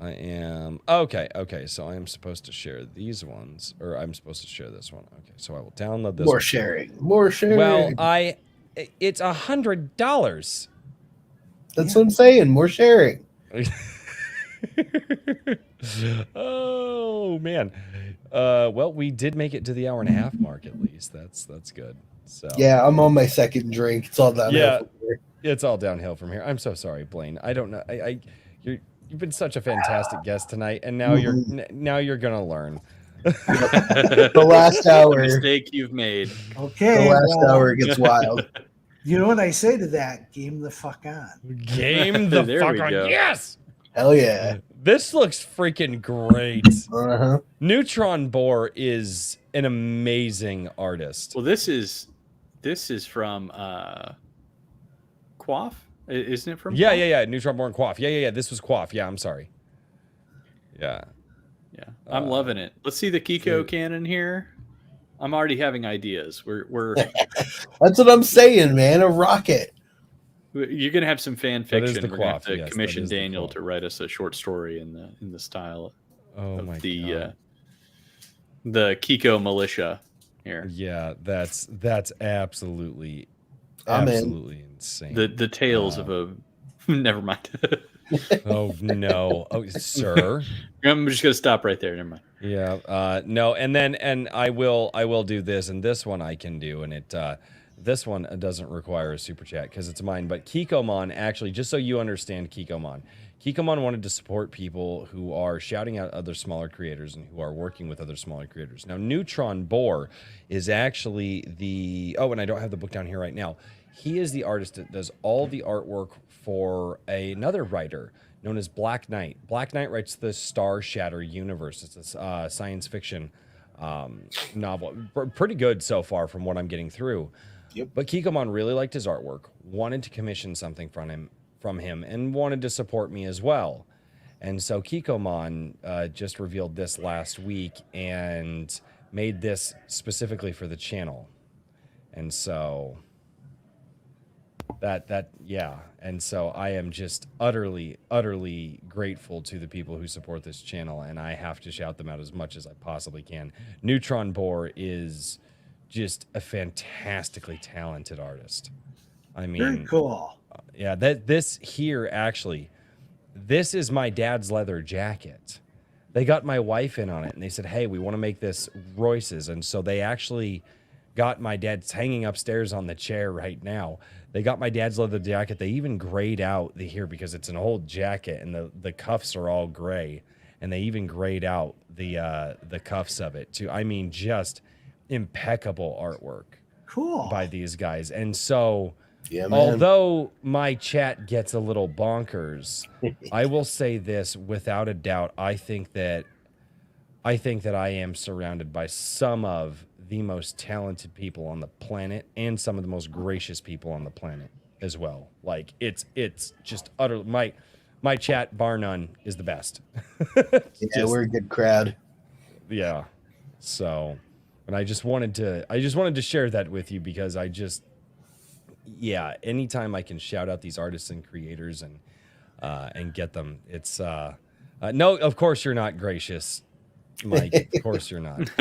I am okay. So I am supposed to share these ones, or I'm supposed to share this one. Okay, so I will download this. More sharing. Well, it's $100. That's what I'm saying. More sharing. Oh man. Well, we did make it to the hour and a half mark at least. That's good. So yeah, I'm on my second drink. It's all downhill. Yeah, it's all downhill from here. I'm so sorry, Blaine. I don't know. You've been such a fantastic guest tonight, and now you're gonna learn. The last hour mistake you've made. Okay, the last hour gets wild. You know what I say to that? Game the fuck on. Game the There fuck we on. go. Yes. Hell yeah. This looks freaking great. Uh-huh. Neutron Boar is an amazing artist. Well, this is from Quaff, isn't it? From Yeah. Neutron Boar and Quaff. Yeah. This was Quaff. Yeah, I'm sorry. Yeah. I'm loving it. Let's see the Kiko cannon here. I'm already having ideas. We're That's what I'm saying, man. A rocket. You're gonna have some fan That is fiction. the We're gonna have Quaff, to yes, commission that is the Daniel Quaff. to write us a short story in the style of the Kiko militia here. Yeah, that's absolutely I'm in. absolutely insane. The tales of a never mind. Oh no. Oh, sir. I'm just gonna stop right there. Never mind. Yeah. No. And I will do this, and this one I can do, and this one doesn't require a super chat because it's mine. But Kikomon, actually, just so you understand, Kikomon wanted to support people who are shouting out other smaller creators and who are working with other smaller creators. Now, Neutron Boar is actually the and I don't have the book down here right now. He is the artist that does all the artwork for another writer known as Black Knight. Black Knight writes the Star Shatter universe. It's a science fiction novel. Pretty good so far from what I'm getting through. Yep. But Kikomon really liked his artwork, wanted to commission something from him, and wanted to support me as well. And so Kikomon just revealed this last week and made this specifically for the channel. And so yeah. And so I am just utterly grateful to the people who support this channel, and I have to shout them out as much as I possibly can. Neutron Boar is just a fantastically talented artist. I mean, Very cool. Yeah, this is my dad's leather jacket. They got my wife in on it, and they said, "Hey, we want to make this Royce's," and so they actually got my dad's hanging upstairs on the chair right now. They got my dad's leather jacket. They even grayed out the here because it's an old jacket, and the cuffs are all gray, and they even grayed out the cuffs of it too. I mean, just impeccable artwork. Cool. By these guys. And so Yeah, man. although my chat gets a little bonkers, I will say this without a doubt. I think that I am surrounded by some of the most talented people on the planet and some of the most gracious people on the planet as well. Like it's just utter my chat, bar none, is the best. Yeah, we're a good crowd. Yeah. So, and I just wanted to share that with you because anytime I can shout out these artists and creators and get them, it's no, of course you're not gracious, Mike. Of course you're not.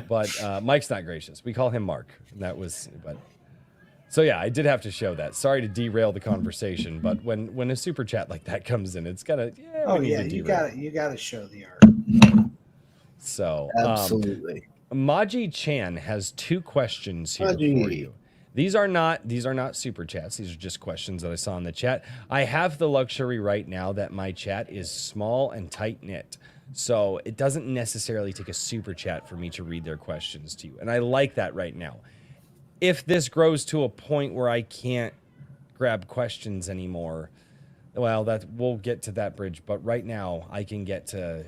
But Mike's not gracious. We call him Mark. So yeah, I did have to show that. Sorry to derail the conversation, but when a super chat like that comes in, it's gotta you gotta show the art. So Absolutely. Maji Chan has 2 questions here for you. These are not super chats. These are just questions that I saw in the chat. I have the luxury right now that my chat is small and tight knit. So it doesn't necessarily take a super chat for me to read their questions to you. And I like that right now. If this grows to a point where I can't grab questions anymore, well, we'll get to that bridge. But right now I can get to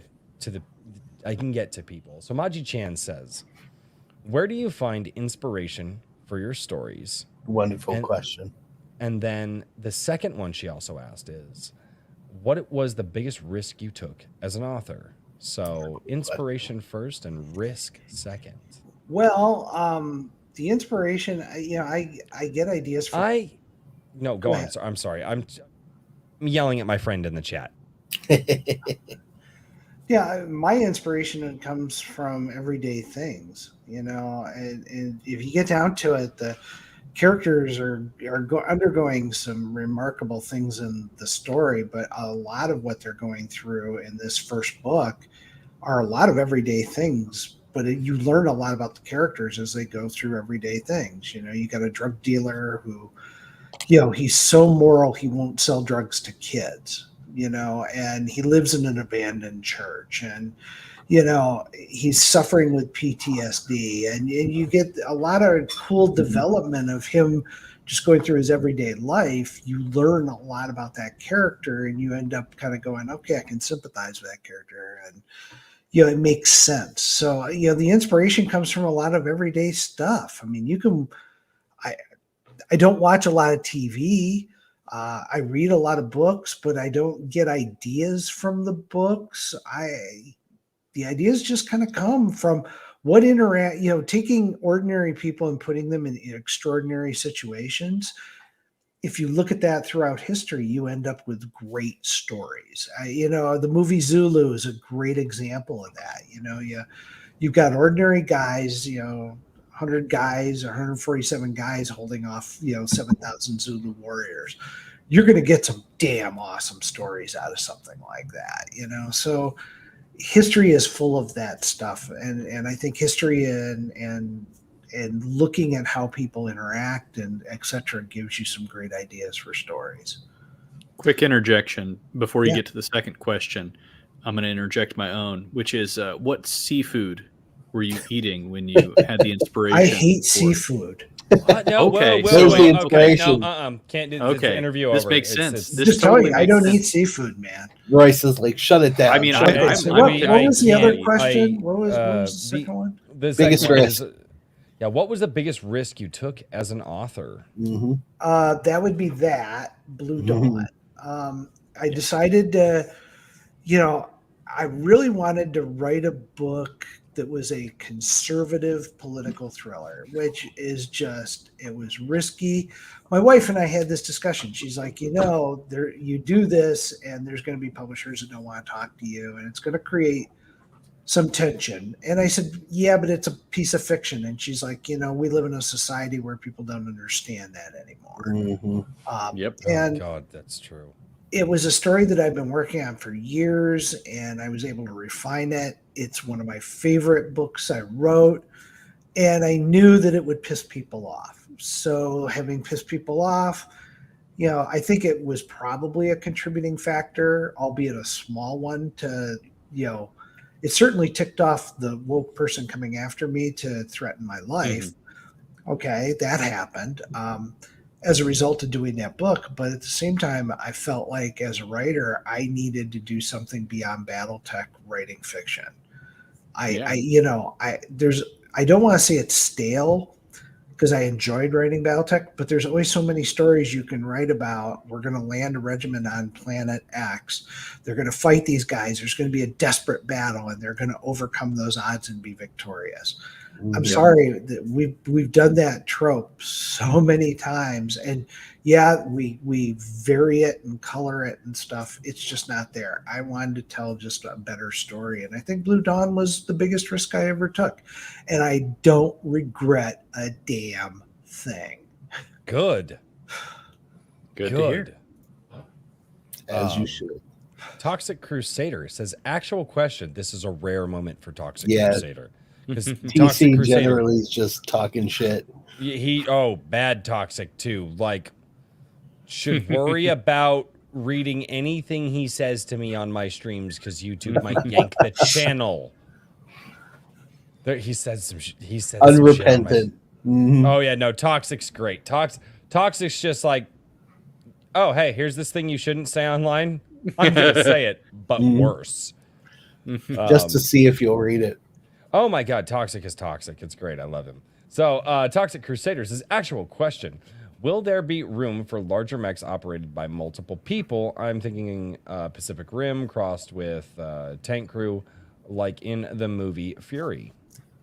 people. So Maji Chan says, where do you find inspiration for your stories? Wonderful question. And then the second one she also asked is, what was the biggest risk you took as an author? So inspiration first and risk second. Well, the inspiration, I get ideas from. No, go on. I'm sorry. I'm yelling at my friend in the chat. Yeah, my inspiration comes from everyday things, and if you get down to it, the characters are undergoing some remarkable things in the story, but a lot of what they're going through in this first book are a lot of everyday things, but you learn a lot about the characters as they go through everyday things. You got a drug dealer who, he's so moral, he won't sell drugs to kids. And he lives in an abandoned church, and he's suffering with PTSD, and you get a lot of cool development of him just going through his everyday life. You learn a lot about that character, and you end up kind of going, okay, I can sympathize with that character, and it makes sense. So the inspiration comes from a lot of everyday stuff. I mean, I don't watch a lot of TV. I read a lot of books, but I don't get ideas from the books. The ideas just kind of come from what taking ordinary people and putting them in extraordinary situations. If you look at that throughout history, you end up with great stories. The movie Zulu is a great example of that. You've got ordinary guys, 100 guys, 147 guys holding off, 7,000 Zulu warriors. you're going to get some damn awesome stories out of something like that, So history is full of that stuff, and I think history and looking at how people interact and etc. gives you some great ideas for stories. Quick interjection before you get to the second question. I'm going to interject my own, which is what seafood were you eating when you had the inspiration? I hate seafood. No, okay, wait, okay, no, can't do this interview this over. makes sense. This just totally tell you, I don't sense. eat seafood, man. Royce is like, shut it down. I mean, shut it I'm- down. what was the other can't. question? What was the second one? The Biggest second one risk. is, what was the biggest risk you took as an author? Mm-hmm. That would be that Blue Mhm. Dawn. I decided to, I really wanted to write a book that was a conservative political thriller, which is it was risky. My wife and I had this discussion. She's like, you do this and there's going to be publishers that don't want to talk to you and it's going to create some tension. And I said, yeah, but it's a piece of fiction. And she's like, we live in a society where people don't understand that anymore. Mm-hmm. Yep. And God, that's true. it was a story that I've been working on for years, and I was able to refine it. It's one of my favorite books I wrote, and I knew that it would piss people off. So having pissed people off, I think it was probably a contributing factor, albeit a small one to, it certainly ticked off the woke person coming after me to threaten my life. Mm-hmm. Okay, that happened. As a result of doing that book, but at the same time, I felt like as a writer, I needed to do something beyond Battletech writing fiction. I don't want to say it's stale because I enjoyed writing Battletech, but there's always so many stories you can write about. We're going to land a regiment on planet X. They're going to fight these guys. There's going to be a desperate battle, and they're going to overcome those odds and be victorious. I'm sorry that we've done that trope so many times, and we vary it and color it and stuff. It's just not there. I wanted to tell just a better story, and I think Blue Dawn was the biggest risk I ever took, and I don't regret a damn thing. Good to hear. As you should. Toxic Crusader says, actual question. This is a rare moment for Toxic Crusader. TC generally is just talking shit. Bad toxic too. Like, should worry about reading anything he says to me on my streams because YouTube might yank the channel. He said some. He said unrepentant. Oh yeah, no. Toxic's great. Toxic's just like, oh hey, here's this thing you shouldn't say online. I'm gonna say it, but worse. Just to see if you'll read it. Oh my God, Toxic is toxic. It's great. I love him. So, Toxic Crusaders is actual question. Will there be room for larger mechs operated by multiple people? I'm thinking Pacific Rim crossed with tank crew, like in the movie Fury.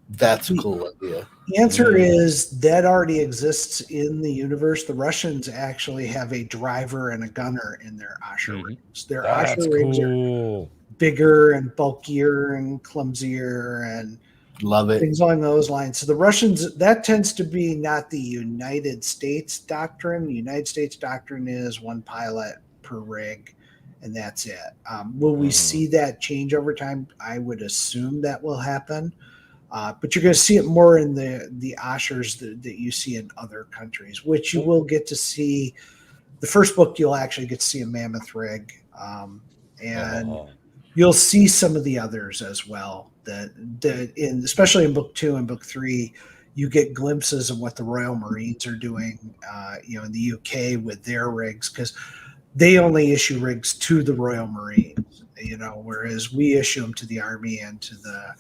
That's a cool idea. The answer is that already exists in the universe. The Russians actually have a driver and a gunner in their Asher rigs. Their Asher rigs are bigger and bulkier and clumsier and love it. Things along those lines. So the Russians, that tends to be not the United States doctrine. The United States doctrine is one pilot per rig, and that's it. Will we see that change over time? I would assume that will happen. But you're going to see it more in the Ashers that you see in other countries, which you will get to see. The first book, you'll actually get to see a mammoth rig. You'll see some of the others as well. Especially in book 2 and book 3, you get glimpses of what the Royal Marines are doing, in the UK with their rigs, because they only issue rigs to the Royal Marines, whereas we issue them to the Army and to the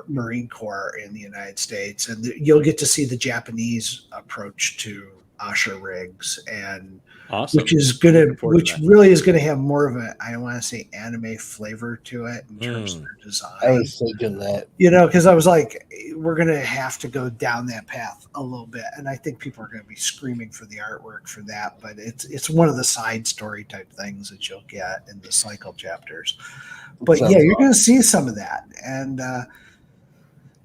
Marine Corps in the United States. And you'll get to see the Japanese approach to Asha rigs, and awesome. which really is going to have more of a, I don't want to say anime flavor to it in terms of their design. I was thinking that, because I was like, we're going to have to go down that path a little bit, and I think people are going to be screaming for the artwork for that. But it's one of the side story type things that you'll get in the cycle chapters. But you're going to see some of that, and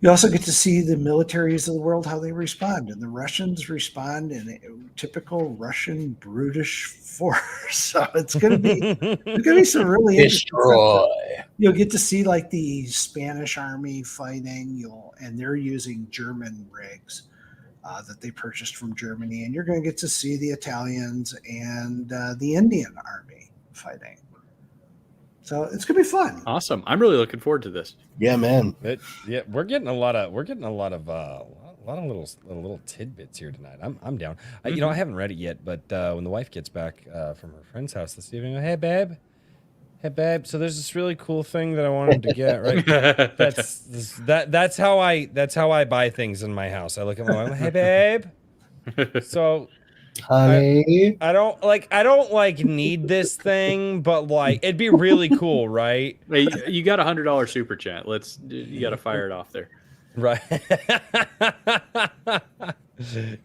You also get to see the militaries of the world, how they respond. And the Russians respond in a typical Russian brutish force. So it's going to be some really interesting Destroy. stuff. You'll get to see like the Spanish army fighting, and they're using German rigs that they purchased from Germany. And you're going to get to see the Italians and the Indian army fighting. So it's gonna be fun. Awesome! I'm really looking forward to this. Yeah, man. We're getting a lot of little tidbits here tonight. I'm down. You know, I haven't read it yet, but when the wife gets back from her friend's house this evening, hey babe, so there's this really cool thing that I wanted to get. Right, that's how I buy things in my house. I look at my wife, hey babe, so. Honey, I don't need this thing, but like it'd be really cool, right? Hey, you got $100 super chat. You got to fire it off there, right?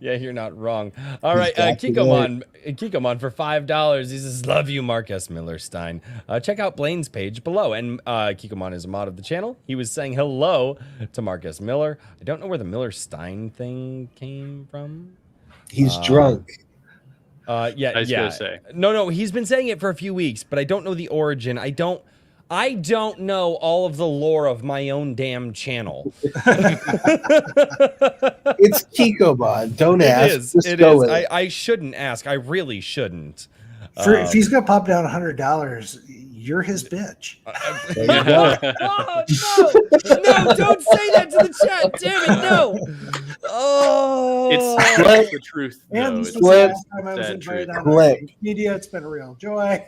Yeah, you're not wrong. All right, Kikomon for $5. He says, "Love you, Mark S. Millerstein." Check out Blaine's page below, and Kikomon is a mod of the channel. He was saying hello to Mark S. Miller. I don't know where the Millerstein thing came from. he's drunk. Yeah, I was gonna say. No, he's been saying it for a few weeks, but I don't know the origin. I don't know all of the lore of my own damn channel. It's Kikobon. Don't ask. It is. I shouldn't ask. I really shouldn't. If he's gonna pop down $100, you're his bitch. There you go. Oh, no, don't say that to the chat. Damn it, no. Oh, it's the truth. And though. this It's was the Flip. last time I was Sad invited truth. on Flip. media. It's been a real joy.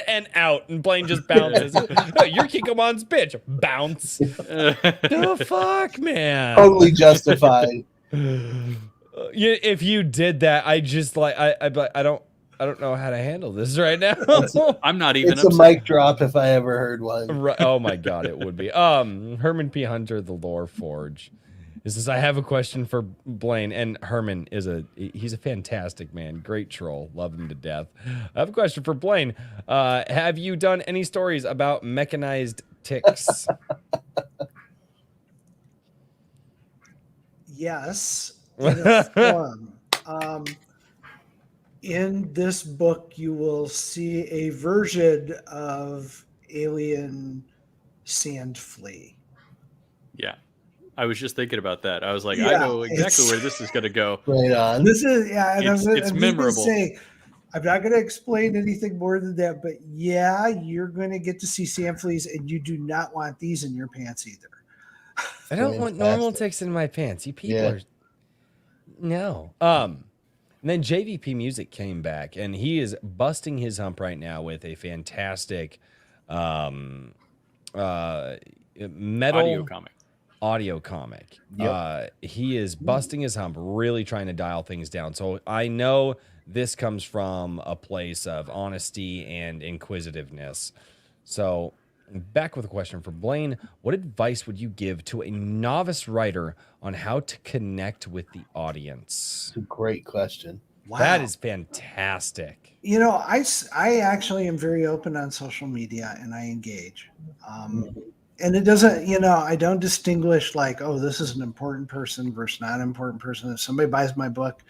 and out, and Blaine just bounces. No, you're Kikomon's bitch. Bounce. The fuck, man. Totally justified. If you did that, I just like I don't know how to handle this right now. I'm not even It's a upset. mic drop if I ever heard one. Right. Oh my god, it would be. Herman P. Hunter, the Lore Forge. This is, I have a question for Blaine, and Herman he's a fantastic man, great troll, love him to death. I have a question for Blaine. Have you done any stories about mechanized ticks? Yes. In a form. In this book, you will see a version of alien sand flea. Yeah, I was just thinking about that. I was like, Yeah, I know exactly where this is going to go. Right on. This is and It's I'm just gonna memorable. say, I'm not going to explain anything more than that, but yeah, you're going to get to see sand fleas, and you do not want these in your pants either. I don't want normal Fantastic. ticks in my pants. You people Yeah. are no. And then JVP Music came back, and he is busting his hump right now with a fantastic metal Audio comic. Yep. He is busting his hump, really trying to dial things down. So I know this comes from a place of honesty and inquisitiveness. So back with a question for Blaine. What advice would you give to a novice writer on how to connect with the audience? It's a great question. Wow. That is fantastic. You know, I actually am very open on social media, and I engage. And it doesn't, I don't distinguish like, oh, this is an important person versus not an important person. If somebody buys my book,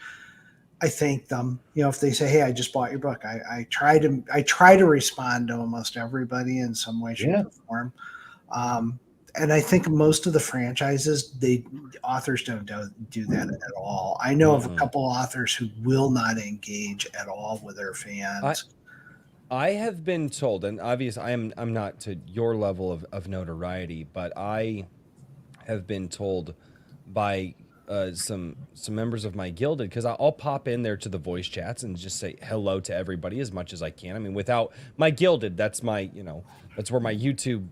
I thank them. If they say, "Hey, I just bought your book," I try to respond to almost everybody in some way, shape, or form. And I think most of the franchises, authors don't do that at all. I know of a couple authors who will not engage at all with their fans. I have been told, and obviously I'm not to your level of notoriety, but I have been told by some members of my gilded, because I'll pop in there to the voice chats and just say hello to everybody as much as I can. I mean, without my gilded, that's my, that's where my YouTube,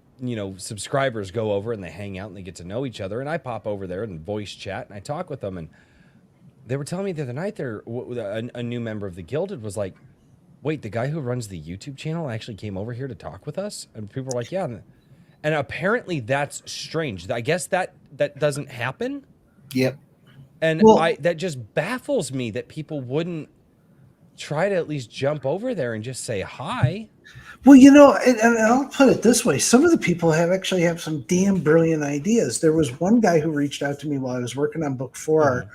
subscribers go over and they hang out and they get to know each other. And I pop over there and voice chat and I talk with them. And they were telling me the other night a new member of the gilded was like, wait, the guy who runs the YouTube channel actually came over here to talk with us? And people were like, yeah. And apparently that's strange. I guess that doesn't happen. Yep. And that just baffles me that people wouldn't try to at least jump over there and just say hi. Well, you know, and I'll put it this way: some of the people actually have some damn brilliant ideas. There was one guy who reached out to me while I was working on book 4,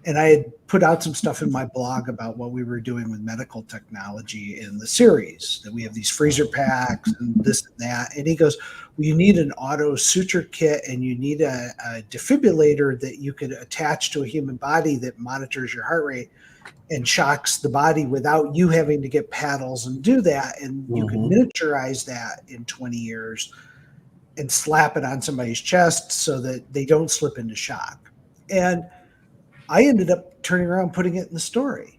and I had put out some stuff in my blog about what we were doing with medical technology in the series. That we have these freezer packs and this and that. And he goes, "Well, you need an auto suture kit, and you need a defibrillator that you could attach to a human body that monitors your heart rate and shocks the body without you having to get paddles and do that. And you can miniaturize that in 20 years and slap it on somebody's chest so that they don't slip into shock." And I ended up turning around, putting it in the story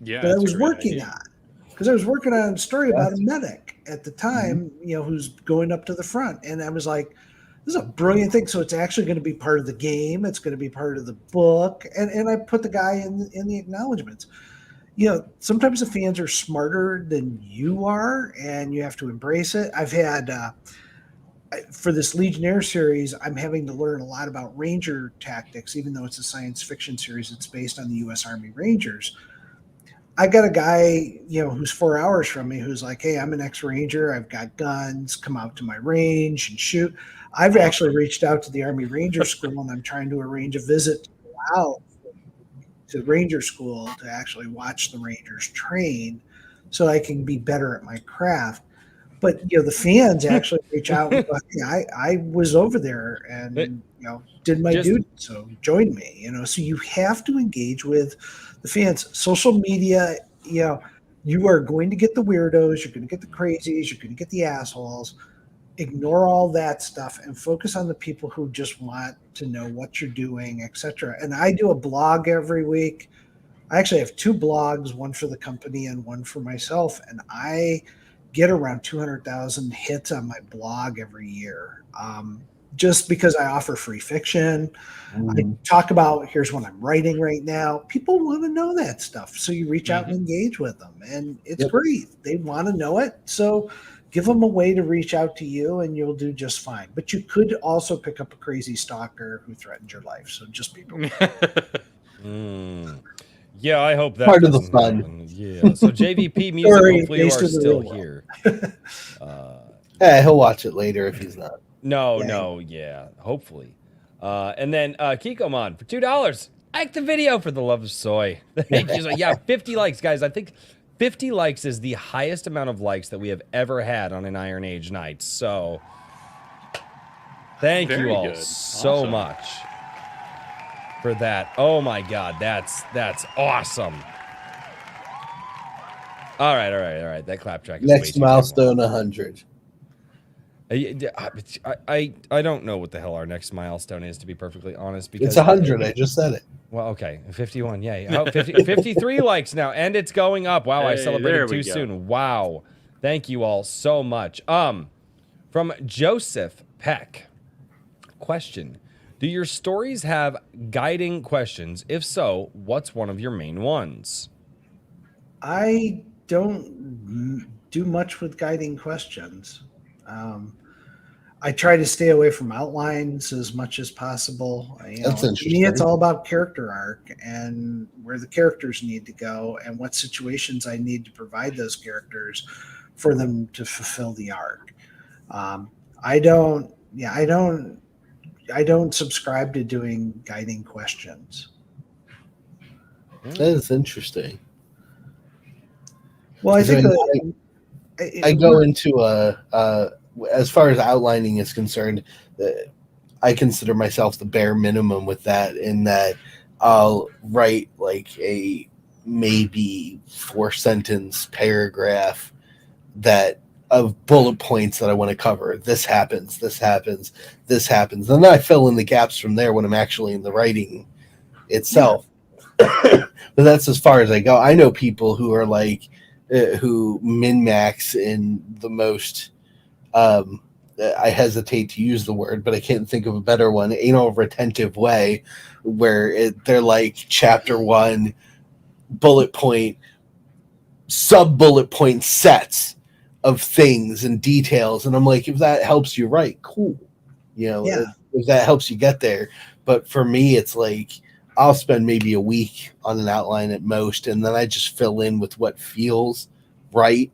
that I was working on, because I was working on a story about a medic at the time, you know, who's going up to the front. And I was like, this is a brilliant thing. So it's actually going to be part of the game. It's going to be part of the book. And I put the guy in the acknowledgments. You know, sometimes the fans are smarter than you are, and you have to embrace it. I've had, for this Legionnaire series, I'm having to learn a lot about Ranger tactics, even though it's a science fiction series. It's based on the U.S. Army Rangers. I got a guy, you know, who's 4 hours from me who's like, "Hey, I'm an ex-Ranger. I've got guns. Come out to my range and shoot." I've actually reached out to the Army Ranger School, and I'm trying to arrange a visit to go out to Ranger School to actually watch the Rangers train so I can be better at my craft. But, you know, the fans actually reach out and go, "Hey, I was over there and, you know, did my duty, so join me." You know, so you have to engage with the fans. Social media, you know, you are going to get the weirdos, you're going to get the crazies, you're going to get the assholes. Ignore all that stuff and focus on the people who just want to know what you're doing, etc. And I do a blog every week. I actually have 2 blogs, one for the company and one for myself, and I get around 200,000 hits on my blog every year, just because I offer free fiction. I talk about, here's what I'm writing right now. People want to know that stuff, so you reach out and engage with them, and it's great. They want to know it, so give them a way to reach out to you, and you'll do just fine. But you could also pick up a crazy stalker who threatens your life, so just be prepared. Yeah, I hope that part of the fun. Happen. Yeah. So JVP Music, hopefully you are still here. Yeah, he'll watch it later if he's not. Yeah, hopefully. And then Kikomon for $2. Like the video for the love of soy. He's like, yeah, 50 likes, guys. I think 50 likes is the highest amount of likes that we have ever had on an Iron Age night. So thank you all so much for that. Oh my God, that's awesome. All right. That clap track is next milestone 100. I don't know what the hell our next milestone is, to be perfectly honest. Because it's 100. I just said it. Well, okay, 51. Yay! Oh, 53 likes now, and it's going up. Wow, I celebrated too soon. Wow, thank you all so much. From Joseph Peck, question: do your stories have guiding questions? If so, what's one of your main ones? I don't do much with guiding questions. I try to stay away from outlines as much as possible. That's interesting. To me, it's all about character arc and where the characters need to go and what situations I need to provide those characters for them to fulfill the arc. I don't subscribe to doing guiding questions. That is interesting. Well, I think I go into as far as outlining is concerned, I consider myself the bare minimum with that, in that I'll write like a maybe 4-sentence paragraph that of bullet points that I want to cover. This happens, this happens, this happens. And then I fill in the gaps from there when I'm actually in the writing itself. But that's as far as I go. I know people who are like, who min-max in the most, I hesitate to use the word, but I can't think of a better one, anal retentive way, where they're like chapter 1, bullet point, sub-bullet point sets of things and details. And I'm like, if that helps you write, cool. You know, if that helps you get there. But for me, it's like, I'll spend maybe a week on an outline at most, and then I just fill in with what feels right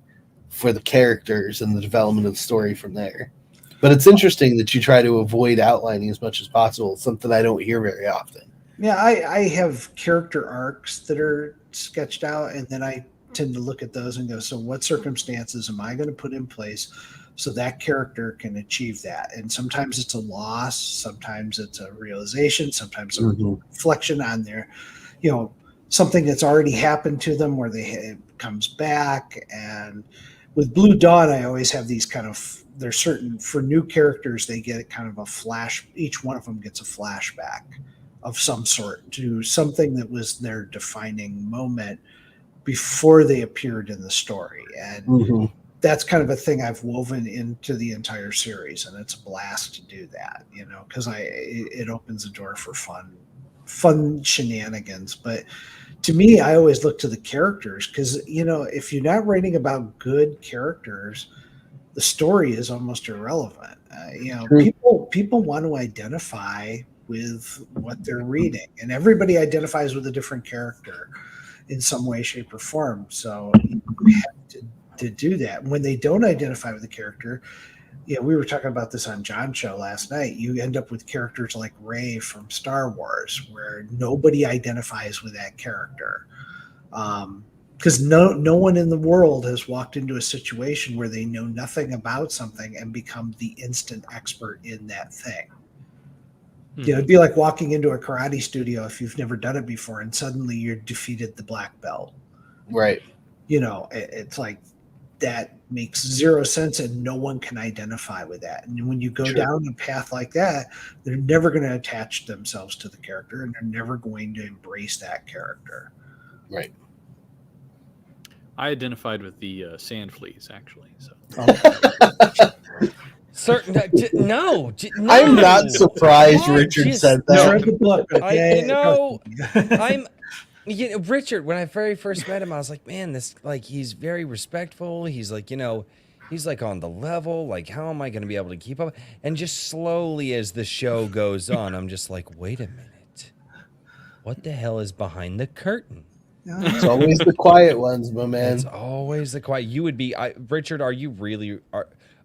for the characters and the development of the story from there. But it's interesting that you try to avoid outlining as much as possible. It's something I don't hear very often. Yeah, I have character arcs that are sketched out, and then I tend to look at those and go, so what circumstances am I going to put in place so that character can achieve that? And sometimes it's a loss, sometimes it's a realization, sometimes a reflection on their, something that's already happened to them where it comes back. And with Blue Dawn, I always have these kind of, there's certain, for new characters, they get kind of a flash, each one of them gets a flashback of some sort to something that was their defining moment before they appeared in the story. And that's kind of a thing I've woven into the entire series, and it's a blast to do that, because it opens the door for fun shenanigans. But to me, I always look to the characters, because if you're not writing about good characters, the story is almost irrelevant. People want to identify with what they're reading, and everybody identifies with a different character in some way, shape, or form. So you have to do that. When they don't identify with the character, we were talking about this on John's show last night. You end up with characters like Rey from Star Wars, where nobody identifies with that character. Because no one in the world has walked into a situation where they know nothing about something and become the instant expert in that thing. It'd be like walking into a karate studio if you've never done it before, and suddenly you're defeated the black belt. Right. It's like that makes zero sense, and no one can identify with that. And when you go down a path like that, they're never going to attach themselves to the character, and they're never going to embrace that character. Right. I identified with the sand fleas, actually. So. No. I'm not surprised Richard said that. Read the book, okay? Richard, when I very first met him, I was like, man, this, like, he's very respectful. He's like, he's like on the level. Like, how am I going to be able to keep up? And just slowly as the show goes on, I'm just like, wait a minute. What the hell is behind the curtain? It's always the quiet ones, my man. It's always the quiet. You would be, Richard, are you really,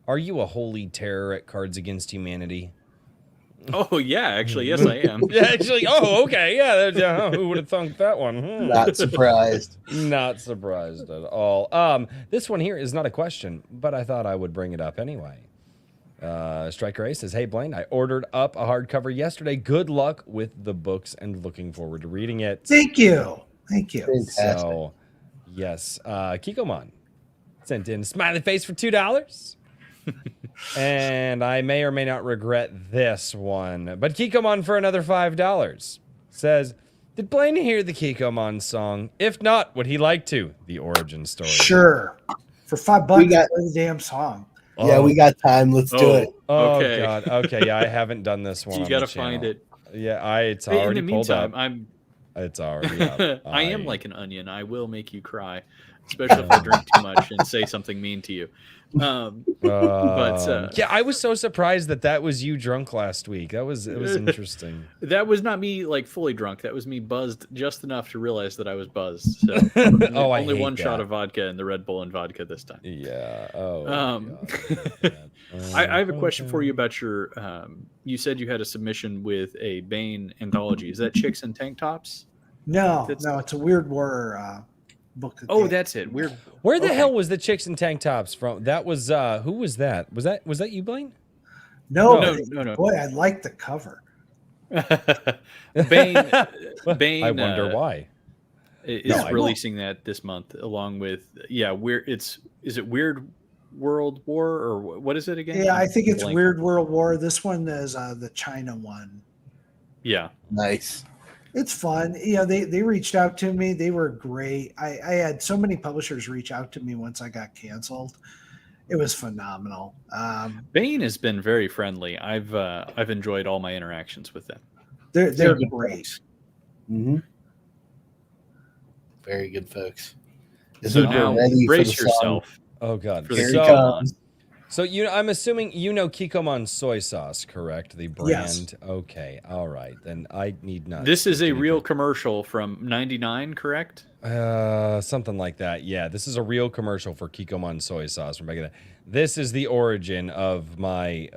are you a holy terror at Cards Against Humanity? Oh, yeah, actually, yes, I am. Yeah, actually, okay, yeah, who would have thunk that one? Not surprised. Not surprised at all. This one here is not a question, but I thought I would bring it up anyway. Striker A says, hey, Blaine, I ordered up a hardcover yesterday. Good luck with the books and looking forward to reading it. Thank you. Fantastic. So, yes, Kikomon sent in a smiley face for $2. And I may or may not regret this one. But Kikomon for another $5 says, did Blaine hear the Kikomon song? If not, would he like to? The origin story. Sure. For $5, play the damn song. Yeah, we got time. Let's do it. Oh, okay. God. Okay, yeah, I haven't done this one. You got to find it. Yeah, it's already pulled up. It's already up. I am like an onion. I will make you cry, especially if I drink too much and say something mean to you. Yeah, I was so surprised that was you drunk last week. It was interesting. That was not me like fully drunk. That was me buzzed just enough to realize that I was buzzed. So only one shot of vodka and the Red Bull and vodka this time. Yeah. I have a question for you about your. You said you had a submission with a Bane anthology. Is that Chicks and Tank Tops? No, it's a Weird War book. That's it. Weird. Where the hell was the Chicks and Tank Tops from? That was who was that? Was that you, Blaine? No. Boy, I like the cover. Bane. I wonder why. Is releasing that this month along with weird. Is it Weird World War or what is it again? Yeah, I think it's Weird World War. This one is the China one. Yeah, nice. It's fun. They reached out to me. They were great. I had so many publishers reach out to me once I got canceled. It was phenomenal. Bane has been very friendly. I've enjoyed all my interactions with them. They're great. Mm-hmm. Very good, folks. So now brace yourself. Oh God! So I'm assuming you know Kikkoman soy sauce, correct? The brand. Yes. Okay. All right. Then I need not. This is a speak real anything. commercial from '99, correct? Something like that. Yeah, this is a real commercial for Kikkoman soy sauce from back in the. This is the origin of my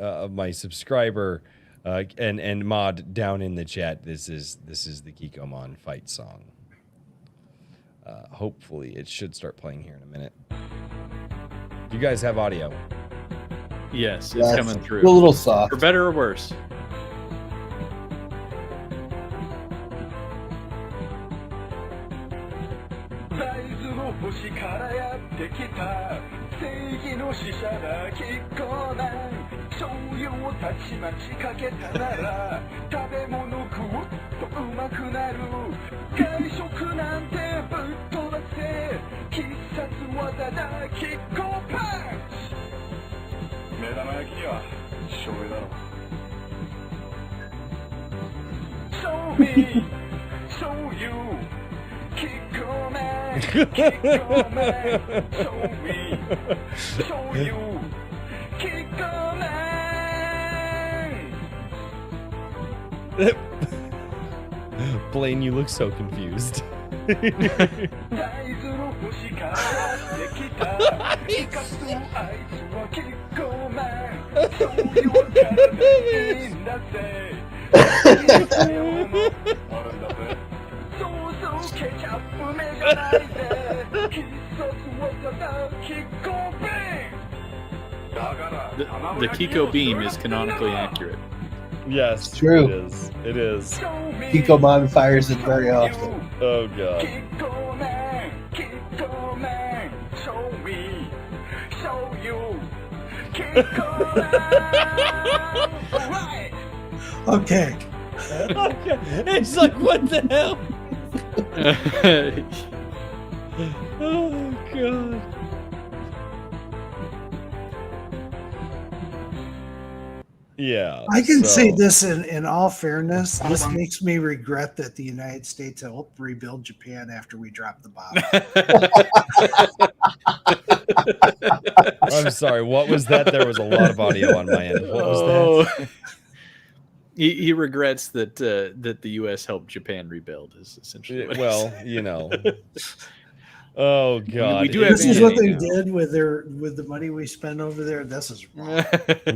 subscriber and mod down in the chat. This is the Kikkoman fight song. Hopefully, it should start playing here in a minute. You guys have audio. Yes, it's coming through. A little soft. For better or worse. Show me, show you, Kikkoman, Kikkoman, show me, show you, Kikkoman. Blaine, you look so confused. The Kiko beam is canonically accurate. Yes, True. It is. It is. Kikkoman fires it very often. Oh god. Kikkoman, Kikkoman, show me, show you, Kikkoman. Alright. Okay. Okay. It's like, what the hell? Oh god. Yeah. I can so- say this in all fairness. This makes me regret that the United States helped rebuild Japan after we dropped the bomb. I'm sorry. What was that? There was a lot of audio on my end. What was that? He regrets that that the U.S. helped Japan rebuild. Is essentially what Well, you know. Oh god. we do have This is what they now. did with the money we spent over there. This is wrong.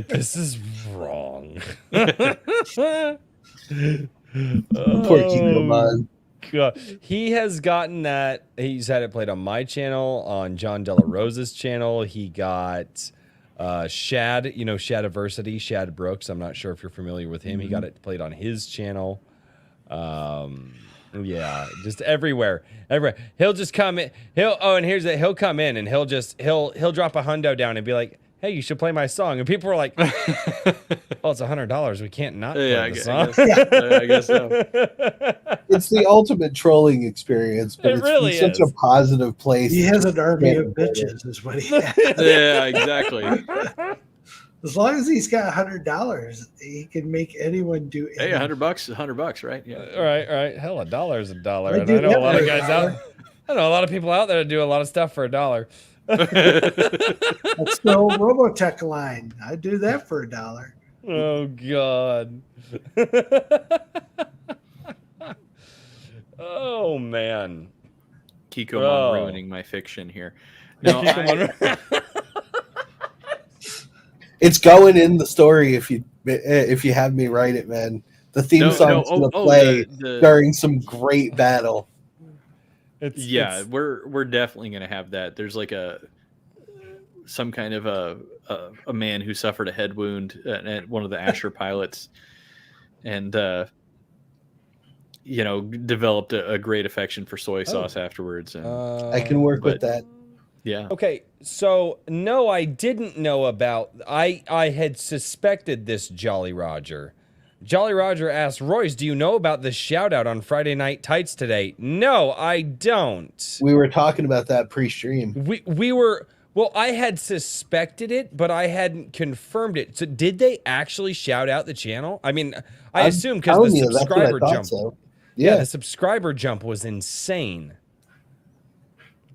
This is wrong. Poor Oh, Kikkoman. God. He has gotten that. He's had it played on my channel, on John Della Rosa's channel. He got Shad, Shadiversity, Shad Brooks. I'm not sure if you're familiar with him. He got it played on his channel. Yeah, just everywhere. He'll just come in. He'll come in and he'll drop a hundo down and be like, "Hey, you should play my song." And people are like, "Well, it's $100. We can't not play the song." I guess so. It's the ultimate trolling experience, but It it's really from such is. a positive place. He has an army Yeah. of bitches, is what he has. Yeah, exactly. As long as he's got $100, he can make anyone do Hey, anything. $100 is $100, right? Yeah. All right. Hell, $1 is $1. I And do I know that a lot for of a guys dollar. out. I know a lot of people out there that do a lot of stuff for $1. That's the old Robotech line. I do that for $1. Oh God. Oh man. Kikkoman ruining my fiction here. No, It's going in the story if you have me write it, man. The theme song's gonna play during some great battle. We're definitely gonna have that. There's like some kind of a man who suffered a head wound at one of the Asher pilots, and developed a great affection for soy sauce afterwards. And, I can work with that. yeah. Okay, so no, I didn't know about. I had suspected this Jolly Roger. Jolly Roger asked Royce, "Do you know about the shout out on Friday Night Tights today?" No, I don't. We were talking about that pre-stream. We were. Well, I had suspected it, but I hadn't confirmed it. So, did they actually shout out the channel? I mean, I assume because the subscriber jump. So. Yeah, the subscriber jump was insane.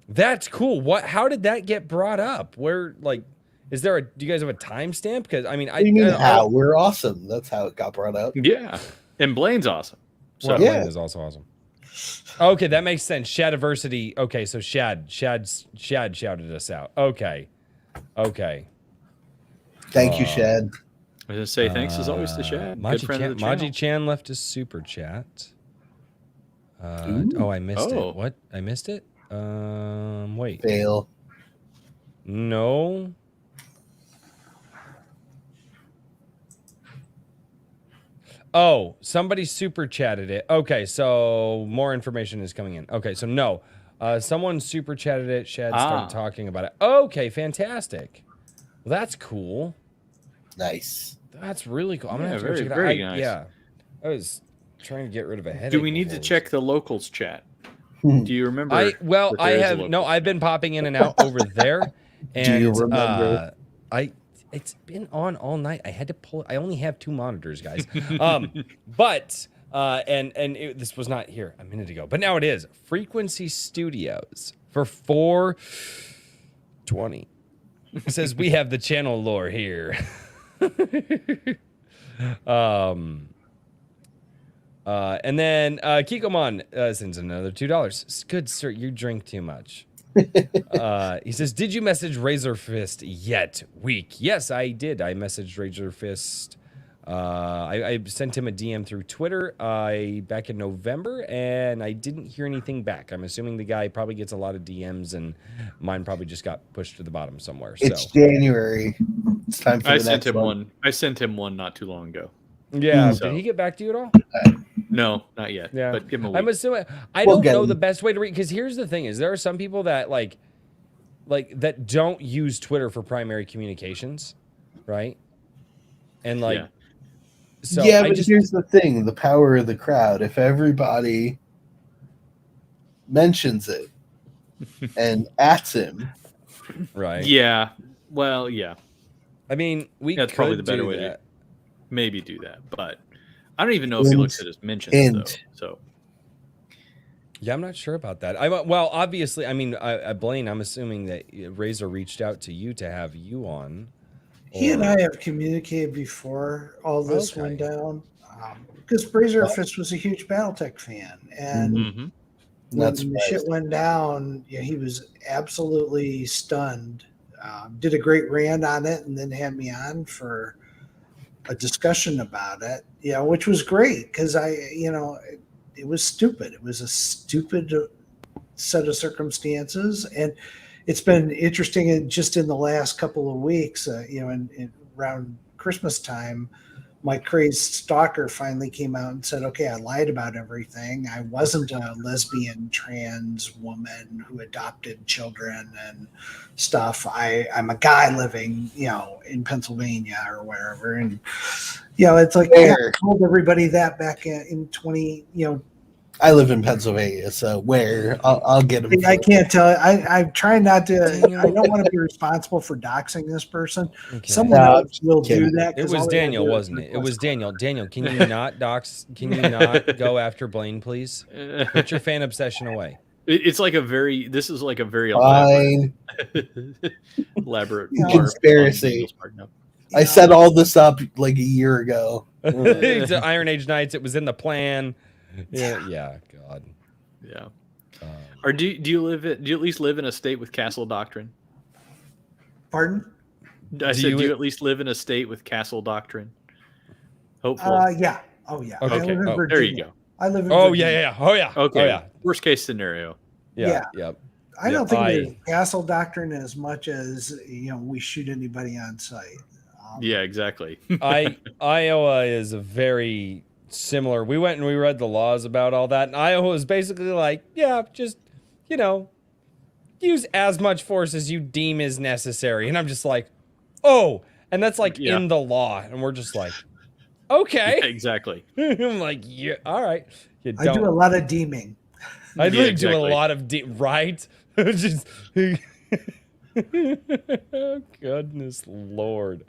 That's cool. How did that get brought up? Where, like, Is there do you guys have a timestamp? Because I mean, What do you mean how? We're awesome. That's how it got brought up. Yeah, and Blaine's awesome. So Well, Yeah. Blaine is also awesome. Okay, that makes sense. Shadiversity. Okay, so Shad shouted us out. Okay. Thank you, Shad. I was gonna say thanks as always to Shad. Good friend of the channel. Maji Chan left a super chat. I missed it. What? I missed it? Wait. Fail. No. Oh, somebody super chatted it. Okay, so more information is coming in. Okay, so no. Someone super chatted it. Shad started talking about it. Okay, fantastic. Well, that's cool. Nice. That's really cool. I'm gonna have to go very, check it out. very nice. Yeah. I was trying to get rid of a headache. Do we need to before check the locals chat? Do you remember? I've have I've been popping in and out over there. And Do you remember? It's been on all night. I had to pull I only have 2 monitors, guys. But this was not here a minute ago, but now it is. Frequency Studios for 420. It says we have the channel lore here. And then Kikomon sends another $2. Good sir, you drink too much. He says, did you message Razor Fist yet? Weak. Yes, I did. I messaged Razor Fist. I sent him a DM through Twitter back in November, and I didn't hear anything back. I'm assuming the guy probably gets a lot of DMs, and mine probably just got pushed to the bottom somewhere. It's January. It's time for I the sent next him one. I sent him one not too long ago. Yeah. So- Did he get back to you at all? No, not yet. Yeah. But give him a week. I'm assuming I We'll don't get know him. the best way to read, because here's the thing: is there are some people that like that don't use Twitter for primary communications, right? And like, Yeah. so yeah, I but just, here's the thing: the power of the crowd. If everybody mentions it and ats him, right? Yeah. Well, yeah. I mean, we That's could probably the better do way to that. maybe do that. But I don't even know if he looks at his mentions though. So Yeah, I'm not sure about that. Well, obviously, I mean, Blaine, I'm assuming that Razor reached out to you to have you on. He and I have communicated before all this Okay. went down. Because Razor Fist was a huge Battletech fan. And mhm. when That's the right. shit went down, yeah, he was absolutely stunned. Did a great rant on it and then had me on for a discussion about it, which was great because it was stupid. It was a stupid set of circumstances. And it's been interesting just in the last couple of weeks, in around Christmas time, my crazed stalker finally came out and said, okay, I lied about everything. I wasn't a lesbian trans woman who adopted children and stuff. I'm a guy living, in Pennsylvania or wherever. And, it's like, I told everybody that back in 20, I live in Pennsylvania, so where I'll get him. I can't tell. I'm trying not to. I don't want to be responsible for doxing this person. Okay. Someone else will do kidding. that. It 'cause was all they Daniel, do is wasn't it? It was request- Daniel. Daniel, can you not dox? Can you not go after Blaine, please? Put your fan obsession away. This is like a very Fine. elaborate Conspiracy. part. No. I set all this up like a year ago. It's Iron Age Nights. It was in the plan. Yeah. God. Yeah. Or do you at least live in a state with castle doctrine? Pardon? I said, do you at least live in a state with castle doctrine? Hopefully. Yeah. Oh, yeah. Okay. I live in there Virginia. you go. I live in Oh Virginia. yeah. Oh yeah. Okay. Oh yeah. Worst case scenario. Yeah. Yep. I don't Yeah, think there's castle doctrine as much as we shoot anybody on site. Yeah, exactly. Iowa is a very similar. We went and we read the laws about all that, and Iowa was basically like, yeah, just use as much force as you deem is necessary. And I'm just like, oh, and that's like in the law, and we're just like, okay, Yeah, exactly. I'm like, yeah, all right. You I do a lot of deeming. I do exactly. a lot of right. Just goodness Lord.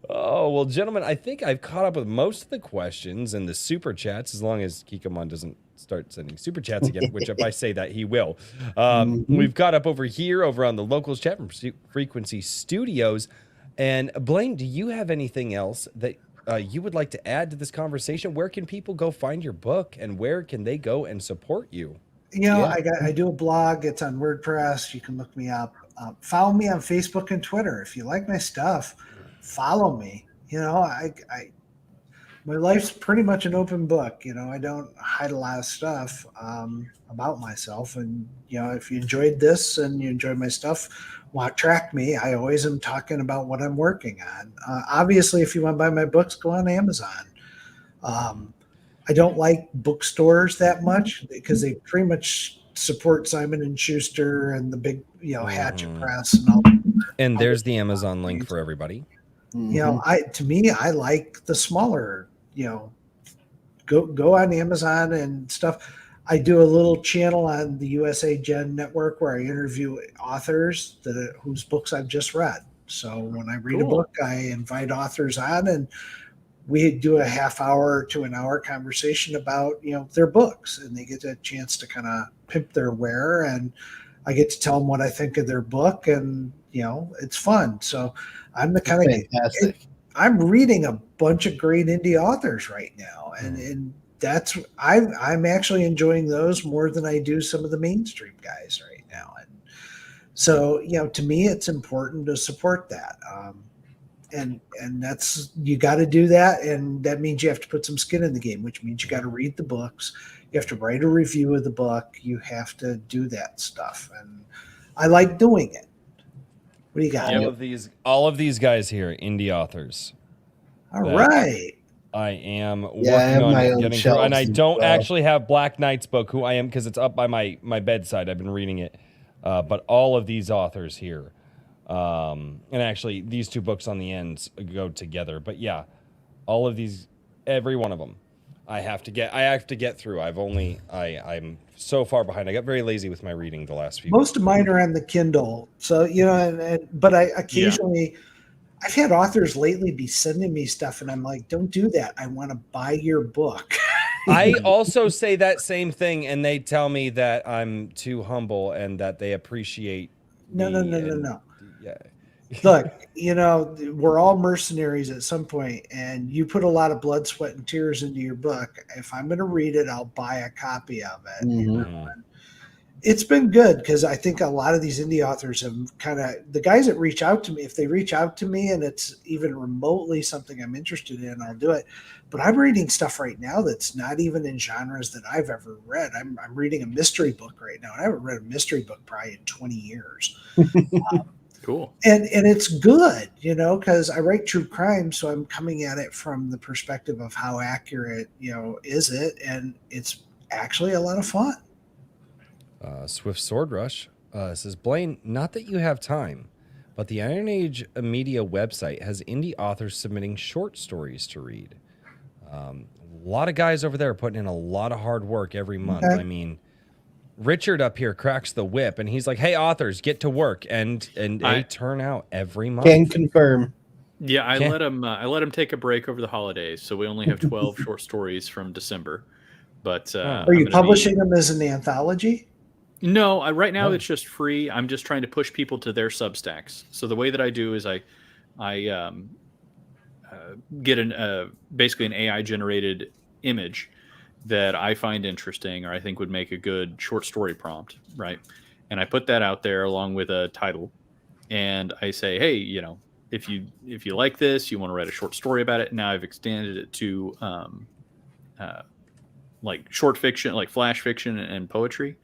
Oh well, gentlemen, I think I've caught up with most of the questions and the super chats, as long as Kikomon doesn't start sending super chats again, which if I say that, he will. Mhm. We've got up over here over on the locals chat from Frequency Studios. And Blaine, do you have anything else that you would like to add to this conversation? Where can people go find your book, and where can they go and support you? Yeah. I do a blog. It's on WordPress. You can look me up. Follow me on Facebook and Twitter. If you like my stuff, follow me. My life's pretty much an open book. I don't hide a lot of stuff about myself. And if you enjoyed this and you enjoyed my stuff, track me. I always am talking about what I'm working on. Obviously, if you want to buy my books, go on Amazon. I don't like bookstores that much because they pretty much support Simon and Schuster and the big, Hatchet Press and all. And there's the Amazon link for everybody. Mhm. I like the smaller, go on Amazon and stuff. I do a little channel on the USA Gen Network where I interview authors whose books I've just read. So when I read a Cool. book, I invite authors on and we do a half hour to an hour conversation about, their books, and they get a chance to kind of pimp their wares, and I get to tell them what I think of their book, and, it's fun. So I'm the kind of Fantastic. I'm reading a bunch of great indie authors right now, and that's I'm actually enjoying those more than I do some of the mainstream guys right now. And so, to me, it's important to support that. And that's, you got to do that, and that means you have to put some skin in the game, which means you got to read the books, you have to write a review of the book, you have to do that stuff, and I like doing it. What do you got? All of these guys here, indie authors. All right. I am Yeah, I have working my on own getting through, and I shelves as don't well. actually have Black Knight's book, who I am, because it's up by my bedside. I've been reading it, but all of these authors here, and actually these two books on the ends go together. But yeah, all of these, every one of them, I have to get through. I'm so far behind. I got very lazy with my reading the last few. Most of mine are on the Kindle. So, but I occasionally, I've had authors lately be sending me stuff, and I'm like, don't do that. I want to buy your book. I also say that same thing, and they tell me that I'm too humble and that they appreciate. No. Yeah. Look, we're all mercenaries at some point, and you put a lot of blood, sweat, and tears into your book. If I'm going to read it, I'll buy a copy of it. Mhm. It's been good because I think a lot of these indie authors have the guys that reach out to me, if they reach out to me and it's even remotely something I'm interested in, I'll do it. But I'm reading stuff right now that's not even in genres that I've ever read. I'm reading a mystery book right now. I haven't read a mystery book probably in 20 years. Cool. And it's good, because I write true crime, so I'm coming at it from the perspective of how accurate, is it, and it's actually a lot of fun. Swift Sword Rush says, Blaine, not that you have time, but the Iron Age Media website has indie authors submitting short stories to read. A lot of guys over there are putting in a lot of hard work every month. Okay. I mean, Richard up here cracks the whip, and he's like, "Hey, authors, get to work," and they turn out every month. Can confirm. Yeah, I let him take a break over the holidays, so we only have 12 short stories from December. But Are you publishing them as an anthology? No, right now it's just free. I'm just trying to push people to their Substacks. So the way that I do is I get basically an AI generated image that I find interesting or I think would make a good short story prompt, right? And I put that out there along with a title, and I say, hey, if you like this, you want to write a short story about it. Now I've extended it to like short fiction, like flash fiction and poetry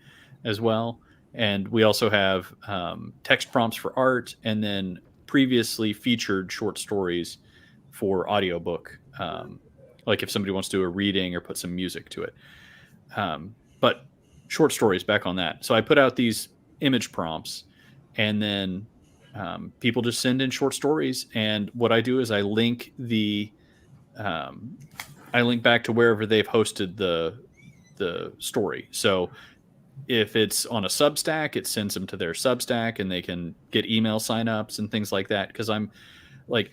as well. And we also have text prompts for art, and then previously featured short stories for audiobook. Like if somebody wants to do a reading or put some music to it. But short stories, back on that. So I put out these image prompts, and then people just send in short stories. And what I do is I link back to wherever they've hosted the story. So if it's on a Substack, it sends them to their Substack, and they can get email signups and things like that. Because I'm like,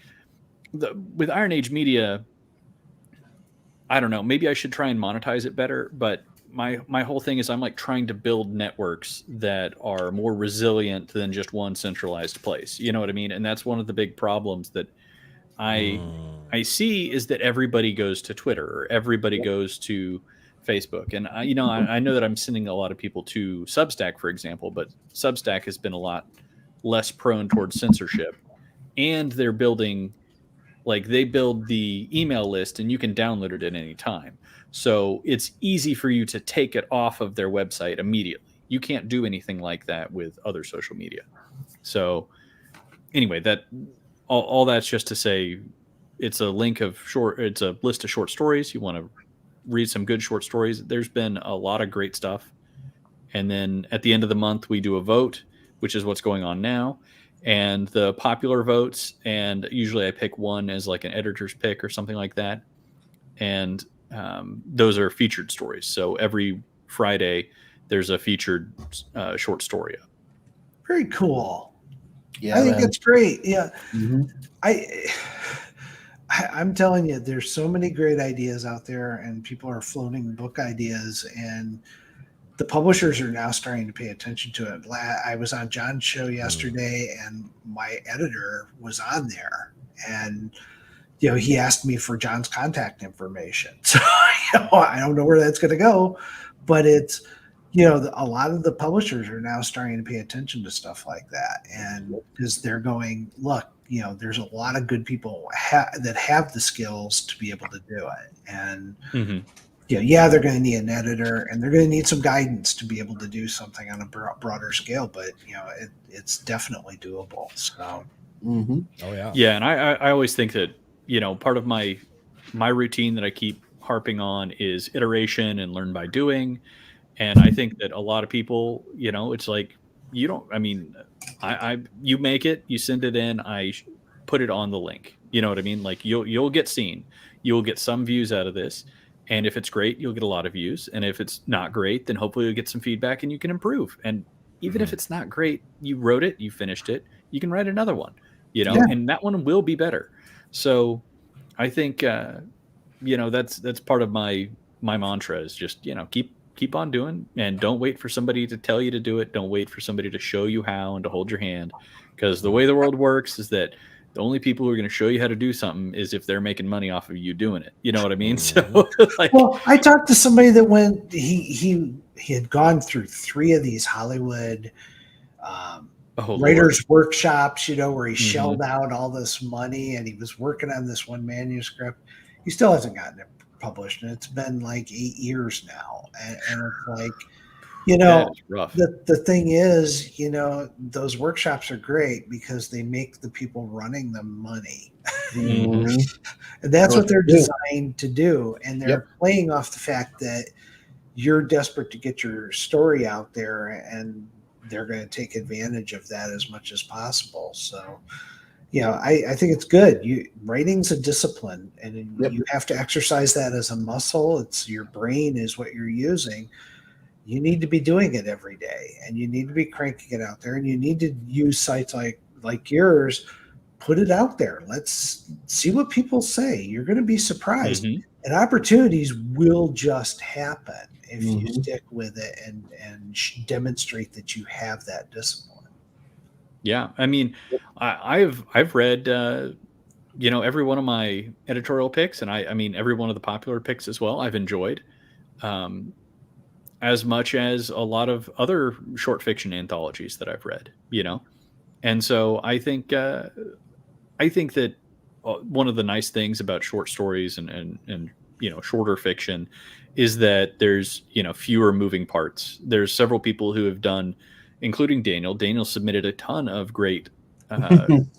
with Iron Age Media, I don't know, maybe I should try and monetize it better, but my whole thing is I'm like trying to build networks that are more resilient than just one centralized place. You know what I mean? And that's one of the big problems that I see is that everybody goes to Twitter or everybody goes to Facebook. And I know that I'm sending a lot of people to Substack, for example, but Substack has been a lot less prone towards censorship. And they're building, like, they build the email list and you can download it at any time. So it's easy for you to take it off of their website immediately. You can't do anything like that with other social media. So anyway, that all that's just to say it's a list of short stories. You want to read some good short stories. There's been a lot of great stuff. And then at the end of the month, we do a vote, which is what's going on now. And the popular votes, and usually I pick one as like an editor's pick or something like that. And those are featured stories. So every Friday, there's a featured short story up. Very cool. Yeah, I think man. it's great. Yeah. Mhm. I'm telling you, there's so many great ideas out there, and people are floating book ideas, and the publishers are now starting to pay attention to it. I was on John's show yesterday, and my editor was on there, and he asked me for John's contact information. So I don't know where that's going to go, but it's a lot of the publishers are now starting to pay attention to stuff like that, and because they're going, look, there's a lot of good people that have the skills to be able to do it, and they're going to need an editor and they're going to need some guidance to be able to do something on a broader scale, but it's definitely doable. So Yeah, and I always think that part of my routine that I keep harping on is iteration and learn by doing. And I think that a lot of people, it's like, you don't, I mean, you make it, you send it in, I put it on the link. You know what I mean? Like you'll get seen, you'll get some views out of this. And if it's great, you'll get a lot of views. And if it's not great, then hopefully you'll get some feedback and you can improve. And even if it's not great, you wrote it, you finished it, you can write another one, and that one will be better. So I think, that's part of my mantra is just, keep on doing, and don't wait for somebody to tell you to do it. Don't wait for somebody to show you how and to hold your hand, because the way the world works is that the only people who are going to show you how to do something is if they're making money off of you doing it. You know what I mean? So well, I talked to somebody that went, he had gone through 3 of these Hollywood writers workshops, where he shelled out all this money, and he was working on this one manuscript. He still hasn't gotten it published, and it's been like 8 years now. And it's like, the thing is, those workshops are great because they make the people running them money. And that's what they're designed to do. And they're playing off the fact that you're desperate to get your story out there, and they're going to take advantage of that as much as possible. So, I think it's good. Writing's a discipline, and you have to exercise that as a muscle. It's your brain is what you're using. You need to be doing it every day, and you need to be cranking it out there, and you need to use sites like yours. Put it out there. Let's see what people say. You're going to be surprised, and opportunities will just happen if you stick with it and demonstrate that you have that discipline. Yeah, I mean, I've read every one of my editorial picks, and I mean every one of the popular picks as well. I've enjoyed as much as a lot of other short fiction anthologies that I've read. And so I think that one of the nice things about short stories and shorter fiction is that there's fewer moving parts. There's several people who have done, including Daniel. Daniel submitted a ton of great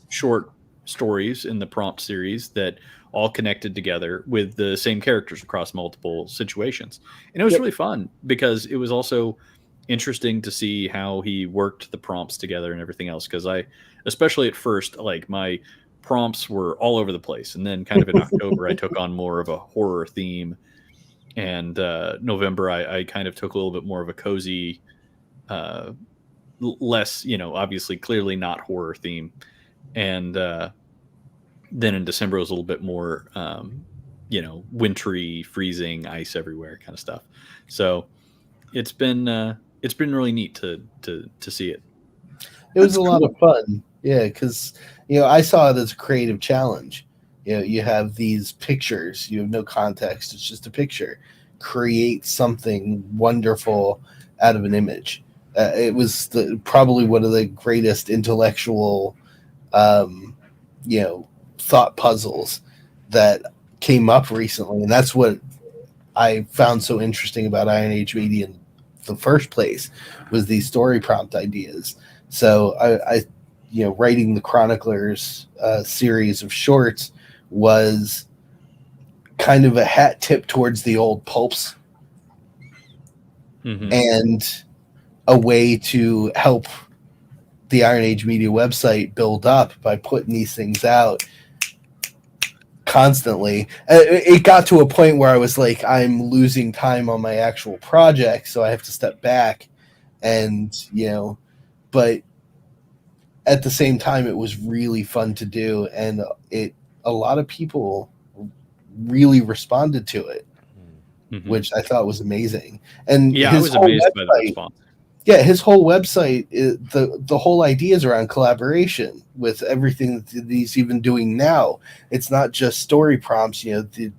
short stories in the prompt series that all connected together with the same characters across multiple situations. And it was really fun because it was also interesting to see how he worked the prompts together and everything else. Because especially at first, like my prompts were all over the place. And then kind of in October, I took on more of a horror theme. And November, I kind of took a little bit more of a cozy, less, obviously clearly not horror theme. And then in December it was a little bit more, wintry, freezing, ice everywhere kind of stuff. So it's been really neat to see it. It was That's a lot of fun. Yeah, because I saw it as a creative challenge. You have these pictures, you have no context, it's just a picture. Create something wonderful out of an image. It was probably one of the greatest intellectual, thought puzzles that came up recently, and that's what I found so interesting about Iron Age Media in the first place, was these story prompt ideas. So I writing the Chroniclers series of shorts was kind of a hat tip towards the old pulps, and a way to help the Iron Age Media website build up by putting these things out constantly. It got to a point where I was like, I'm losing time on my actual project, so I have to step back, and but at the same time, it was really fun to do, and a lot of people really responded to it, which I thought was amazing. And I was amazed by the response. Yeah, his whole website, the whole idea is around collaboration with everything that he's even doing now. It's not just story prompts. The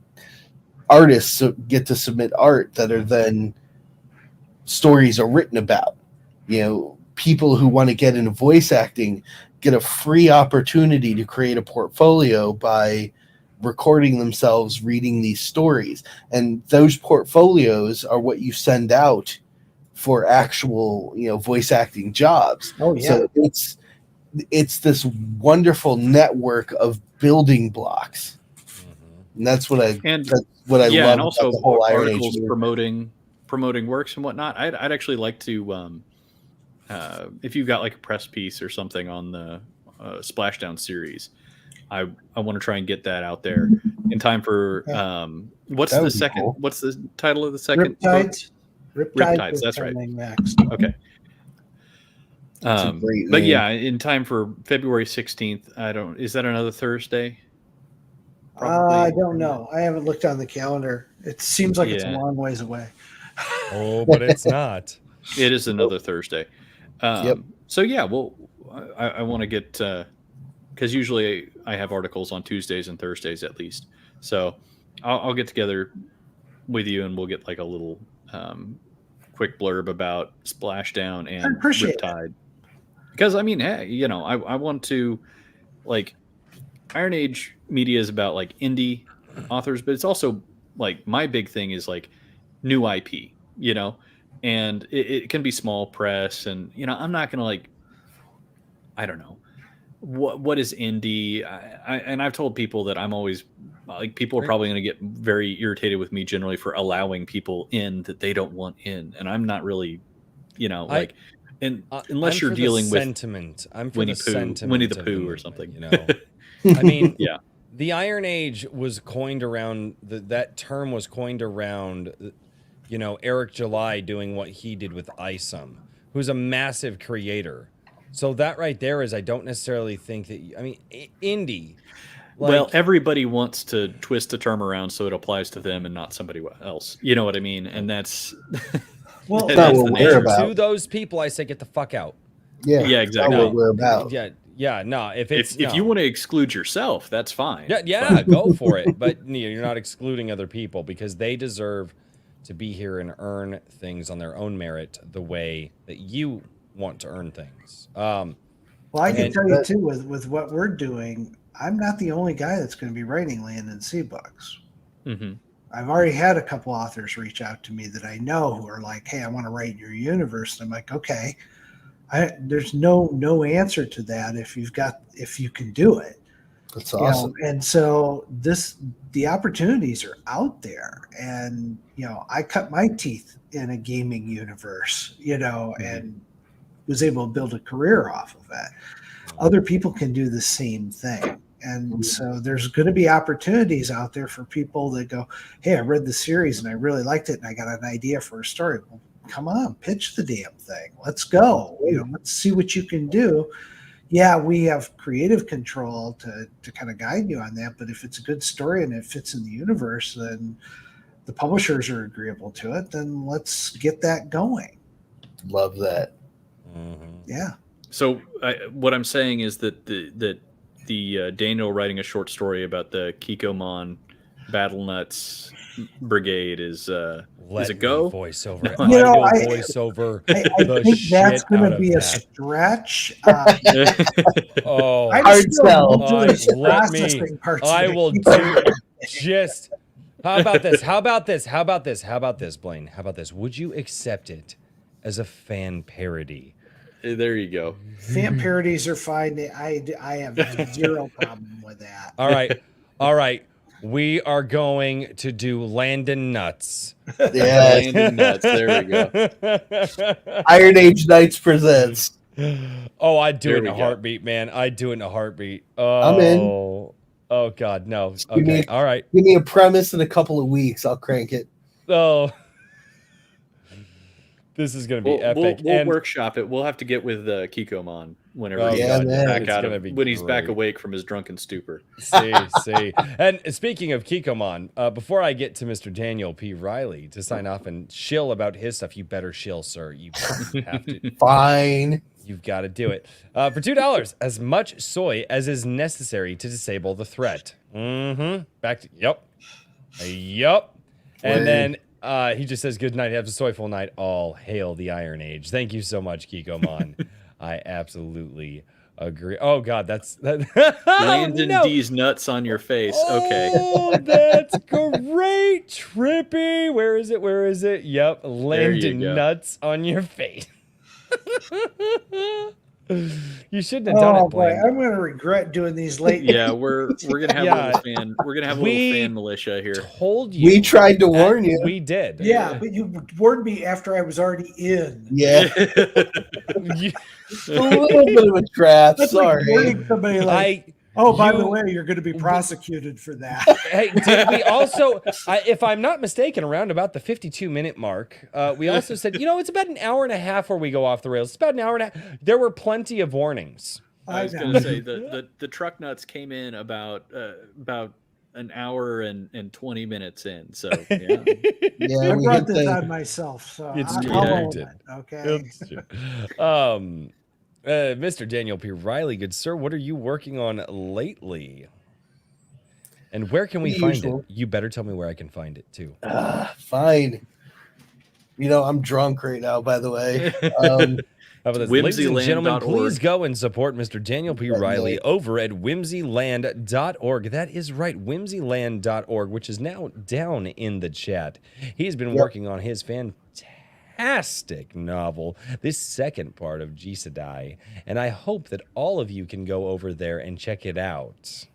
artists get to submit art that are then stories are written about. People who want to get into voice acting get a free opportunity to create a portfolio by recording themselves reading these stories. And those portfolios are what you send out for actual, voice acting jobs. Oh, yeah. So it's this wonderful network of building blocks. And that's what I love and also about the whole Iron Age articles movement. promoting works and whatnot. I'd actually like to if you've got like a press piece or something on the Splashdown series, I want to try and get that out there in time for what's the second? Cool. What's the title of the second? Riptides. Riptides. That's right. Next. Okay. But yeah, in time for February 16th. Is that another Thursday? I don't know. I haven't looked on the calendar. It seems like it's a long ways away. Oh, but it's not. It is another Thursday. So yeah, well, I want to get because usually I have articles on Tuesdays and Thursdays at least. So I'll get together with you and we'll get like a little quick blurb about Splashdown and Riptide. Because I mean, hey, I want to, like, Iron Age Media is about like indie authors, but it's also like my big thing is like new IP, and it can be small press, and I'm not gonna like, I don't know what is indie. And I've told people that I'm always like, people are probably going to get very irritated with me generally for allowing people in that they don't want in, and I'm not really, unless you're dealing with sentiment. I'm for the sentiment, Winnie the Pooh or something. I mean, yeah. The Iron Age was coined around that term was coined around, Eric July doing what he did with ISOM, who's a massive creator. So that right there is, I don't necessarily think that, indie. Well, everybody wants to twist the term around so it applies to them and not somebody else. You know what I mean? And that's well, that's what we're about. To those people, I say, get the fuck out. Yeah, exactly. That's what we're about. Yeah, no. If you want to exclude yourself, that's fine. Yeah, go for it. But you're not excluding other people because they deserve to be here and earn things on their own merit the way that you want to earn things. Well, I can tell you too, with what we're doing, I'm not the only guy that's going to be writing Land and Sea books. Mm-hmm. I've already had a couple authors reach out to me that I know who are like, "Hey, I want to write your universe." And I'm like, "Okay." There's no answer to that if you can do it. That's awesome. And so the opportunities are out there, and I cut my teeth in a gaming universe, and was able to build a career off of it. Other people can do the same thing. And so there's going to be opportunities out there for people that go, "Hey, I read the series and I really liked it and I got an idea for a story." Well, come on, pitch the damn thing. Let's go. Let's see what you can do. Yeah, we have creative control to kind of guide you on that. But if it's a good story and it fits in the universe, then the publishers are agreeable to it, then let's get that going. Love that. Yeah. So what I'm saying is that the Daniel writing a short story about the Kikomon Battle Nuts Brigade is a go. Voiceover. No, You know, I I- will voiceover I the think that's shit going out to of be a that. stretch. Oh, I'm Hard still sell. doing the let me. processing parts I of it. will do just. How about this? How about this? How about this? How about this, Blaine? How about this? Would you accept it as a fan parody? There you go. Fan parodies are fine. I have zero problem with that. All right. All right. We are going to do Landon Nuts. Yeah. Landon Nuts. There we go. Iron Age Knights presents. Oh, I'd do There it in we a go. heartbeat, man. I'd do it in a heartbeat. Oh, I'm in. Oh, God, no. Give me Okay, all right. Give me a premise in a couple of weeks. I'll crank it. Oh, this is going to be epic. We'll And workshop it. We'll have to get with Kikomon whenever Oh, he's yeah, God, man. back it's out gonna of be when he's back great. awake from his drunken stupor. see. And speaking of Kikomon, before I get to Mr. Daniel P. Riley to sign off and shill about his stuff, you better shill, sir. You have to. Fine. You've got to do it. For $2, as much soy as is necessary to disable the threat. Back to, yep. And Word. then he just says, good night, have a soyful night. All hail the Iron Age. Thank you so much, Kikomon. I absolutely agree. Oh, God, that's... Landon no. D's nuts on your face. Okay. Oh, that's great. Trippy. Where is it? Yep. you Landon go. nuts on your face. You shouldn't have done Oh it, boy, Blaine. I'm going to regret doing these late. Yeah, we're gonna have Yeah. a little fan. We're gonna have a little We fan militia here. Told you. We tried to warn you. We did. Yeah, but you warned me after I was already in. Yeah. You- A little bit of a trap. That's like Sorry. warning somebody like, oh, by the you- way, you're going to be prosecuted for that. Hey, did we also, if I'm not mistaken, around about the 52-minute mark, we also said, it's about an hour and a half where we go off the rails. It's about an hour and a half. There were plenty of warnings. I was know. gonna say the truck nuts came in about an hour and 20 minutes in. So yeah. Yeah, I we brought hit this the, on myself, so It's I'll true, you own did. it. Okay. It's true. Mr. Daniel P. Riley, good sir, what are you working on lately? And where can we The find usual. it? You better tell me where I can find it too. fine. I'm drunk right now, by the way. How about this? Ladies and gentlemen, Whimsyland.org. please go and support Mr. Daniel P. That Riley night. over at whimsyland.org. That is right, whimsyland.org, which is now down in the chat. He's been working on his fantastic novel, this second part of Jisadai, and I hope that all of you can go over there and check it out.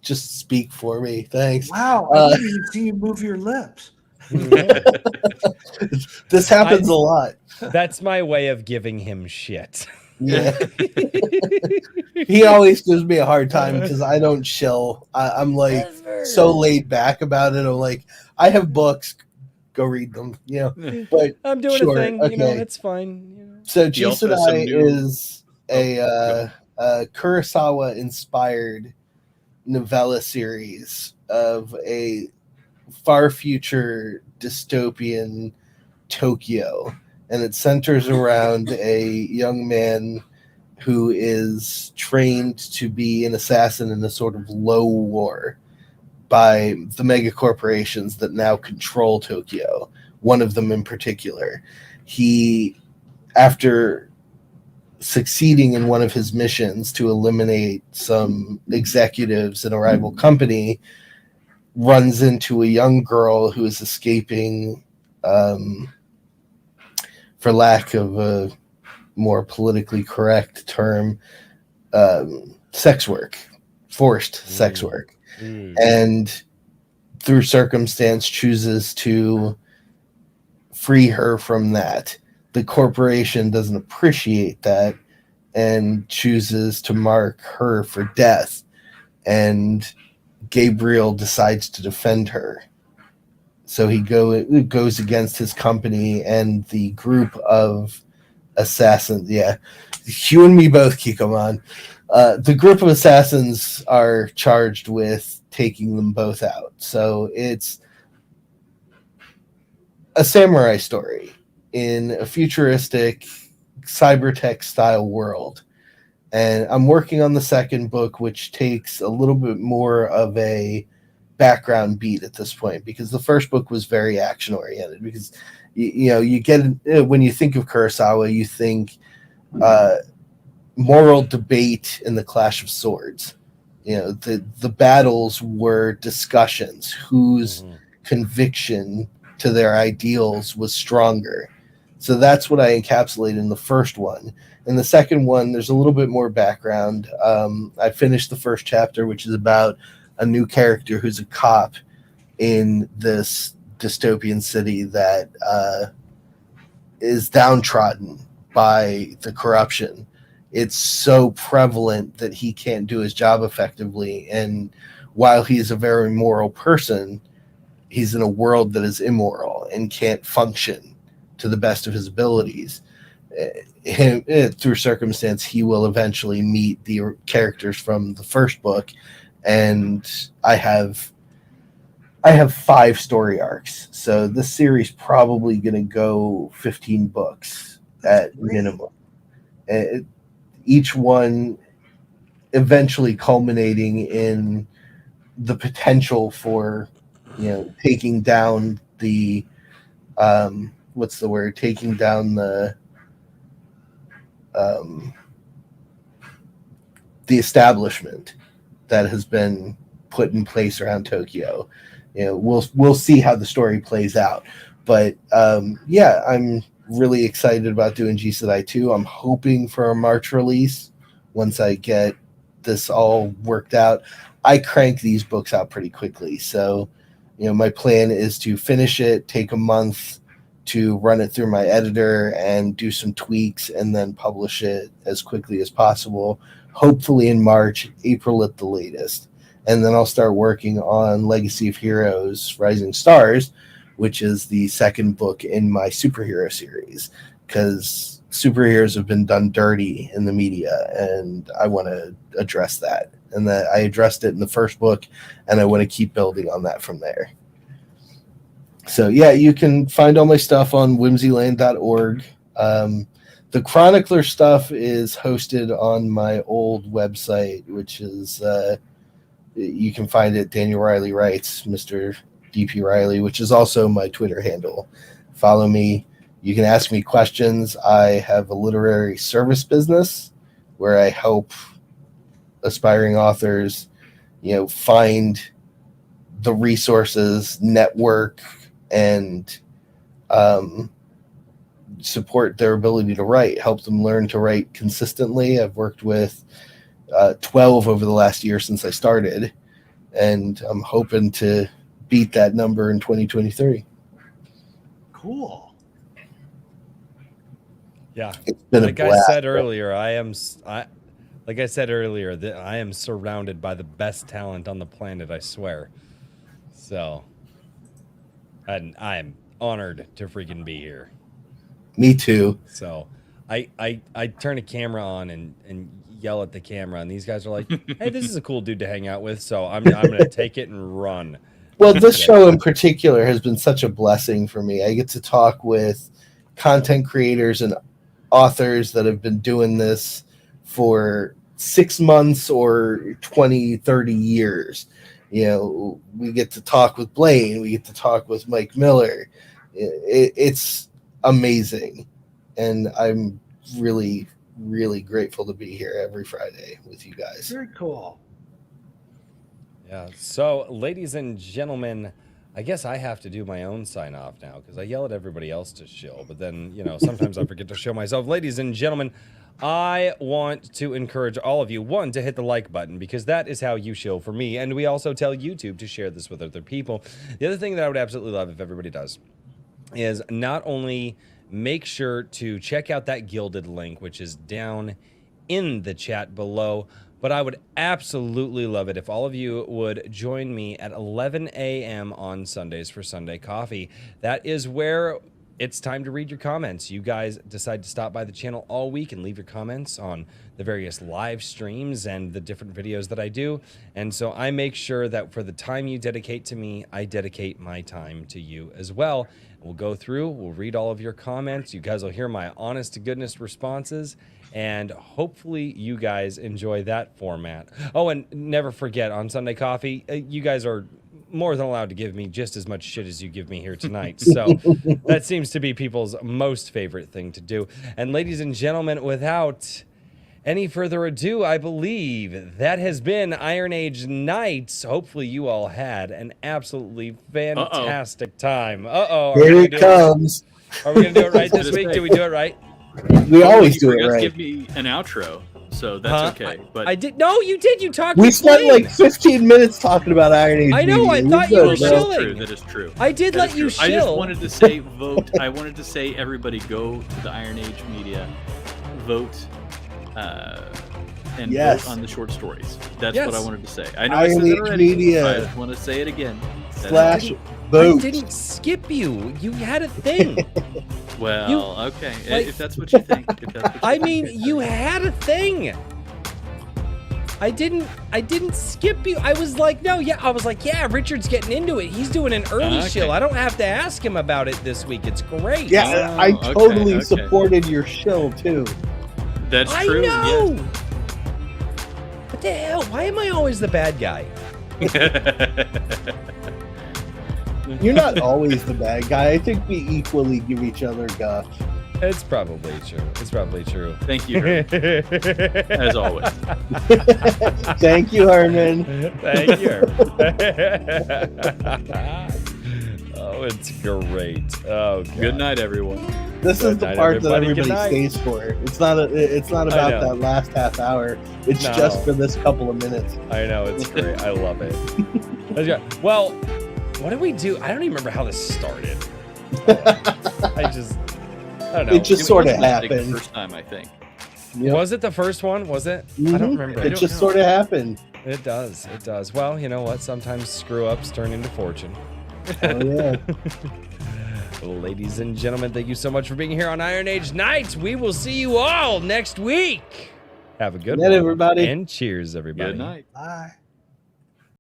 Just speak for me. Thanks. Wow, I didn't even see you move your lips. This happens a lot. That's my way of giving him shit. Yeah. He always gives me a hard time because I don't chill. I'm like so laid back about it. I'm like, I have books, go read them. But I'm doing Sure, a thing, okay. it's fine. so You also have some Jisadai new- is a Kurosawa inspired novella series of a far future dystopian Tokyo, and it centers around a young man who is trained to be an assassin in a sort of low war by the mega corporations that now control Tokyo, one of them in particular. He, after succeeding in one of his missions to eliminate some executives in a rival company, runs into a young girl who is escaping, for lack of a more politically correct term, sex work, forced sex work. And through circumstance chooses to free her from that. The corporation doesn't appreciate that and chooses to mark her for death. And Gabriel decides to defend her. So he goes against his company and the group of assassins. Yeah, you and me both, Kikomon. The group of assassins are charged with taking them both out. So it's a samurai story in a futuristic cybertech style world. And I'm working on the second book, which takes a little bit more of a background beat at this point, because the first book was very action oriented. Because you get, when you think of Kurosawa, you think moral debate in the Clash of Swords. The battles were discussions whose conviction to their ideals was stronger. So that's what I encapsulated in the first one. In the second one, there's a little bit more background. I finished the first chapter, which is about a new character who's a cop in this dystopian city that is downtrodden by the corruption. It's so prevalent that he can't do his job effectively. And while he's a very moral person, he's in a world that is immoral and can't function to the best of his abilities. Through circumstance, he will eventually meet the characters from the first book, and I have 5 story arcs. So this series probably going to go 15 books at minimum. Each one eventually culminating in the potential for, taking down the taking down the establishment that has been put in place around Tokyo. We'll see how the story plays out, but I'm really excited about doing G Sedai 2. I'm hoping for a March release once I get this all worked out. I crank these books out pretty quickly, so my plan is to finish it, take a month to run it through my editor and do some tweaks, and then publish it as quickly as possible, hopefully in March, April at the latest. And then I'll start working on Legacy of Heroes Rising Stars, which is the second book in my superhero series, because superheroes have been done dirty in the media, and I want to address that. And that I addressed it in the first book, and I want to keep building on that from there. So yeah, you can find all my stuff on whimsyland.org. The Chronicler stuff is hosted on my old website, which is you can find it. Daniel Riley Writes, Mr. DP Riley, which is also my Twitter handle. Follow me. You can ask me questions. I have a literary service business where I help aspiring authors, find the resources, network, and support their ability to write, help them learn to write consistently. I've worked with 12 over the last year since I started, and I'm hoping to beat that number in 2023. Cool. Yeah. It's been like a blast. I said earlier, I am surrounded by the best talent on the planet, I swear. So, and I am honored to freaking be here. Me too. So, I turn a camera on and yell at the camera, and these guys are like, "Hey, this is a cool dude to hang out with." So I'm gonna take it and run. Well, this show in particular has been such a blessing for me. I get to talk with content creators and authors that have been doing this for 6 months or 20, 30 years. We get to talk with Blaine. We get to talk with Mike Miller. It's amazing. And I'm really, really grateful to be here every Friday with you guys. Very cool. Yeah. So, ladies and gentlemen, I guess I have to do my own sign off now because I yell at everybody else to shill, but then, sometimes I forget to show myself. Ladies and gentlemen, I want to encourage all of you, one, to hit the like button because that is how you shill for me. And we also tell YouTube to share this with other people. The other thing that I would absolutely love if everybody does is not only make sure to check out that Gilded link, which is down in the chat below, but I would absolutely love it if all of you would join me at 11 a.m. on Sundays for Sunday Coffee. That is where it's time to read your comments. You guys decide to stop by the channel all week and leave your comments on the various live streams and the different videos that I do. And so I make sure that for the time you dedicate to me, I dedicate my time to you as well. We'll go through, we'll read all of your comments. You guys will hear my honest to goodness responses, and hopefully you guys enjoy that format. Oh, and never forget, on Sunday Coffee, you guys are more than allowed to give me just as much shit as you give me here tonight. So that seems to be people's most favorite thing to do. And ladies and gentlemen, without any further ado, I believe that has been Iron Age Nights. Hopefully you all had an absolutely fantastic time. Here it comes. Are we going to do it right this week? Did we do it right? We always do it forgot to right. give me an outro, so that's okay. But I did. No, you did. You talked. We with spent Blaine. like 15 minutes talking about Iron Age. I know, I Media. thought We you were good, bro. chilling. true. That is true. I did That let is you true. I just chill. wanted to say vote. I wanted to say everybody go to the Iron Age Media, vote, and Yes. vote on the short stories. That's Yes. what I wanted to say. I know I Iron said it Age already. Media. But I just want to say it again. Slash I vote. didn't skip you. You had a thing. Well, okay. like- If that's what you think. If that's what you I think. mean, you had a thing. I didn't skip you. I was like, no, yeah. I was like, yeah, Richard's getting into it. He's doing an early Okay. shill. I don't have to ask him about it this week. It's great. Yeah, Oh, I okay, totally okay. supported your shill too. That's I true. know. What the hell? Why am I always the bad guy? Yes. You're not always the bad guy. I think we equally give each other guff. It's probably true. It's probably true. Thank you, Herb, as always. Thank you, Herman. Thank you. Oh, it's great. Oh, God. Good night, everyone. This Good is the night, part that everybody. Good everybody night. stays for. It's not about know. that last half hour. It's No. just for this couple of minutes. I know, it's great. I love it. Let's go. Well, what did we do? I don't even remember how this started. I don't know. It just It sort was of like the happened. first time, I think. Yep. Was it the first one? Was it? I don't Mhm. remember. It just sort of happened. It does. It does. Well, you know what? Sometimes screw ups turn into fortune. Oh yeah. Well, ladies and gentlemen, thank you so much for being here on Iron Age Nights. We will see you all next week. Have a good Good night, one. everybody. And cheers, everybody. Good night. Bye.